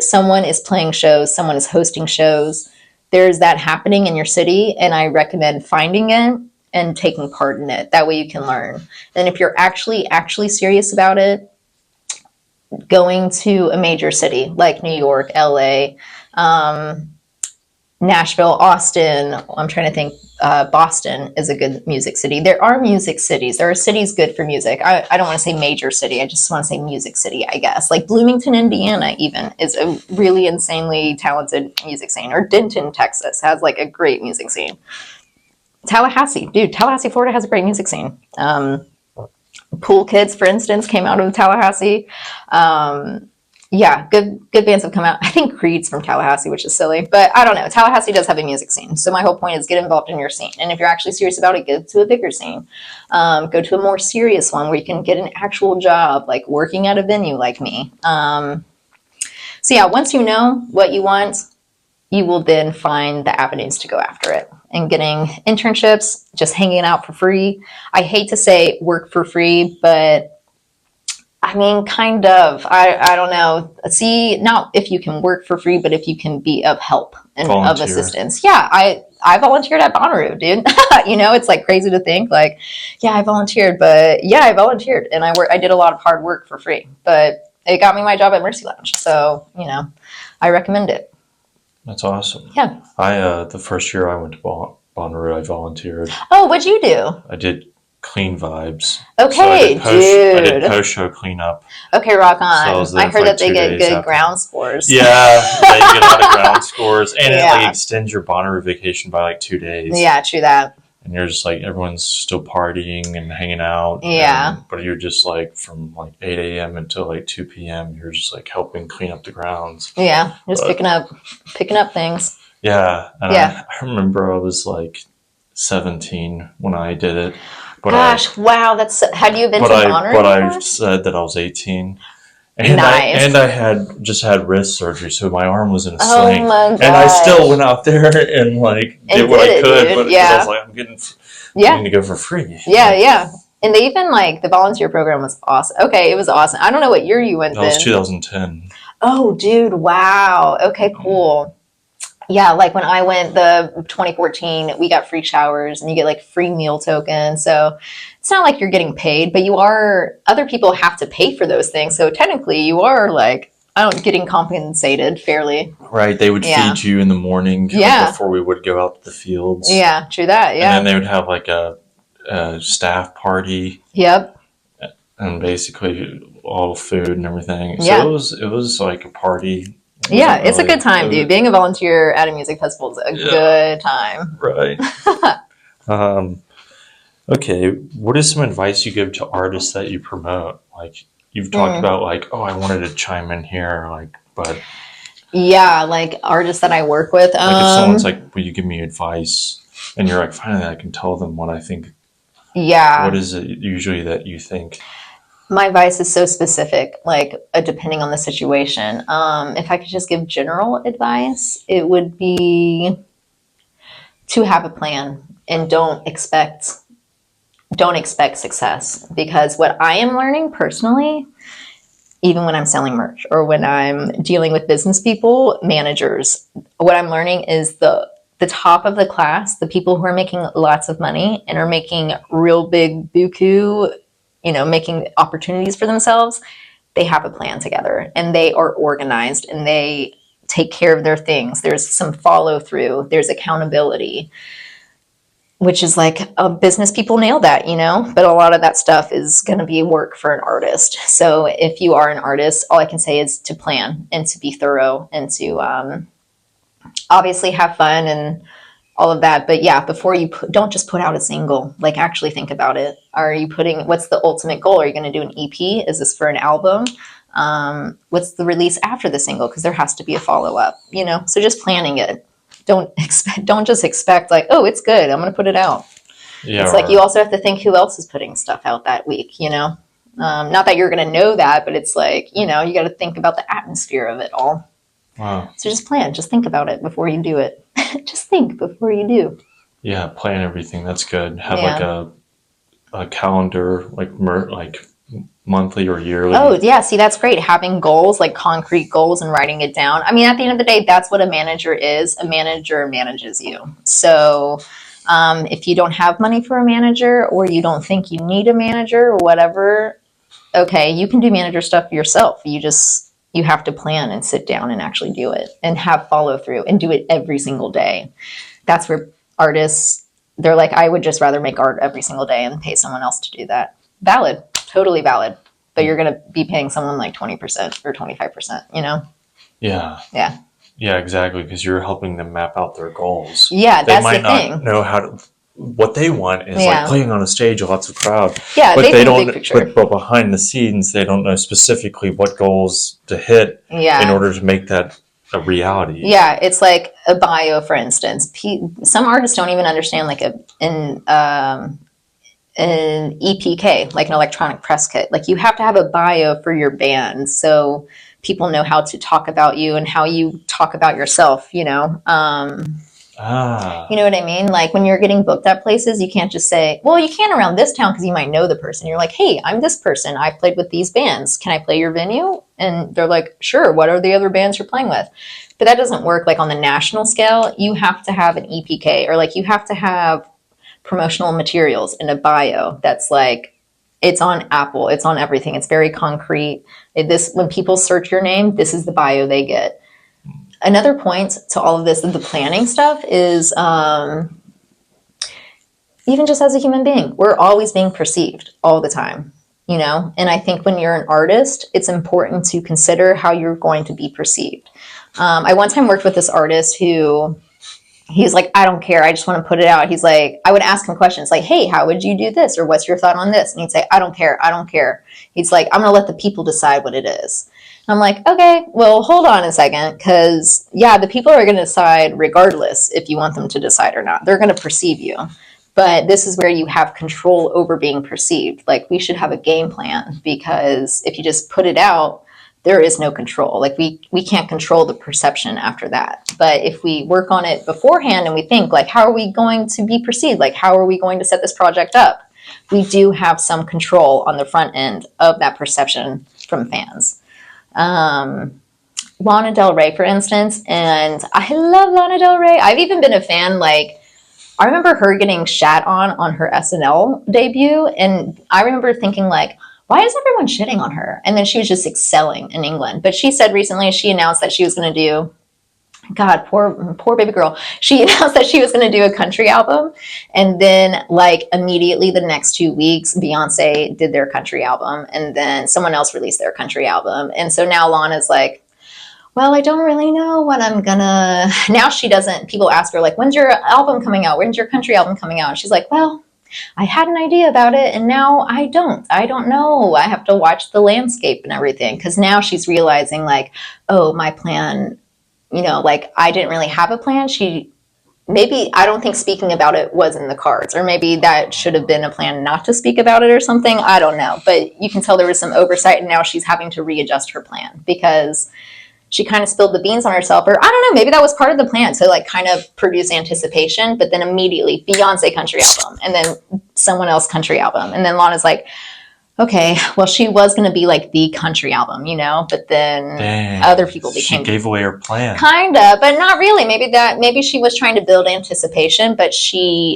someone is playing shows, someone is hosting shows. There's that happening in your city, and I recommend finding it and taking part in it. That way you can learn. And if you're actually serious about it, going to a major city like New York, LA, Nashville, Austin. I'm trying to think. Boston is a good music city. There are music cities. There are cities good for music. I don't want to say major city. I just want to say music city, I guess. Like Bloomington, Indiana, even is a really insanely talented music scene. Or Denton, Texas has like a great music scene. Tallahassee, dude, Tallahassee, Florida has a great music scene. Pool Kids, for instance, came out of Tallahassee. Yeah, good bands have come out. I think Creed's from Tallahassee, which is silly, but I don't know. Tallahassee does have a music scene, so my whole point is get involved in your scene. And if you're actually serious about it, go to a bigger scene. Go to a more serious one where you can get an actual job, like working at a venue like me. So yeah, once you know what you want, you will then find the avenues to go after it. And getting internships, just hanging out for free. I hate to say work for free, but I mean, kind of. I don't know. See, not if you can work for free, but if you can be of help and Volunteer. of assistance. Yeah, I volunteered at Bonnaroo, dude. It's like crazy to think like, yeah, I volunteered, but yeah, I volunteered and I did a lot of hard work for free, but it got me my job at Mercy Lounge. So, I recommend it. That's awesome. Yeah. The first year I went to Bonnaroo, I volunteered. Oh, what'd you do? I did clean vibes. Okay, so I did dude. post-show cleanup. Okay, rock on. So I I heard that they get good ground scores. Yeah, you get a lot of ground scores, and Yeah. it like extends your Bonnaroo vacation by like 2 days. Yeah, true that. And you're just like, everyone's still partying and hanging out. Yeah. But you're just like from like 8 a.m. until like 2 p.m. You're just like helping clean up the grounds. Yeah, just picking up things. Yeah. And Yeah. I remember I was like 17 when I did it. But Gosh, wow, had you been to Bonnaroo? But I said that I was 18. And Nice. I had just had wrist surgery, so my arm was in a Oh sling. my gosh. And I still went out there and like did what I could, dude. but Yeah. I was like, I'm getting to go for free. Yeah. And they even like the volunteer program was awesome. Okay, it was awesome. I don't know what year you went. That was 2010. Oh, dude, wow. Okay, cool. Yeah, like when I went the 2014, we got free showers and you get like free meal tokens. So it's not like you're getting paid, but other people have to pay for those things. So technically you are like, getting compensated fairly. Right. They would feed you in the morning before we would go out to the fields. Yeah, true that. Yeah. And then they would have like a staff party. Yep. And basically all food and everything. Yeah. So it was like a party. It's a good time, dude. Being a volunteer at a music festival is a good time. Right. Okay. What is some advice you give to artists that you promote? Like you've talked about like, oh, I wanted to chime in here, like, but yeah, like artists that I work with. Like if someone's like, will you give me advice? And you're like, finally, I can tell them what I think. Yeah. What is it usually that you think? My advice is so specific, like depending on the situation. If I could just give general advice, it would be to have a plan and don't expect success. Because what I am learning personally, even when I'm selling merch or when I'm dealing with business people, managers, what I'm learning is the top of the class, the people who are making lots of money and are making real big buku, making opportunities for themselves, they have a plan together and they are organized and they take care of their things. There's some follow through, there's accountability, which is like business people nail that, but a lot of that stuff is going to be work for an artist. So if you are an artist, all I can say is to plan and to be thorough and to obviously have fun and all of that. But yeah, before you don't just put out a single, like actually think about it. What's the ultimate goal? Are you going to do an EP? Is this for an album? What's the release after the single? Because there has to be a follow up, so just planning it. Don't just expect like, oh, it's good, I'm going to put it out. Yeah, it's like you also have to think who else is putting stuff out that week, not that you're going to know that, but it's like, you got to think about the atmosphere of it all. Wow. So just think about it before you do it. Just think before you do. Yeah, plan everything. That's good. Have like a calendar, like monthly or yearly. Oh yeah, see, that's great. Having goals, like concrete goals, and writing it down. I mean, at the end of the day, that's what a manager is. A manager manages you. So if you don't have money for a manager, or you don't think you need a manager, or whatever, okay, you can do manager stuff yourself. You just You have to plan and sit down and actually do it and have follow through and do it every single day. That's where artists, they're like, I would just rather make art every single day and pay someone else to do that. Valid, totally valid. But you're going to be paying someone like 20% or 25%, you know? Yeah. Yeah. Yeah, exactly. Because you're helping them map out their goals. Yeah, they that's might the thing. not know how to. What they want is Yeah. like playing on a stage, lots of crowd. Yeah, but they think don't. big picture. But behind the scenes, they don't know specifically what goals to hit Yeah. in order to make that a reality. Yeah, it's like a bio, for instance. Some artists don't even understand like an EPK, like an electronic press kit. Like you have to have a bio for your band, so people know how to talk about you and how you talk about yourself. You know. You know what I mean? Like when you're getting booked at places, you can't just say, well, you can around this town because you might know the person. You're like, hey, I'm this person. I played with these bands. Can I play your venue? And they're like, sure. What are the other bands you're playing with? But that doesn't work like on the national scale. You have to have an EPK or like you have to have promotional materials in a bio that's like, it's on Apple. It's on everything. It's very concrete. When people search your name, this is the bio they get. Another point to all of this, the planning stuff, is even just as a human being, we're always being perceived all the time, you know? And I think when you're an artist, it's important to consider how you're going to be perceived. I one time worked with this artist who, he's like, I don't care. I just want to put it out. He's like, I would ask him questions like, hey, how would you do this? Or what's your thought on this? And he'd say, I don't care. I don't care. He's like, I'm going to let the people decide what it is. I'm like, okay, well, hold on a second, because, yeah, the people are going to decide regardless if you want them to decide or not. They're going to perceive you. But this is where you have control over being perceived. Like, we should have a game plan, because if you just put it out, there is no control. Like, we can't control the perception after that. But if we work on it beforehand and we think, like, how are we going to be perceived? Like, how are we going to set this project up? We do have some control on the front end of that perception from fans. Lana Del Rey, for instance, and I love Lana Del Rey. I've even been a fan, like, I remember her getting shat on her SNL debut, and I remember thinking, like, why is everyone shitting on her? And then she was just excelling in England. But she said recently, she announced that she was going to do, God, poor baby girl. She announced that she was going to do a country album. And then, like, immediately the next 2 weeks, Beyonce did their country album. And then someone else released their country album. And so now Lana's like, well, I don't really know what I'm gonna. Now she doesn't. People ask her, like, when's your album coming out? When's your country album coming out? And she's like, well, I had an idea about it, and now I don't. I don't know. I have to watch the landscape and everything. Because now she's realizing, like, oh, my plan, you know, like, I didn't really have a plan. Maybe, I don't think speaking about it was in the cards, or maybe that should have been a plan not to speak about it or something. I don't know. But you can tell there was some oversight, and now she's having to readjust her plan because she kind of spilled the beans on herself, or I don't know, maybe that was part of the plan to, like, kind of produce anticipation, but then immediately Beyonce country album, and then someone else country album. And then Lana's like, okay, well, she was going to be like the country album, you know, but then other people became. She gave away her plan. Kind of, but not really. Maybe she was trying to build anticipation, but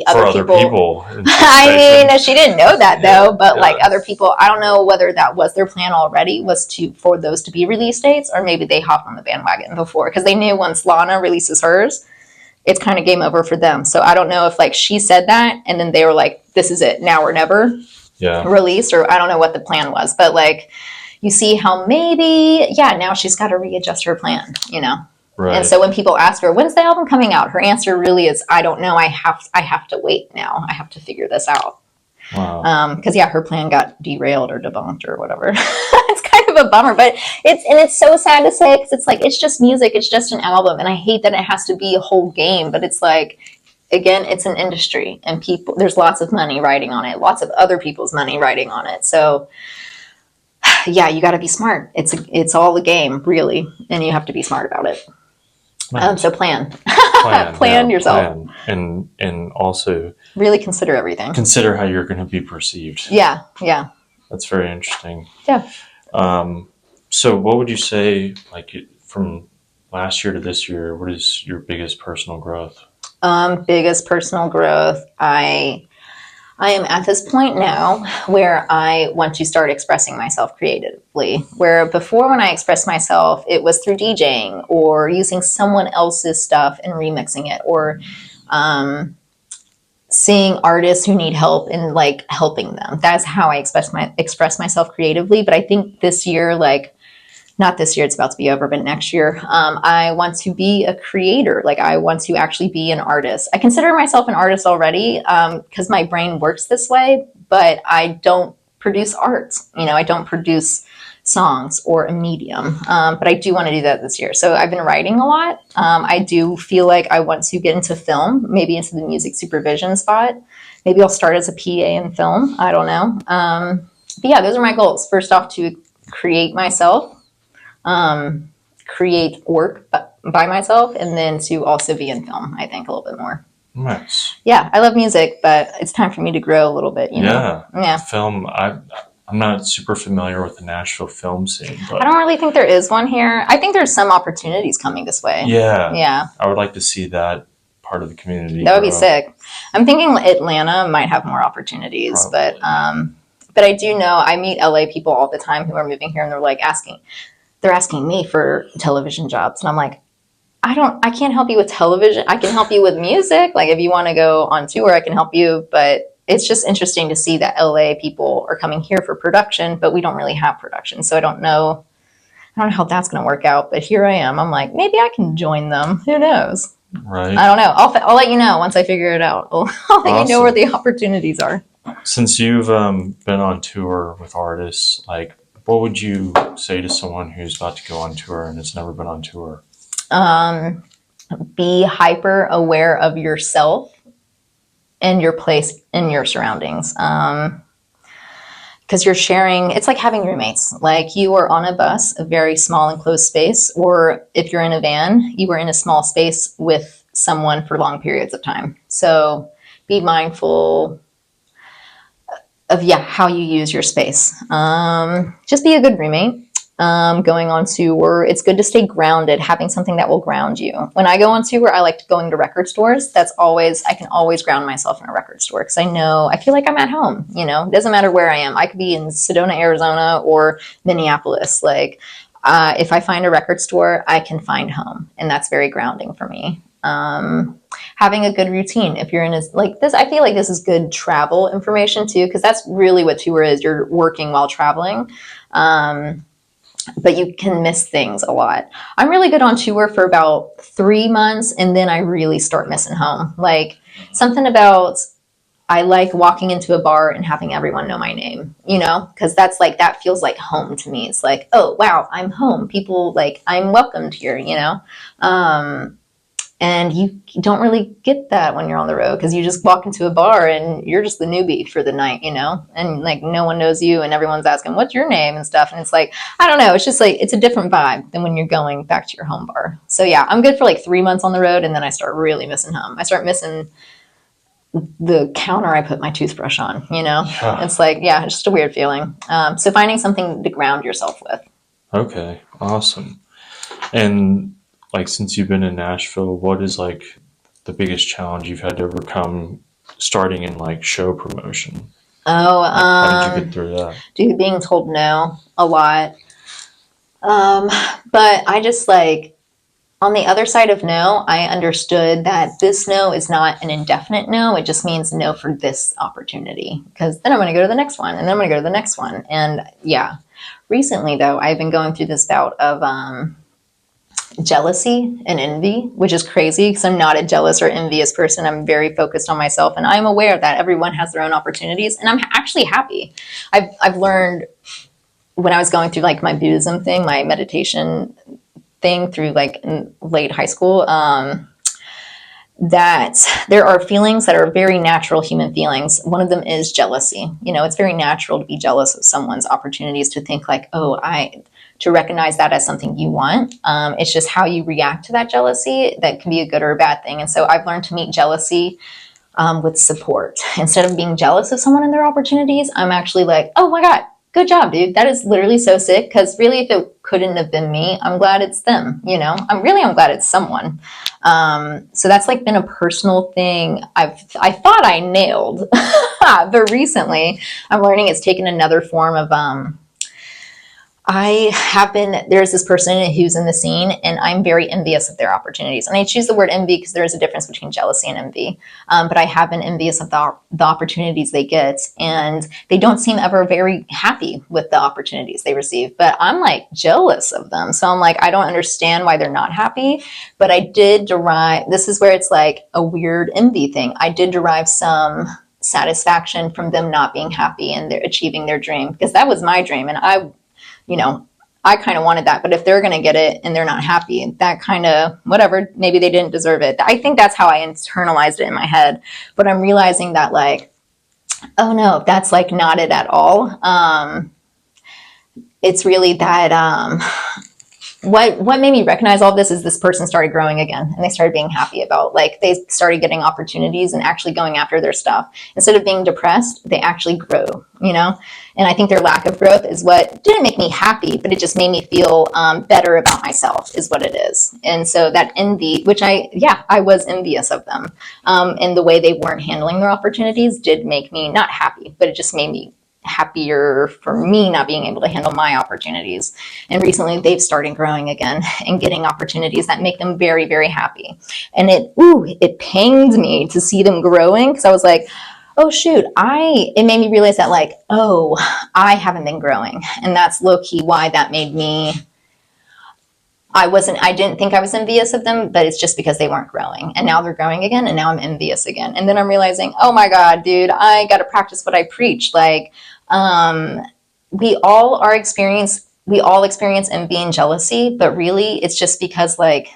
other people I mean, she didn't know that though, but like other people, I don't know whether that was their plan already, was for those to be release dates, or maybe they hopped on the bandwagon before, because they knew once Lana releases hers, it's kind of game over for them. So I don't know if, like, she said that and then they were like, this is it, now or never. Released, or I don't know what the plan was, but, like, you see how maybe, now she's got to readjust her plan, you know? Right. And so when people ask her, when's the album coming out? Her answer really is, I don't know. I have to wait now. I have to figure this out. Wow. Because her plan got derailed or debunked or whatever. It's kind of a bummer, but it's so sad to say, because it's like, it's just music. It's just an album. And I hate that it has to be a whole game, but it's like, again, it's an industry, and there's lots of money riding on it, lots of other people's money riding on it. So you got to be smart. It's all a game, really, and you have to be smart about it. Nice. So plan yourself. Plan. And also really consider everything. Consider how you're going to be perceived. Yeah. That's very interesting. Yeah. So what would you say, like, from last year to this year, what is your biggest personal growth? Biggest personal growth. I I am at this point now where I want to start expressing myself creatively. Where before, when I expressed myself, it was through DJing or using someone else's stuff and remixing it, or seeing artists who need help and like helping them. That's how I express myself creatively. But I think this year, like not this year, it's about to be over, but next year, I want to be a creator. Like I want to actually be an artist. I consider myself an artist already because my brain works this way, but I don't produce art. You know, I don't produce songs or a medium, but I do want to do that this year. So I've been writing a lot. I do feel like I want to get into film, maybe into the music supervision spot. Maybe I'll start as a PA in film. I don't know. But yeah, those are my goals. First off, to create myself, create work by myself, and then to also be in film, I think, a little bit more. Nice. Yeah, I love music, but it's time for me to grow a little bit, you know? Yeah. Film, I'm not super familiar with the Nashville film scene, but I don't really think there is one here. I think there's some opportunities coming this way. yeah, I would like to see that part of the community. That would be sick. I'm thinking Atlanta might have more opportunities, Probably. but I do know I meet LA people all the time who are moving here, and they're like asking me for television jobs, and I'm like, I can't help you with television. I can help you with music. Like if you want to go on tour, I can help you, but it's just interesting to see that LA people are coming here for production, but we don't really have production. So I don't know how that's going to work out, but here I am. I'm like, maybe I can join them. Who knows? Right. I don't know. I'll let you know once I figure it out. I'll let you know where the opportunities are. Since you've been on tour with artists, like what would you say to someone who's about to go on tour and has never been on tour? Be hyper aware of yourself and your place in your surroundings. Because you're sharing, it's like having roommates. Like you are on a bus, a very small enclosed space, or if you're in a van, you are in a small space with someone for long periods of time. So be mindful of how you use your space. Just be a good roommate. Going on tour, it's good to stay grounded, having something that will ground you. When I go on tour, I like going to record stores. I can always ground myself in a record store because I feel like I'm at home. You know, it doesn't matter where I am. I could be in Sedona, Arizona or Minneapolis. Like, if I find a record store, I can find home, and that's very grounding for me. Having a good routine. If you're in like this, I feel like this is good travel information too, because that's really what tour is. You're working while traveling. But you can miss things a lot. I'm really good on tour for about 3 months, and then I really start missing home. Like something about, I like walking into a bar and having everyone know my name, you know, because that feels like home to me. It's like, oh, wow, I'm home. People like, I'm welcomed here, you know? And you don't really get that when you're on the road because you just walk into a bar and you're just the newbie for the night, you know, and like no one knows you and everyone's asking, what's your name and stuff. And it's like, I don't know. It's just like, it's a different vibe than when you're going back to your home bar. So yeah, I'm good for like 3 months on the road. And then I start really missing home. I start missing the counter I put my toothbrush on, you know, It's like, yeah, it's just a weird feeling. So finding something to ground yourself with. Okay. Awesome. And like, since you've been in Nashville, what is like the biggest challenge you've had to overcome starting in like show promotion? How did you get through that? Dude, being told no a lot. But I just like, on the other side of no, I understood that this no is not an indefinite no. It just means no for this opportunity. Because then I'm going to go to the next one, and then I'm going to go to the next one. And yeah, recently though, I've been going through this bout of jealousy and envy, which is crazy because I'm not a jealous or envious person. I'm very focused on myself, and I'm aware that everyone has their own opportunities, and I'm actually happy. I've learned when I was going through like my Buddhism thing, my meditation thing through like in late high school, that there are feelings that are very natural human feelings. One of them is jealousy. You know, it's very natural to be jealous of someone's opportunities, to think like, to recognize that as something you want. It's just how you react to that jealousy that can be a good or a bad thing. And so I've learned to meet jealousy with support. Instead of being jealous of someone and their opportunities, I'm actually like, oh my God, good job, dude. That is literally so sick. Because really, if it couldn't have been me, I'm glad it's them. You know, I'm glad it's someone. So that's like been a personal thing. I thought I nailed, but recently I'm learning it's taken another form of there's this person who's in the scene, and I'm very envious of their opportunities. And I choose the word envy because there is a difference between jealousy and envy. But I have been envious of the opportunities they get, and they don't seem ever very happy with the opportunities they receive. But I'm like jealous of them. So I'm like, I don't understand why they're not happy. But I did derive, this is where it's like a weird envy thing. I did derive some satisfaction from them not being happy and they're achieving their dream, because that was my dream. And I kind of wanted that, but if they're going to get it and they're not happy, that kind of, whatever, maybe they didn't deserve it. I think that's how I internalized it in my head. But I'm realizing that like, oh no, that's like not it at all. It's really that, what made me recognize all this is this person started growing again, and they started being happy about, like, they started getting opportunities and actually going after their stuff. Instead of being depressed, they actually grew, you know? And I think their lack of growth is what didn't make me happy, but it just made me feel better about myself is what it is. And so that envy, which I was envious of them. And the way they weren't handling their opportunities did make me not happy, but it just made me happier for me not being able to handle my opportunities. And recently they've started growing again and getting opportunities that make them very, very happy. And it pained me to see them growing, because I was like, oh shoot, it made me realize that like, oh, I haven't been growing. And that's low-key why that made me, I didn't think I was envious of them, but it's just because they weren't growing. And now they're growing again, and now I'm envious again. And then I'm realizing, oh my God, dude, I got to practice what I preach. Like, we all experience envy and jealousy, but really it's just because like,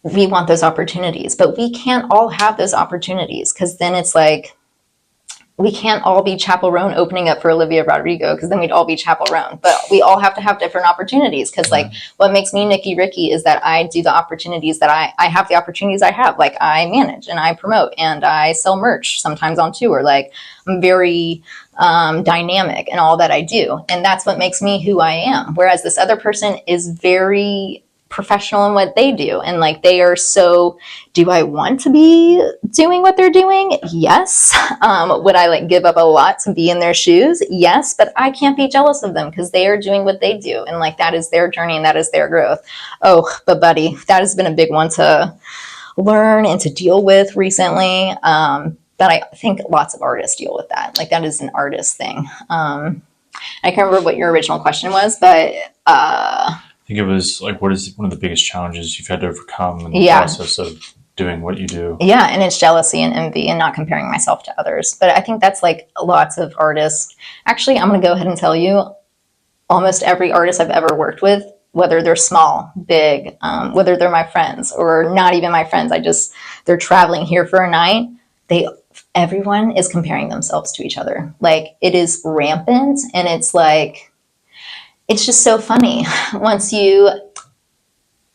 we want those opportunities, but we can't all have those opportunities, because then it's like, we can't all be Chapel Roan opening up for Olivia Rodrigo, because then we'd all be Chapel Roan. But we all have to have different opportunities, because like what makes me Nicki Ricci is that I do the opportunities that I have the opportunities I have. Like I manage and I promote and I sell merch sometimes on tour. Like I'm very dynamic in all that I do. And that's what makes me who I am. Whereas this other person is very professional in what they do, and like they are so, do I want to be doing what they're doing? Yes. Would I like give up a lot to be in their shoes? Yes. But I can't be jealous of them, because they are doing what they do, and like that is their journey and that is their growth. Oh, but buddy, that has been a big one to learn and to deal with recently. But I think lots of artists deal with that. Like that is an artist thing. I can't remember what your original question was, but I think it was like, what is one of the biggest challenges you've had to overcome in the process of doing what you do? Yeah, and it's jealousy and envy and not comparing myself to others. But I think that's like lots of artists. Actually, I'm going to go ahead and tell you, almost every artist I've ever worked with, whether they're small, big, whether they're my friends or not even my friends, they're traveling here for a night, everyone is comparing themselves to each other. Like it is rampant, and it's like, it's just so funny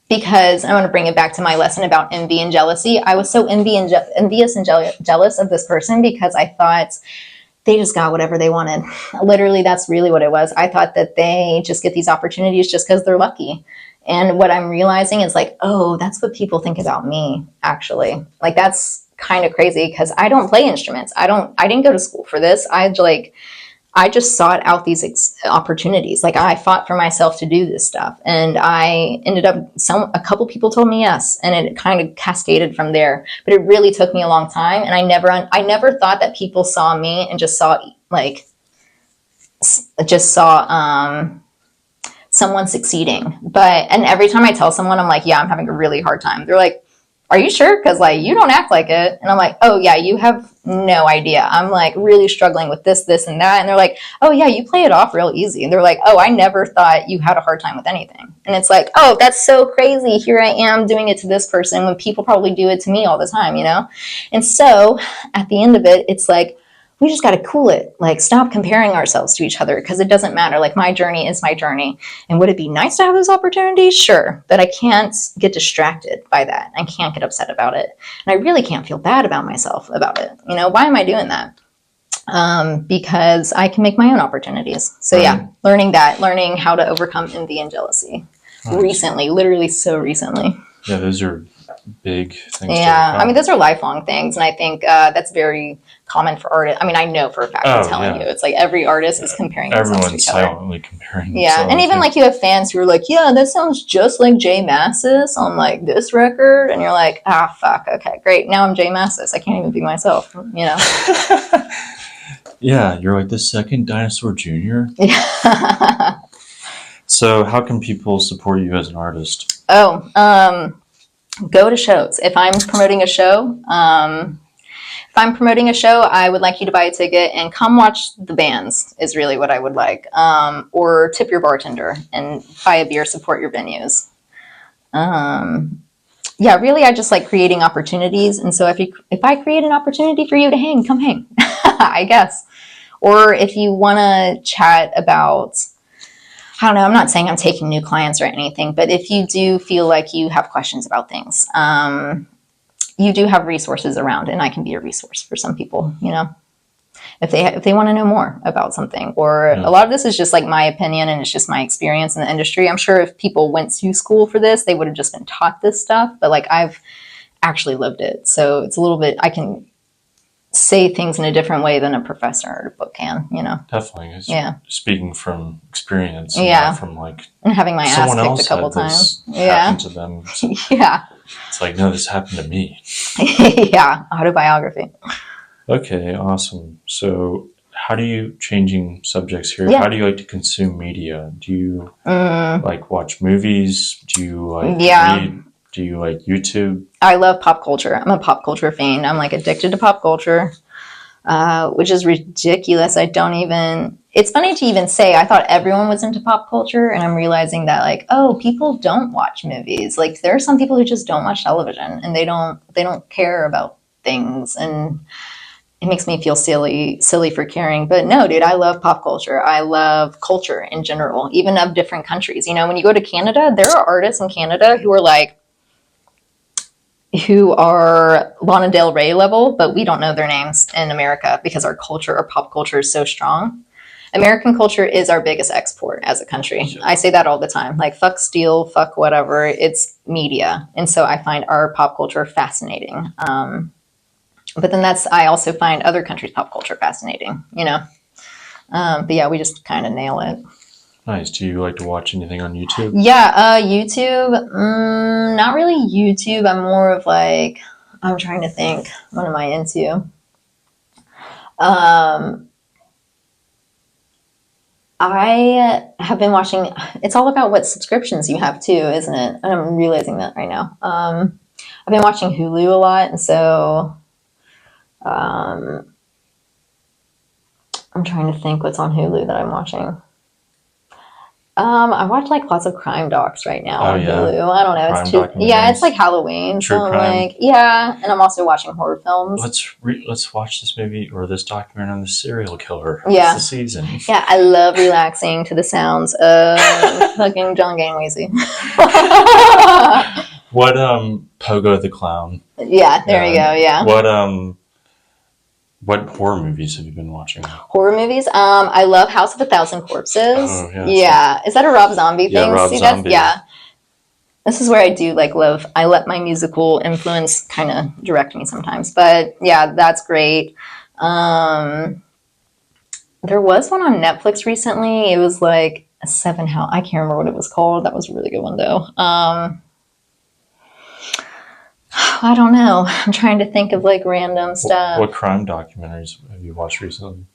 because I want to bring it back to my lesson about envy and jealousy. I was so envious and jealous of this person because I thought they just got whatever they wanted. Literally, that's really what it was. I thought that they just get these opportunities just because they're lucky. And what I'm realizing is like, oh, that's what people think about me, actually. Like that's kind of crazy, because I don't play instruments. I didn't go to school for this. I just sought out these opportunities. Like I fought for myself to do this stuff, and I ended up, a couple people told me yes, and it kind of cascaded from there. But it really took me a long time, and I never thought that people saw me and just saw someone succeeding. And every time I tell someone, I'm like, yeah, I'm having a really hard time. They're like, are you sure? Because like you don't act like it. And I'm like, oh yeah, you have no idea. I'm like really struggling with this and that. And they're like, oh yeah, you play it off real easy. And they're like, oh, I never thought you had a hard time with anything. And it's like, oh, that's so crazy. Here I am doing it to this person when people probably do it to me all the time, you know? And so at the end of it, it's like, we just got to cool it. Like stop comparing ourselves to each other, because it doesn't matter. Like my journey is my journey. And would it be nice to have those opportunities? Sure. But I can't get distracted by that. I can't get upset about it. And I really can't feel bad about myself about it. You know, why am I doing that? because I can make my own opportunities. So yeah, learning how to overcome envy and jealousy recently, literally so recently. Yeah, those are big things. Yeah, I mean, those are lifelong things, and I think that's very common for artists. I mean, I know for a fact, I'm telling you, it's like every artist is comparing themselves to each other. Everyone's silently comparing. Yeah, and even like you have fans who are like, yeah, that sounds just like Jay Mascis on like this record, and you're like, fuck, okay, great, now I'm Jay Mascis. I can't even be myself, you know. Yeah, you're like the second Dinosaur Jr. Yeah. So how can people support you as an artist? Go to shows. If I'm promoting a show, I would like you to buy a ticket and come watch the bands is really what I would like. Or tip your bartender and buy a beer, support your venues. Yeah, really, I just like creating opportunities. And so if I create an opportunity for you to hang, come hang, I guess. Or if you want to chat about, I don't know, I'm not saying I'm taking new clients or anything, but if you do feel like you have questions about things, you do have resources around, and I can be a resource for some people, you know, if they want to know more about something. Or a lot of this is just like my opinion, and it's just my experience in the industry. I'm sure if people went to school for this, they would have just been taught this stuff, but like I've actually lived it. So it's a little bit, I can say things in a different way than a professor or a book can, you know. Definitely. Yeah. Speaking from experience. Yeah. From like and having my ass kicked a couple times. Happen to them. So yeah. It's like, no, this happened to me. Yeah. Autobiography. Okay. Awesome. So how do you, changing subjects here, how do you like to consume media? Do you like watch movies? Do you like read? Do you like YouTube? I love pop culture. I'm a pop culture fiend. I'm like addicted to pop culture, which is ridiculous. It's funny to even say. I thought everyone was into pop culture, and I'm realizing that like, oh, people don't watch movies. Like there are some people who just don't watch television, and they don't care about things, and it makes me feel silly for caring. But no, dude, I love pop culture. I love culture in general, even of different countries. You know, when you go to Canada, there are artists in Canada who are Lana Del Rey level, but we don't know their names in America because our pop culture is so strong. American culture is our biggest export as a country. I say that all the time. Like, fuck steel, fuck whatever. It's media. And so I find our pop culture fascinating. But then I also find other countries' pop culture fascinating, you know? But yeah, we just kind of nail it. Nice. Do you like to watch anything on YouTube? Yeah, YouTube. Not really YouTube. I'm more of like, I'm trying to think. What am I into? I have been watching. It's all about what subscriptions you have too, isn't it? And I'm realizing that right now. I've been watching Hulu a lot, and so I'm trying to think what's on Hulu that I'm watching. I watch like lots of crime docs right now on Hulu. I don't know. It's like Halloween. True so crime. Like, yeah. And I'm also watching horror films. Let's watch this movie or this documentary on the serial killer. Yeah. It's the season. Yeah, I love relaxing to the sounds of fucking John Ganweezy. What Pogo the Clown? Yeah, there you go. Yeah. What horror movies have you been watching? Horror movies? I love House of a Thousand Corpses. Oh, yeah. Is that a Rob Zombie thing? Yeah, Rob Zombie. This is where I do like love. I let my musical influence kind of direct me sometimes. But yeah, that's great. There was one on Netflix recently. It was like a 7 House. I can't remember what it was called. That was a really good one though. I don't know. I'm trying to think of like random stuff. What crime documentaries have you watched recently?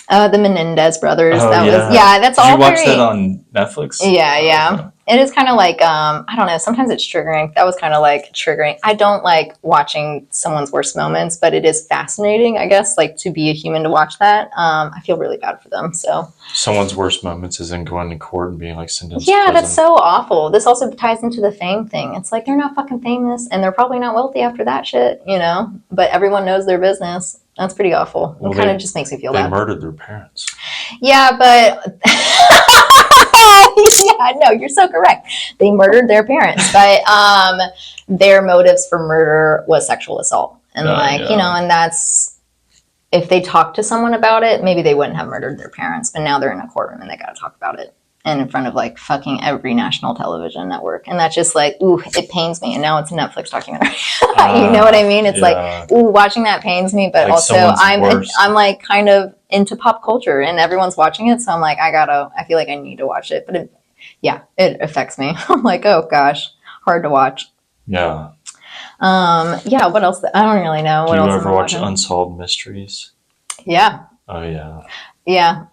The Menendez brothers. Oh, that's all. Did you watch that on Netflix? Yeah. Okay. It is kind of like, I don't know, sometimes it's triggering. That was kind of like triggering. I don't like watching someone's worst moments, but it is fascinating, I guess, like to be a human to watch that. I feel really bad for them. So someone's worst moments is in going to court and being like sentenced. Yeah, that's so awful. This also ties into the fame thing. It's like they're not fucking famous and they're probably not wealthy after that shit, you know, but everyone knows their business. That's pretty awful. It kind of just makes me feel bad. They murdered their parents. Yeah, but yeah, no, you're so correct. They murdered their parents, but their motives for murder was sexual assault. And you know, and that's if they talked to someone about it, maybe they wouldn't have murdered their parents. But now they're in a courtroom and they got to talk about it. And in front of like fucking every national television network. And that's just like, ooh, it pains me. And now it's a Netflix documentary. You know what I mean? It's like, ooh, watching that pains me. But like also I'm like kind of into pop culture and everyone's watching it. So I'm like, I feel like I need to watch it. But it affects me. I'm like, oh gosh, hard to watch. Yeah. Yeah, what else? I don't really know. Do you ever watch Unsolved Mysteries? Yeah. Oh, yeah. Yeah.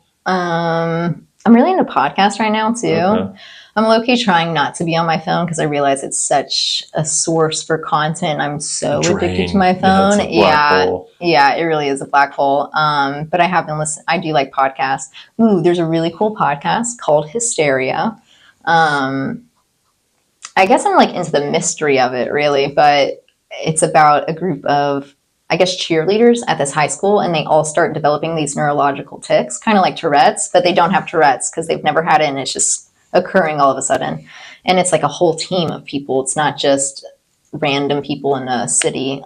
I'm really into podcasts right now, too. Okay. I'm low-key trying not to be on my phone because I realize it's such a source for content. I'm so addicted to my phone. Yeah, it really is a black hole. But I have been listening. I do like podcasts. Ooh, there's a really cool podcast called Hysteria. I guess I'm like into the mystery of it, really, but it's about a group of, I guess, cheerleaders at this high school, and they all start developing these neurological tics, kind of like Tourette's, but they don't have Tourette's because they've never had it, and it's just occurring all of a sudden. And it's like a whole team of people. It's not just random people in a city.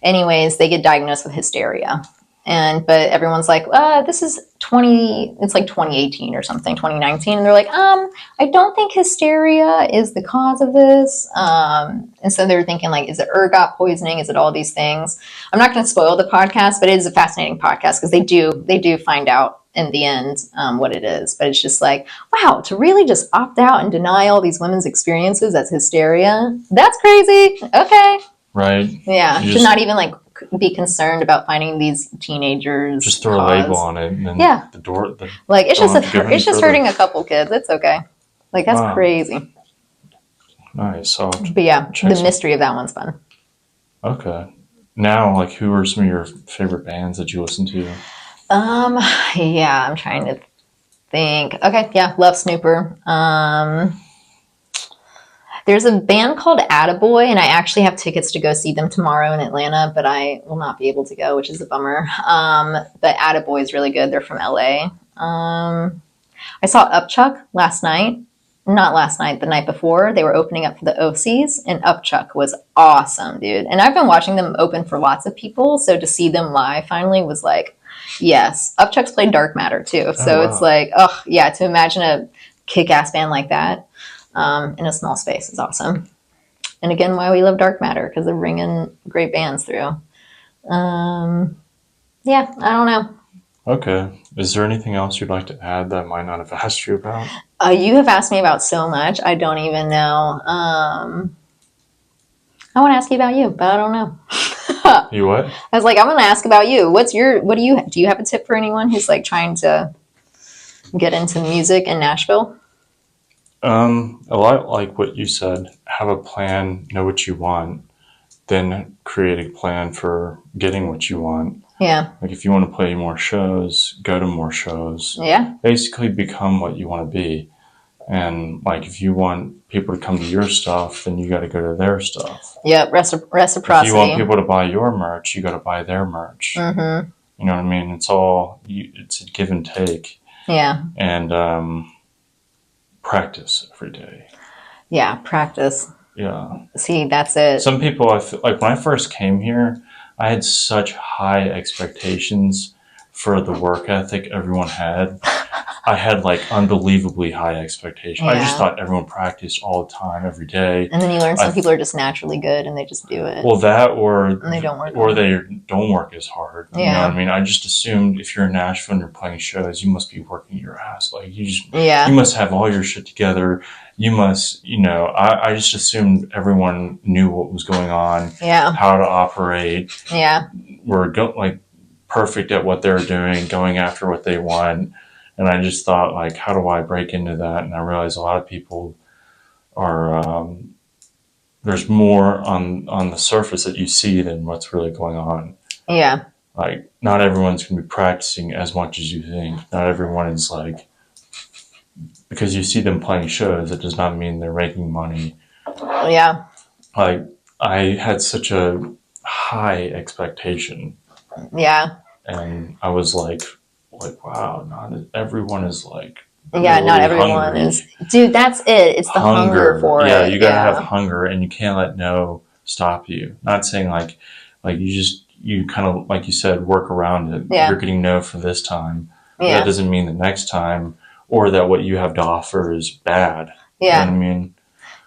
Anyways, they get diagnosed with hysteria. But everyone's like, this is it's like 2018 or something, 2019. And they're like, I don't think hysteria is the cause of this. And so they're thinking like, is it ergot poisoning? Is it all these things? I'm not going to spoil the podcast, but it is a fascinating podcast because they do find out in the end what it is. But it's just like, wow, to really just opt out and deny all these women's experiences as hysteria. That's crazy. Okay. Right. Yeah. To not even like be concerned about finding these teenagers. Just throw a label on it, and then the door. Like it's just hurting a couple kids. It's okay. Like that's crazy. Nice. But yeah, the mystery of that one's fun. Okay. Now, like, who are some of your favorite bands that you listen to? Yeah, I'm trying to think. Okay, yeah, love Snooper. There's a band called Attaboy, and I actually have tickets to go see them tomorrow in Atlanta, but I will not be able to go, which is a bummer. But Attaboy is really good. They're from LA. I saw Upchuck last night. Not last night, the night before. They were opening up for the OCs, and Upchuck was awesome, dude. And I've been watching them open for lots of people, so to see them live finally was like, yes. Upchuck's played Dark Matter, too. So It's like, oh, yeah, to imagine a kick-ass band like that. In a small space is awesome. And again, why we love Dark Matter, because they're bringing great bands through. Yeah, I don't know. Okay. Is there anything else you'd like to add that I might not have asked you about? You have asked me about so much. I don't even know. I want to ask you about you, but I don't know. You what? I was like, I'm going to ask about you. Do you have a tip for anyone who's like trying to get into music in Nashville? A lot like what you said, have a plan, know what you want, then create a plan for getting what you want. Yeah. Like if you want to play more shows, go to more shows. Yeah. Basically become what you want to be. And like if you want people to come to your stuff, then you got to go to their stuff. Yeah, reciprocity. If you want people to buy your merch, you got to buy their merch. Mm-hmm. You know what I mean? It's a give and take. Yeah. And practice every day. Yeah, practice. Yeah. See, that's it. Some people, I feel like when I first came here, I had such high expectations for the work ethic everyone had. I had like unbelievably high expectations. Yeah. I just thought everyone practiced all the time, every day. And then you learn some people are just naturally good and they just do it. Well, that or they don't work as hard. Yeah. You know what I mean? I just assumed if you're in Nashville and you're playing shows, you must be working your ass. Like you must have all your shit together. You must, I just assumed everyone knew what was going on. Yeah. How to operate. Yeah. Were perfect at what they're doing, going after what they want. And I just thought, like, how do I break into that? And I realized a lot of people are, there's more on the surface that you see than what's really going on. Yeah. Like, not everyone's going to be practicing as much as you think. Not everyone is like, because you see them playing shows, it does not mean they're making money. Yeah. Like, I had such a high expectation. Yeah. And I was like, wow, not everyone is like. Yeah, really not everyone hungry. is. Dude, that's it. It's the hunger for it. Yeah, you gotta have hunger, and you can't let no stop you. Not saying like you you kind of, like you said, work around it. Yeah. You're getting no for this time. But Yeah. that doesn't mean the next time or that what you have to offer is bad. Yeah. You know what I mean?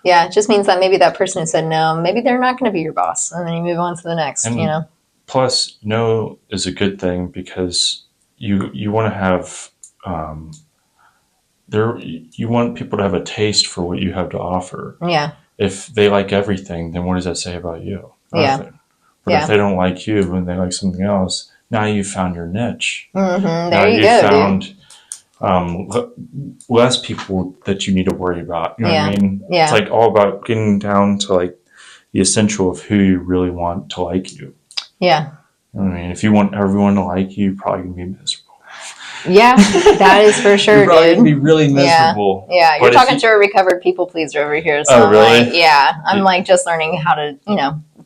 Yeah, it just means that maybe that person who said no, maybe they're not going to be your boss, and then you move on to the next, And you know? plus, no is a good thing because you want to have you want people to have a taste for what you have to offer. Yeah. If they like everything, then what does that say about you? Yeah. Nothing. But if they don't like you and they like something else, now you've found your niche. Mm-hmm. Now There you you've go, found dude. less people that you need to worry about. You know what I mean? Yeah. It's like all about getting down to like the essential of who you really want to like you. Yeah. You know what I mean? If you want everyone to like you, you're probably going to be miserable. Yeah, that is for sure, you're probably dude. Gonna be really miserable. Yeah. You're talking to a recovered people pleaser over here. So oh, really? I'm like, I'm like just learning how to,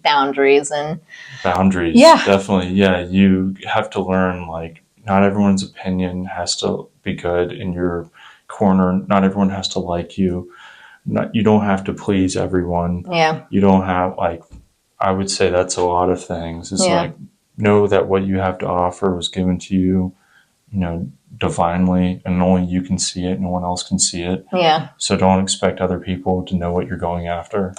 boundaries and boundaries. Yeah. Definitely. Yeah. You have to learn, like, not everyone's opinion has to be good in your corner. Not everyone has to like you. You don't have to please everyone. Yeah. You don't have, like, I would say that's a lot of things. It's like, know that what you have to offer was given to you, divinely, and only you can see it. No one else can see it. Yeah. So don't expect other people to know what you're going after.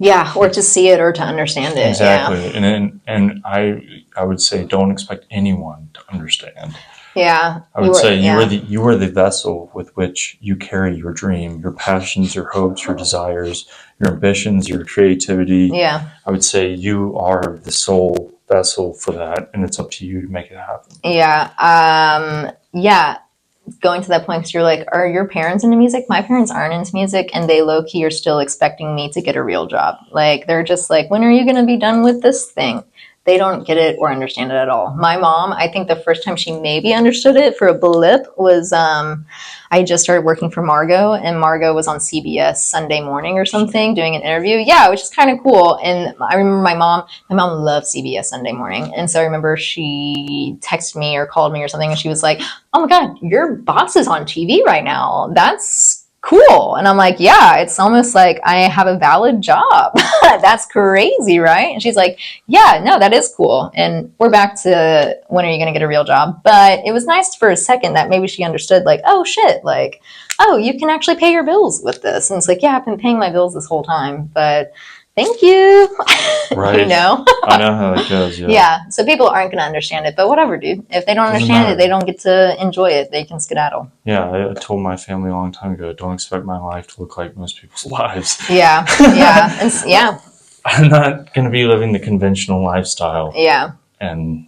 Yeah, or to see it or to understand it. Exactly. Yeah. And I would say don't expect anyone to understand. Yeah. I would say you are the vessel with which you carry your dream, your passions, your hopes, your desires, your ambitions, your creativity. Yeah. I would say you are the sole vessel for that, and it's up to you to make it happen. Yeah. Yeah. Going to that point, because you're like, are your parents into music? My parents aren't into music, and they low-key are still expecting me to get a real job. Like, they're just like, when are you going to be done with this thing? They don't get it or understand it at all. My mom, I think the first time she maybe understood it for a blip was I just started working for Margot, and Margot was on CBS Sunday morning or something doing an interview. Yeah, which is kind of cool. And I remember my mom loved CBS Sunday morning. And so I remember she texted me or called me or something, and she was like, oh my God, your boss is on TV right now. That's cool. And I'm like, yeah, it's almost like I have a valid job. That's crazy, right? And she's like, yeah, no, that is cool. And we're back to when are you going to get a real job? But it was nice for a second that maybe she understood, like, oh shit, like, oh, you can actually pay your bills with this. And it's like, yeah, I've been paying my bills this whole time, but thank you. Right. I know how it goes. Yeah. So people aren't going to understand it, but whatever, dude. If they don't understand it, they don't get to enjoy it. They can skedaddle. Yeah. I told my family a long time ago, don't expect my life to look like most people's lives. Yeah. Yeah. Yeah. I'm not going to be living the conventional lifestyle. Yeah. And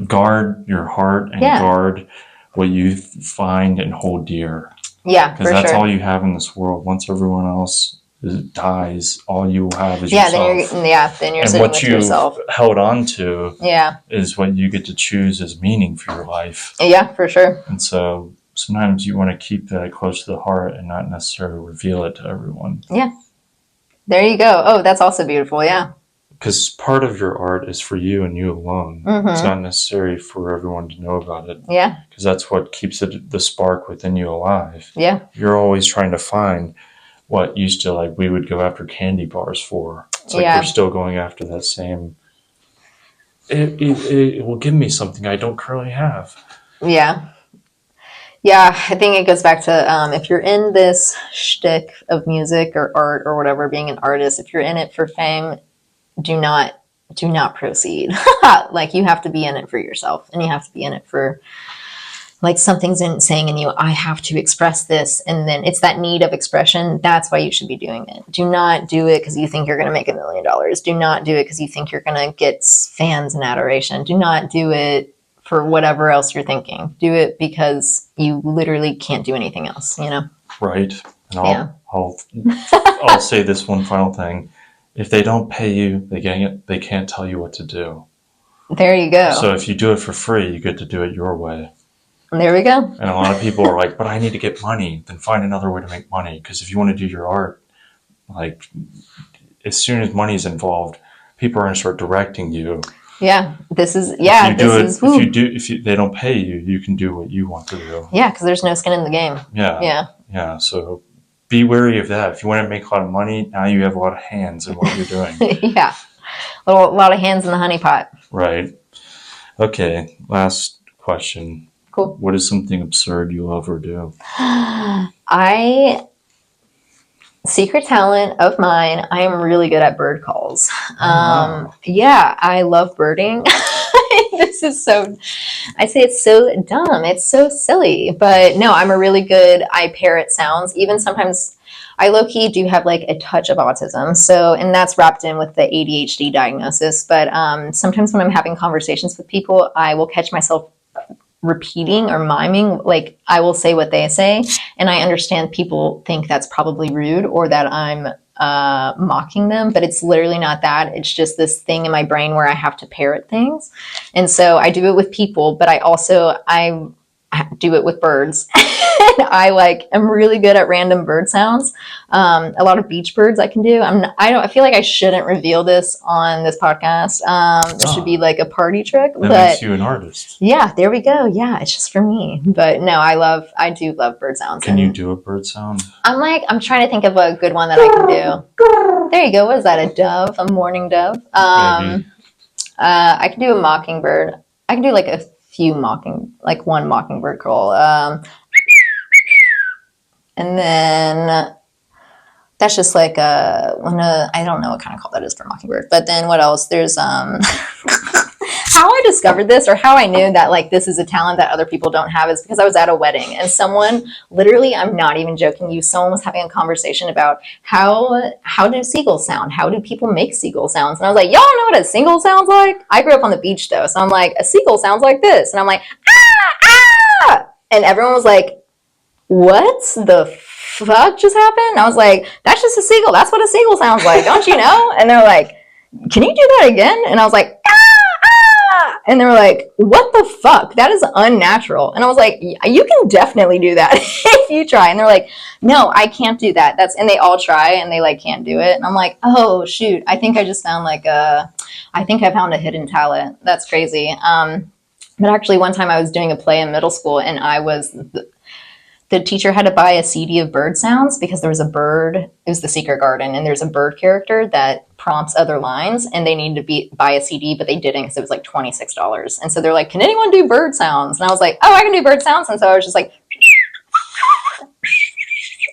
guard your heart and guard what you find and hold dear. Yeah, because that's all you have in this world. Once everyone else dies, all you will have is yourself. Then you're sitting with yourself. And what you've held on to is what you get to choose as meaning for your life. Yeah, for sure. And so sometimes you want to keep that close to the heart and not necessarily reveal it to everyone. Yeah. There you go. Oh, that's also beautiful. Yeah. Because part of your art is for you and you alone. Mm-hmm. It's not necessary for everyone to know about it. Yeah. Because that's what keeps the spark within you alive. Yeah. You're always trying to find what used to, like, we would go after candy bars for. It's like we're still going after that same. It will give me something I don't currently have. Yeah. Yeah, I think it goes back to if you're in this shtick of music or art or whatever, being an artist, if you're in it for fame, do not proceed. Like, you have to be in it for yourself, and you have to be in it for, like, something's saying in you, I have to express this, and then it's that need of expression. That's why you should be doing it. Do not do it because you think you're going to make $1 million. Do not do it because you think you're going to get fans and adoration. Do not do it for whatever else you're thinking. Do it because you literally can't do anything else, Right. And I'll say this one final thing. If they don't pay you, they can't tell you what to do. There you go. So if you do it for free, you get to do it your way. There we go. And a lot of people are like, but I need to get money. Then find another way to make money. Because if you want to do your art, like, as soon as money's involved, people are going to start directing you. Yeah, if they don't pay you, you can do what you want to do. Yeah, because there's no skin in the game. Yeah. So be wary of that. If you want to make a lot of money, now you have a lot of hands in what you're doing. Yeah. A lot of hands in the honey pot. Right. Okay. Last question. Cool. What is something absurd you love or do? Secret talent of mine, I am really good at bird calls. Wow. Yeah, I love birding. This is so, I say it's so dumb. It's so silly. But no, I parrot sounds. Even sometimes I low-key do have like a touch of autism. So, and that's wrapped in with the ADHD diagnosis. But sometimes when I'm having conversations with people, I will catch myself repeating or miming, like I will say what they say, and I understand people think that's probably rude or that I'm mocking them, but it's literally not that. It's just this thing in my brain where I have to parrot things, and so I do it with people, but I do it with birds. And I'm really good at random bird sounds. A lot of beach birds I can do. I feel like I shouldn't reveal this on this podcast. This should be like a party trick. That makes you an artist. Yeah, there we go. Yeah, it's just for me. But no, I do love bird sounds. Can you do a bird sound? I'm trying to think of a good one that I can do. There you go. What is that? A dove? A morning dove? Maybe. I can do a mockingbird. I can do like a few one mockingbird call. And then that's just like I don't know what kind of call that is for mockingbird. But then what else? There's how I discovered this, or how I knew that like this is a talent that other people don't have, is because I was at a wedding and someone, literally, I'm not even joking you, someone was having a conversation about how do seagulls sound? How do people make seagull sounds? And I was like, y'all know what a seagull sounds like? I grew up on the beach though, so I'm like, a seagull sounds like this. And I'm like, ah! And everyone was like, what the fuck just happened? And I was like, that's just a seagull. That's what a seagull sounds like. Don't you know? And they're like, can you do that again? And I was like, and they were like, what the fuck? That is unnatural. And I was like, you can definitely do that if you try. And they're like, no, I can't do that. And they all try and they like can't do it. And I'm like, oh shoot, I think I just found I think I found a hidden talent. That's crazy. But actually one time I was doing a play in middle school, and the teacher had to buy a CD of bird sounds because there was a bird. It was the Secret Garden, and there's a bird character that prompts other lines, and they needed to buy a CD, but they didn't because it was like $26. And so they're like, can anyone do bird sounds? And I was like, oh, I can do bird sounds. And so I was just like,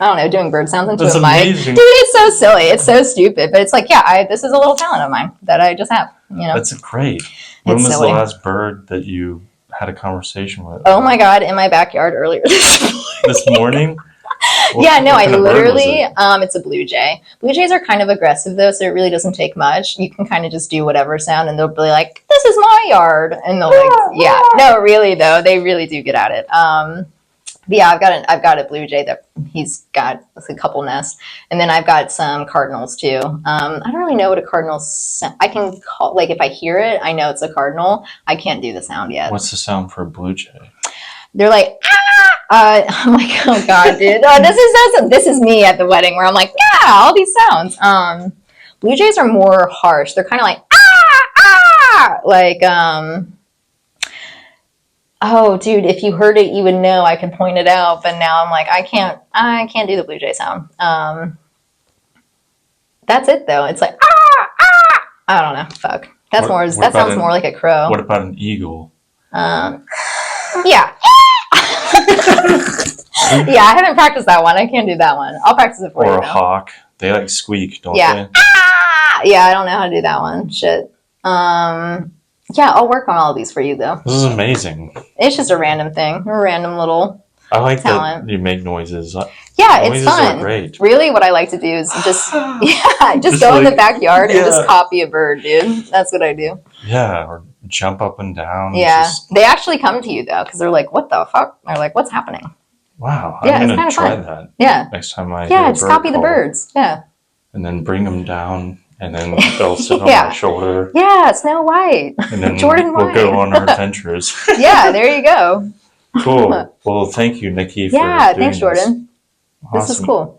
I don't know, doing bird sounds into a mic. Dude, it's so silly. It's so stupid. But it's like, yeah, this is a little talent of mine that I just have. You know, that's great. When was the last bird that you had a conversation with? Oh my God, in my backyard earlier this morning? Yeah, no, I literally, it's a blue jay. Blue jays are kind of aggressive though, so it really doesn't take much. You can kind of just do whatever sound and they'll be like, this is my yard. And they'll like, yeah, no, really though, they really do get at it. Yeah, I've got a blue jay that he's got a couple nests, and then I've got some cardinals too. I don't really know what a cardinal I can call, like if I hear it, I know it's a cardinal. I can't do the sound yet. What's the sound for a blue jay? They're like, ah! I'm like, oh God, dude. Oh, this is me at the wedding where I'm like, yeah, all these sounds. Blue jays are more harsh. They're kind of like, like, oh, dude, if you heard it, you would know. I can point it out, but now I'm like, I can't do the blue jay sound. That's it though. It's like, I don't know. Fuck. That sounds more like a crow. What about an eagle? Yeah. Yeah, I haven't practiced that one. I can't do that one. I'll practice it for you. Or a hawk. They like squeak, don't they? Yeah, I don't know how to do that one. Shit. Yeah, I'll work on all of these for you though. This is amazing. It's just a random thing. A random little I like talent. that you make noises. Yeah, noises it's fun. Are great. Really, what I like to do is just go in the backyard and just copy a bird, dude. That's what I do. Yeah, or jump up and down. Yeah, they actually come to you though because they're like, "What the fuck?" They're like, "What's happening?" Wow, yeah, I'm gonna try that. Yeah, next time I just copy the birds. Yeah, and then bring them down, and then they'll sit on my shoulder. Yeah, Snow White. And then Jordan White. We'll go on our adventures. Yeah, there you go. Cool. Well, thank you, Nicki. Yeah, thanks, Jordan. Awesome. This is cool.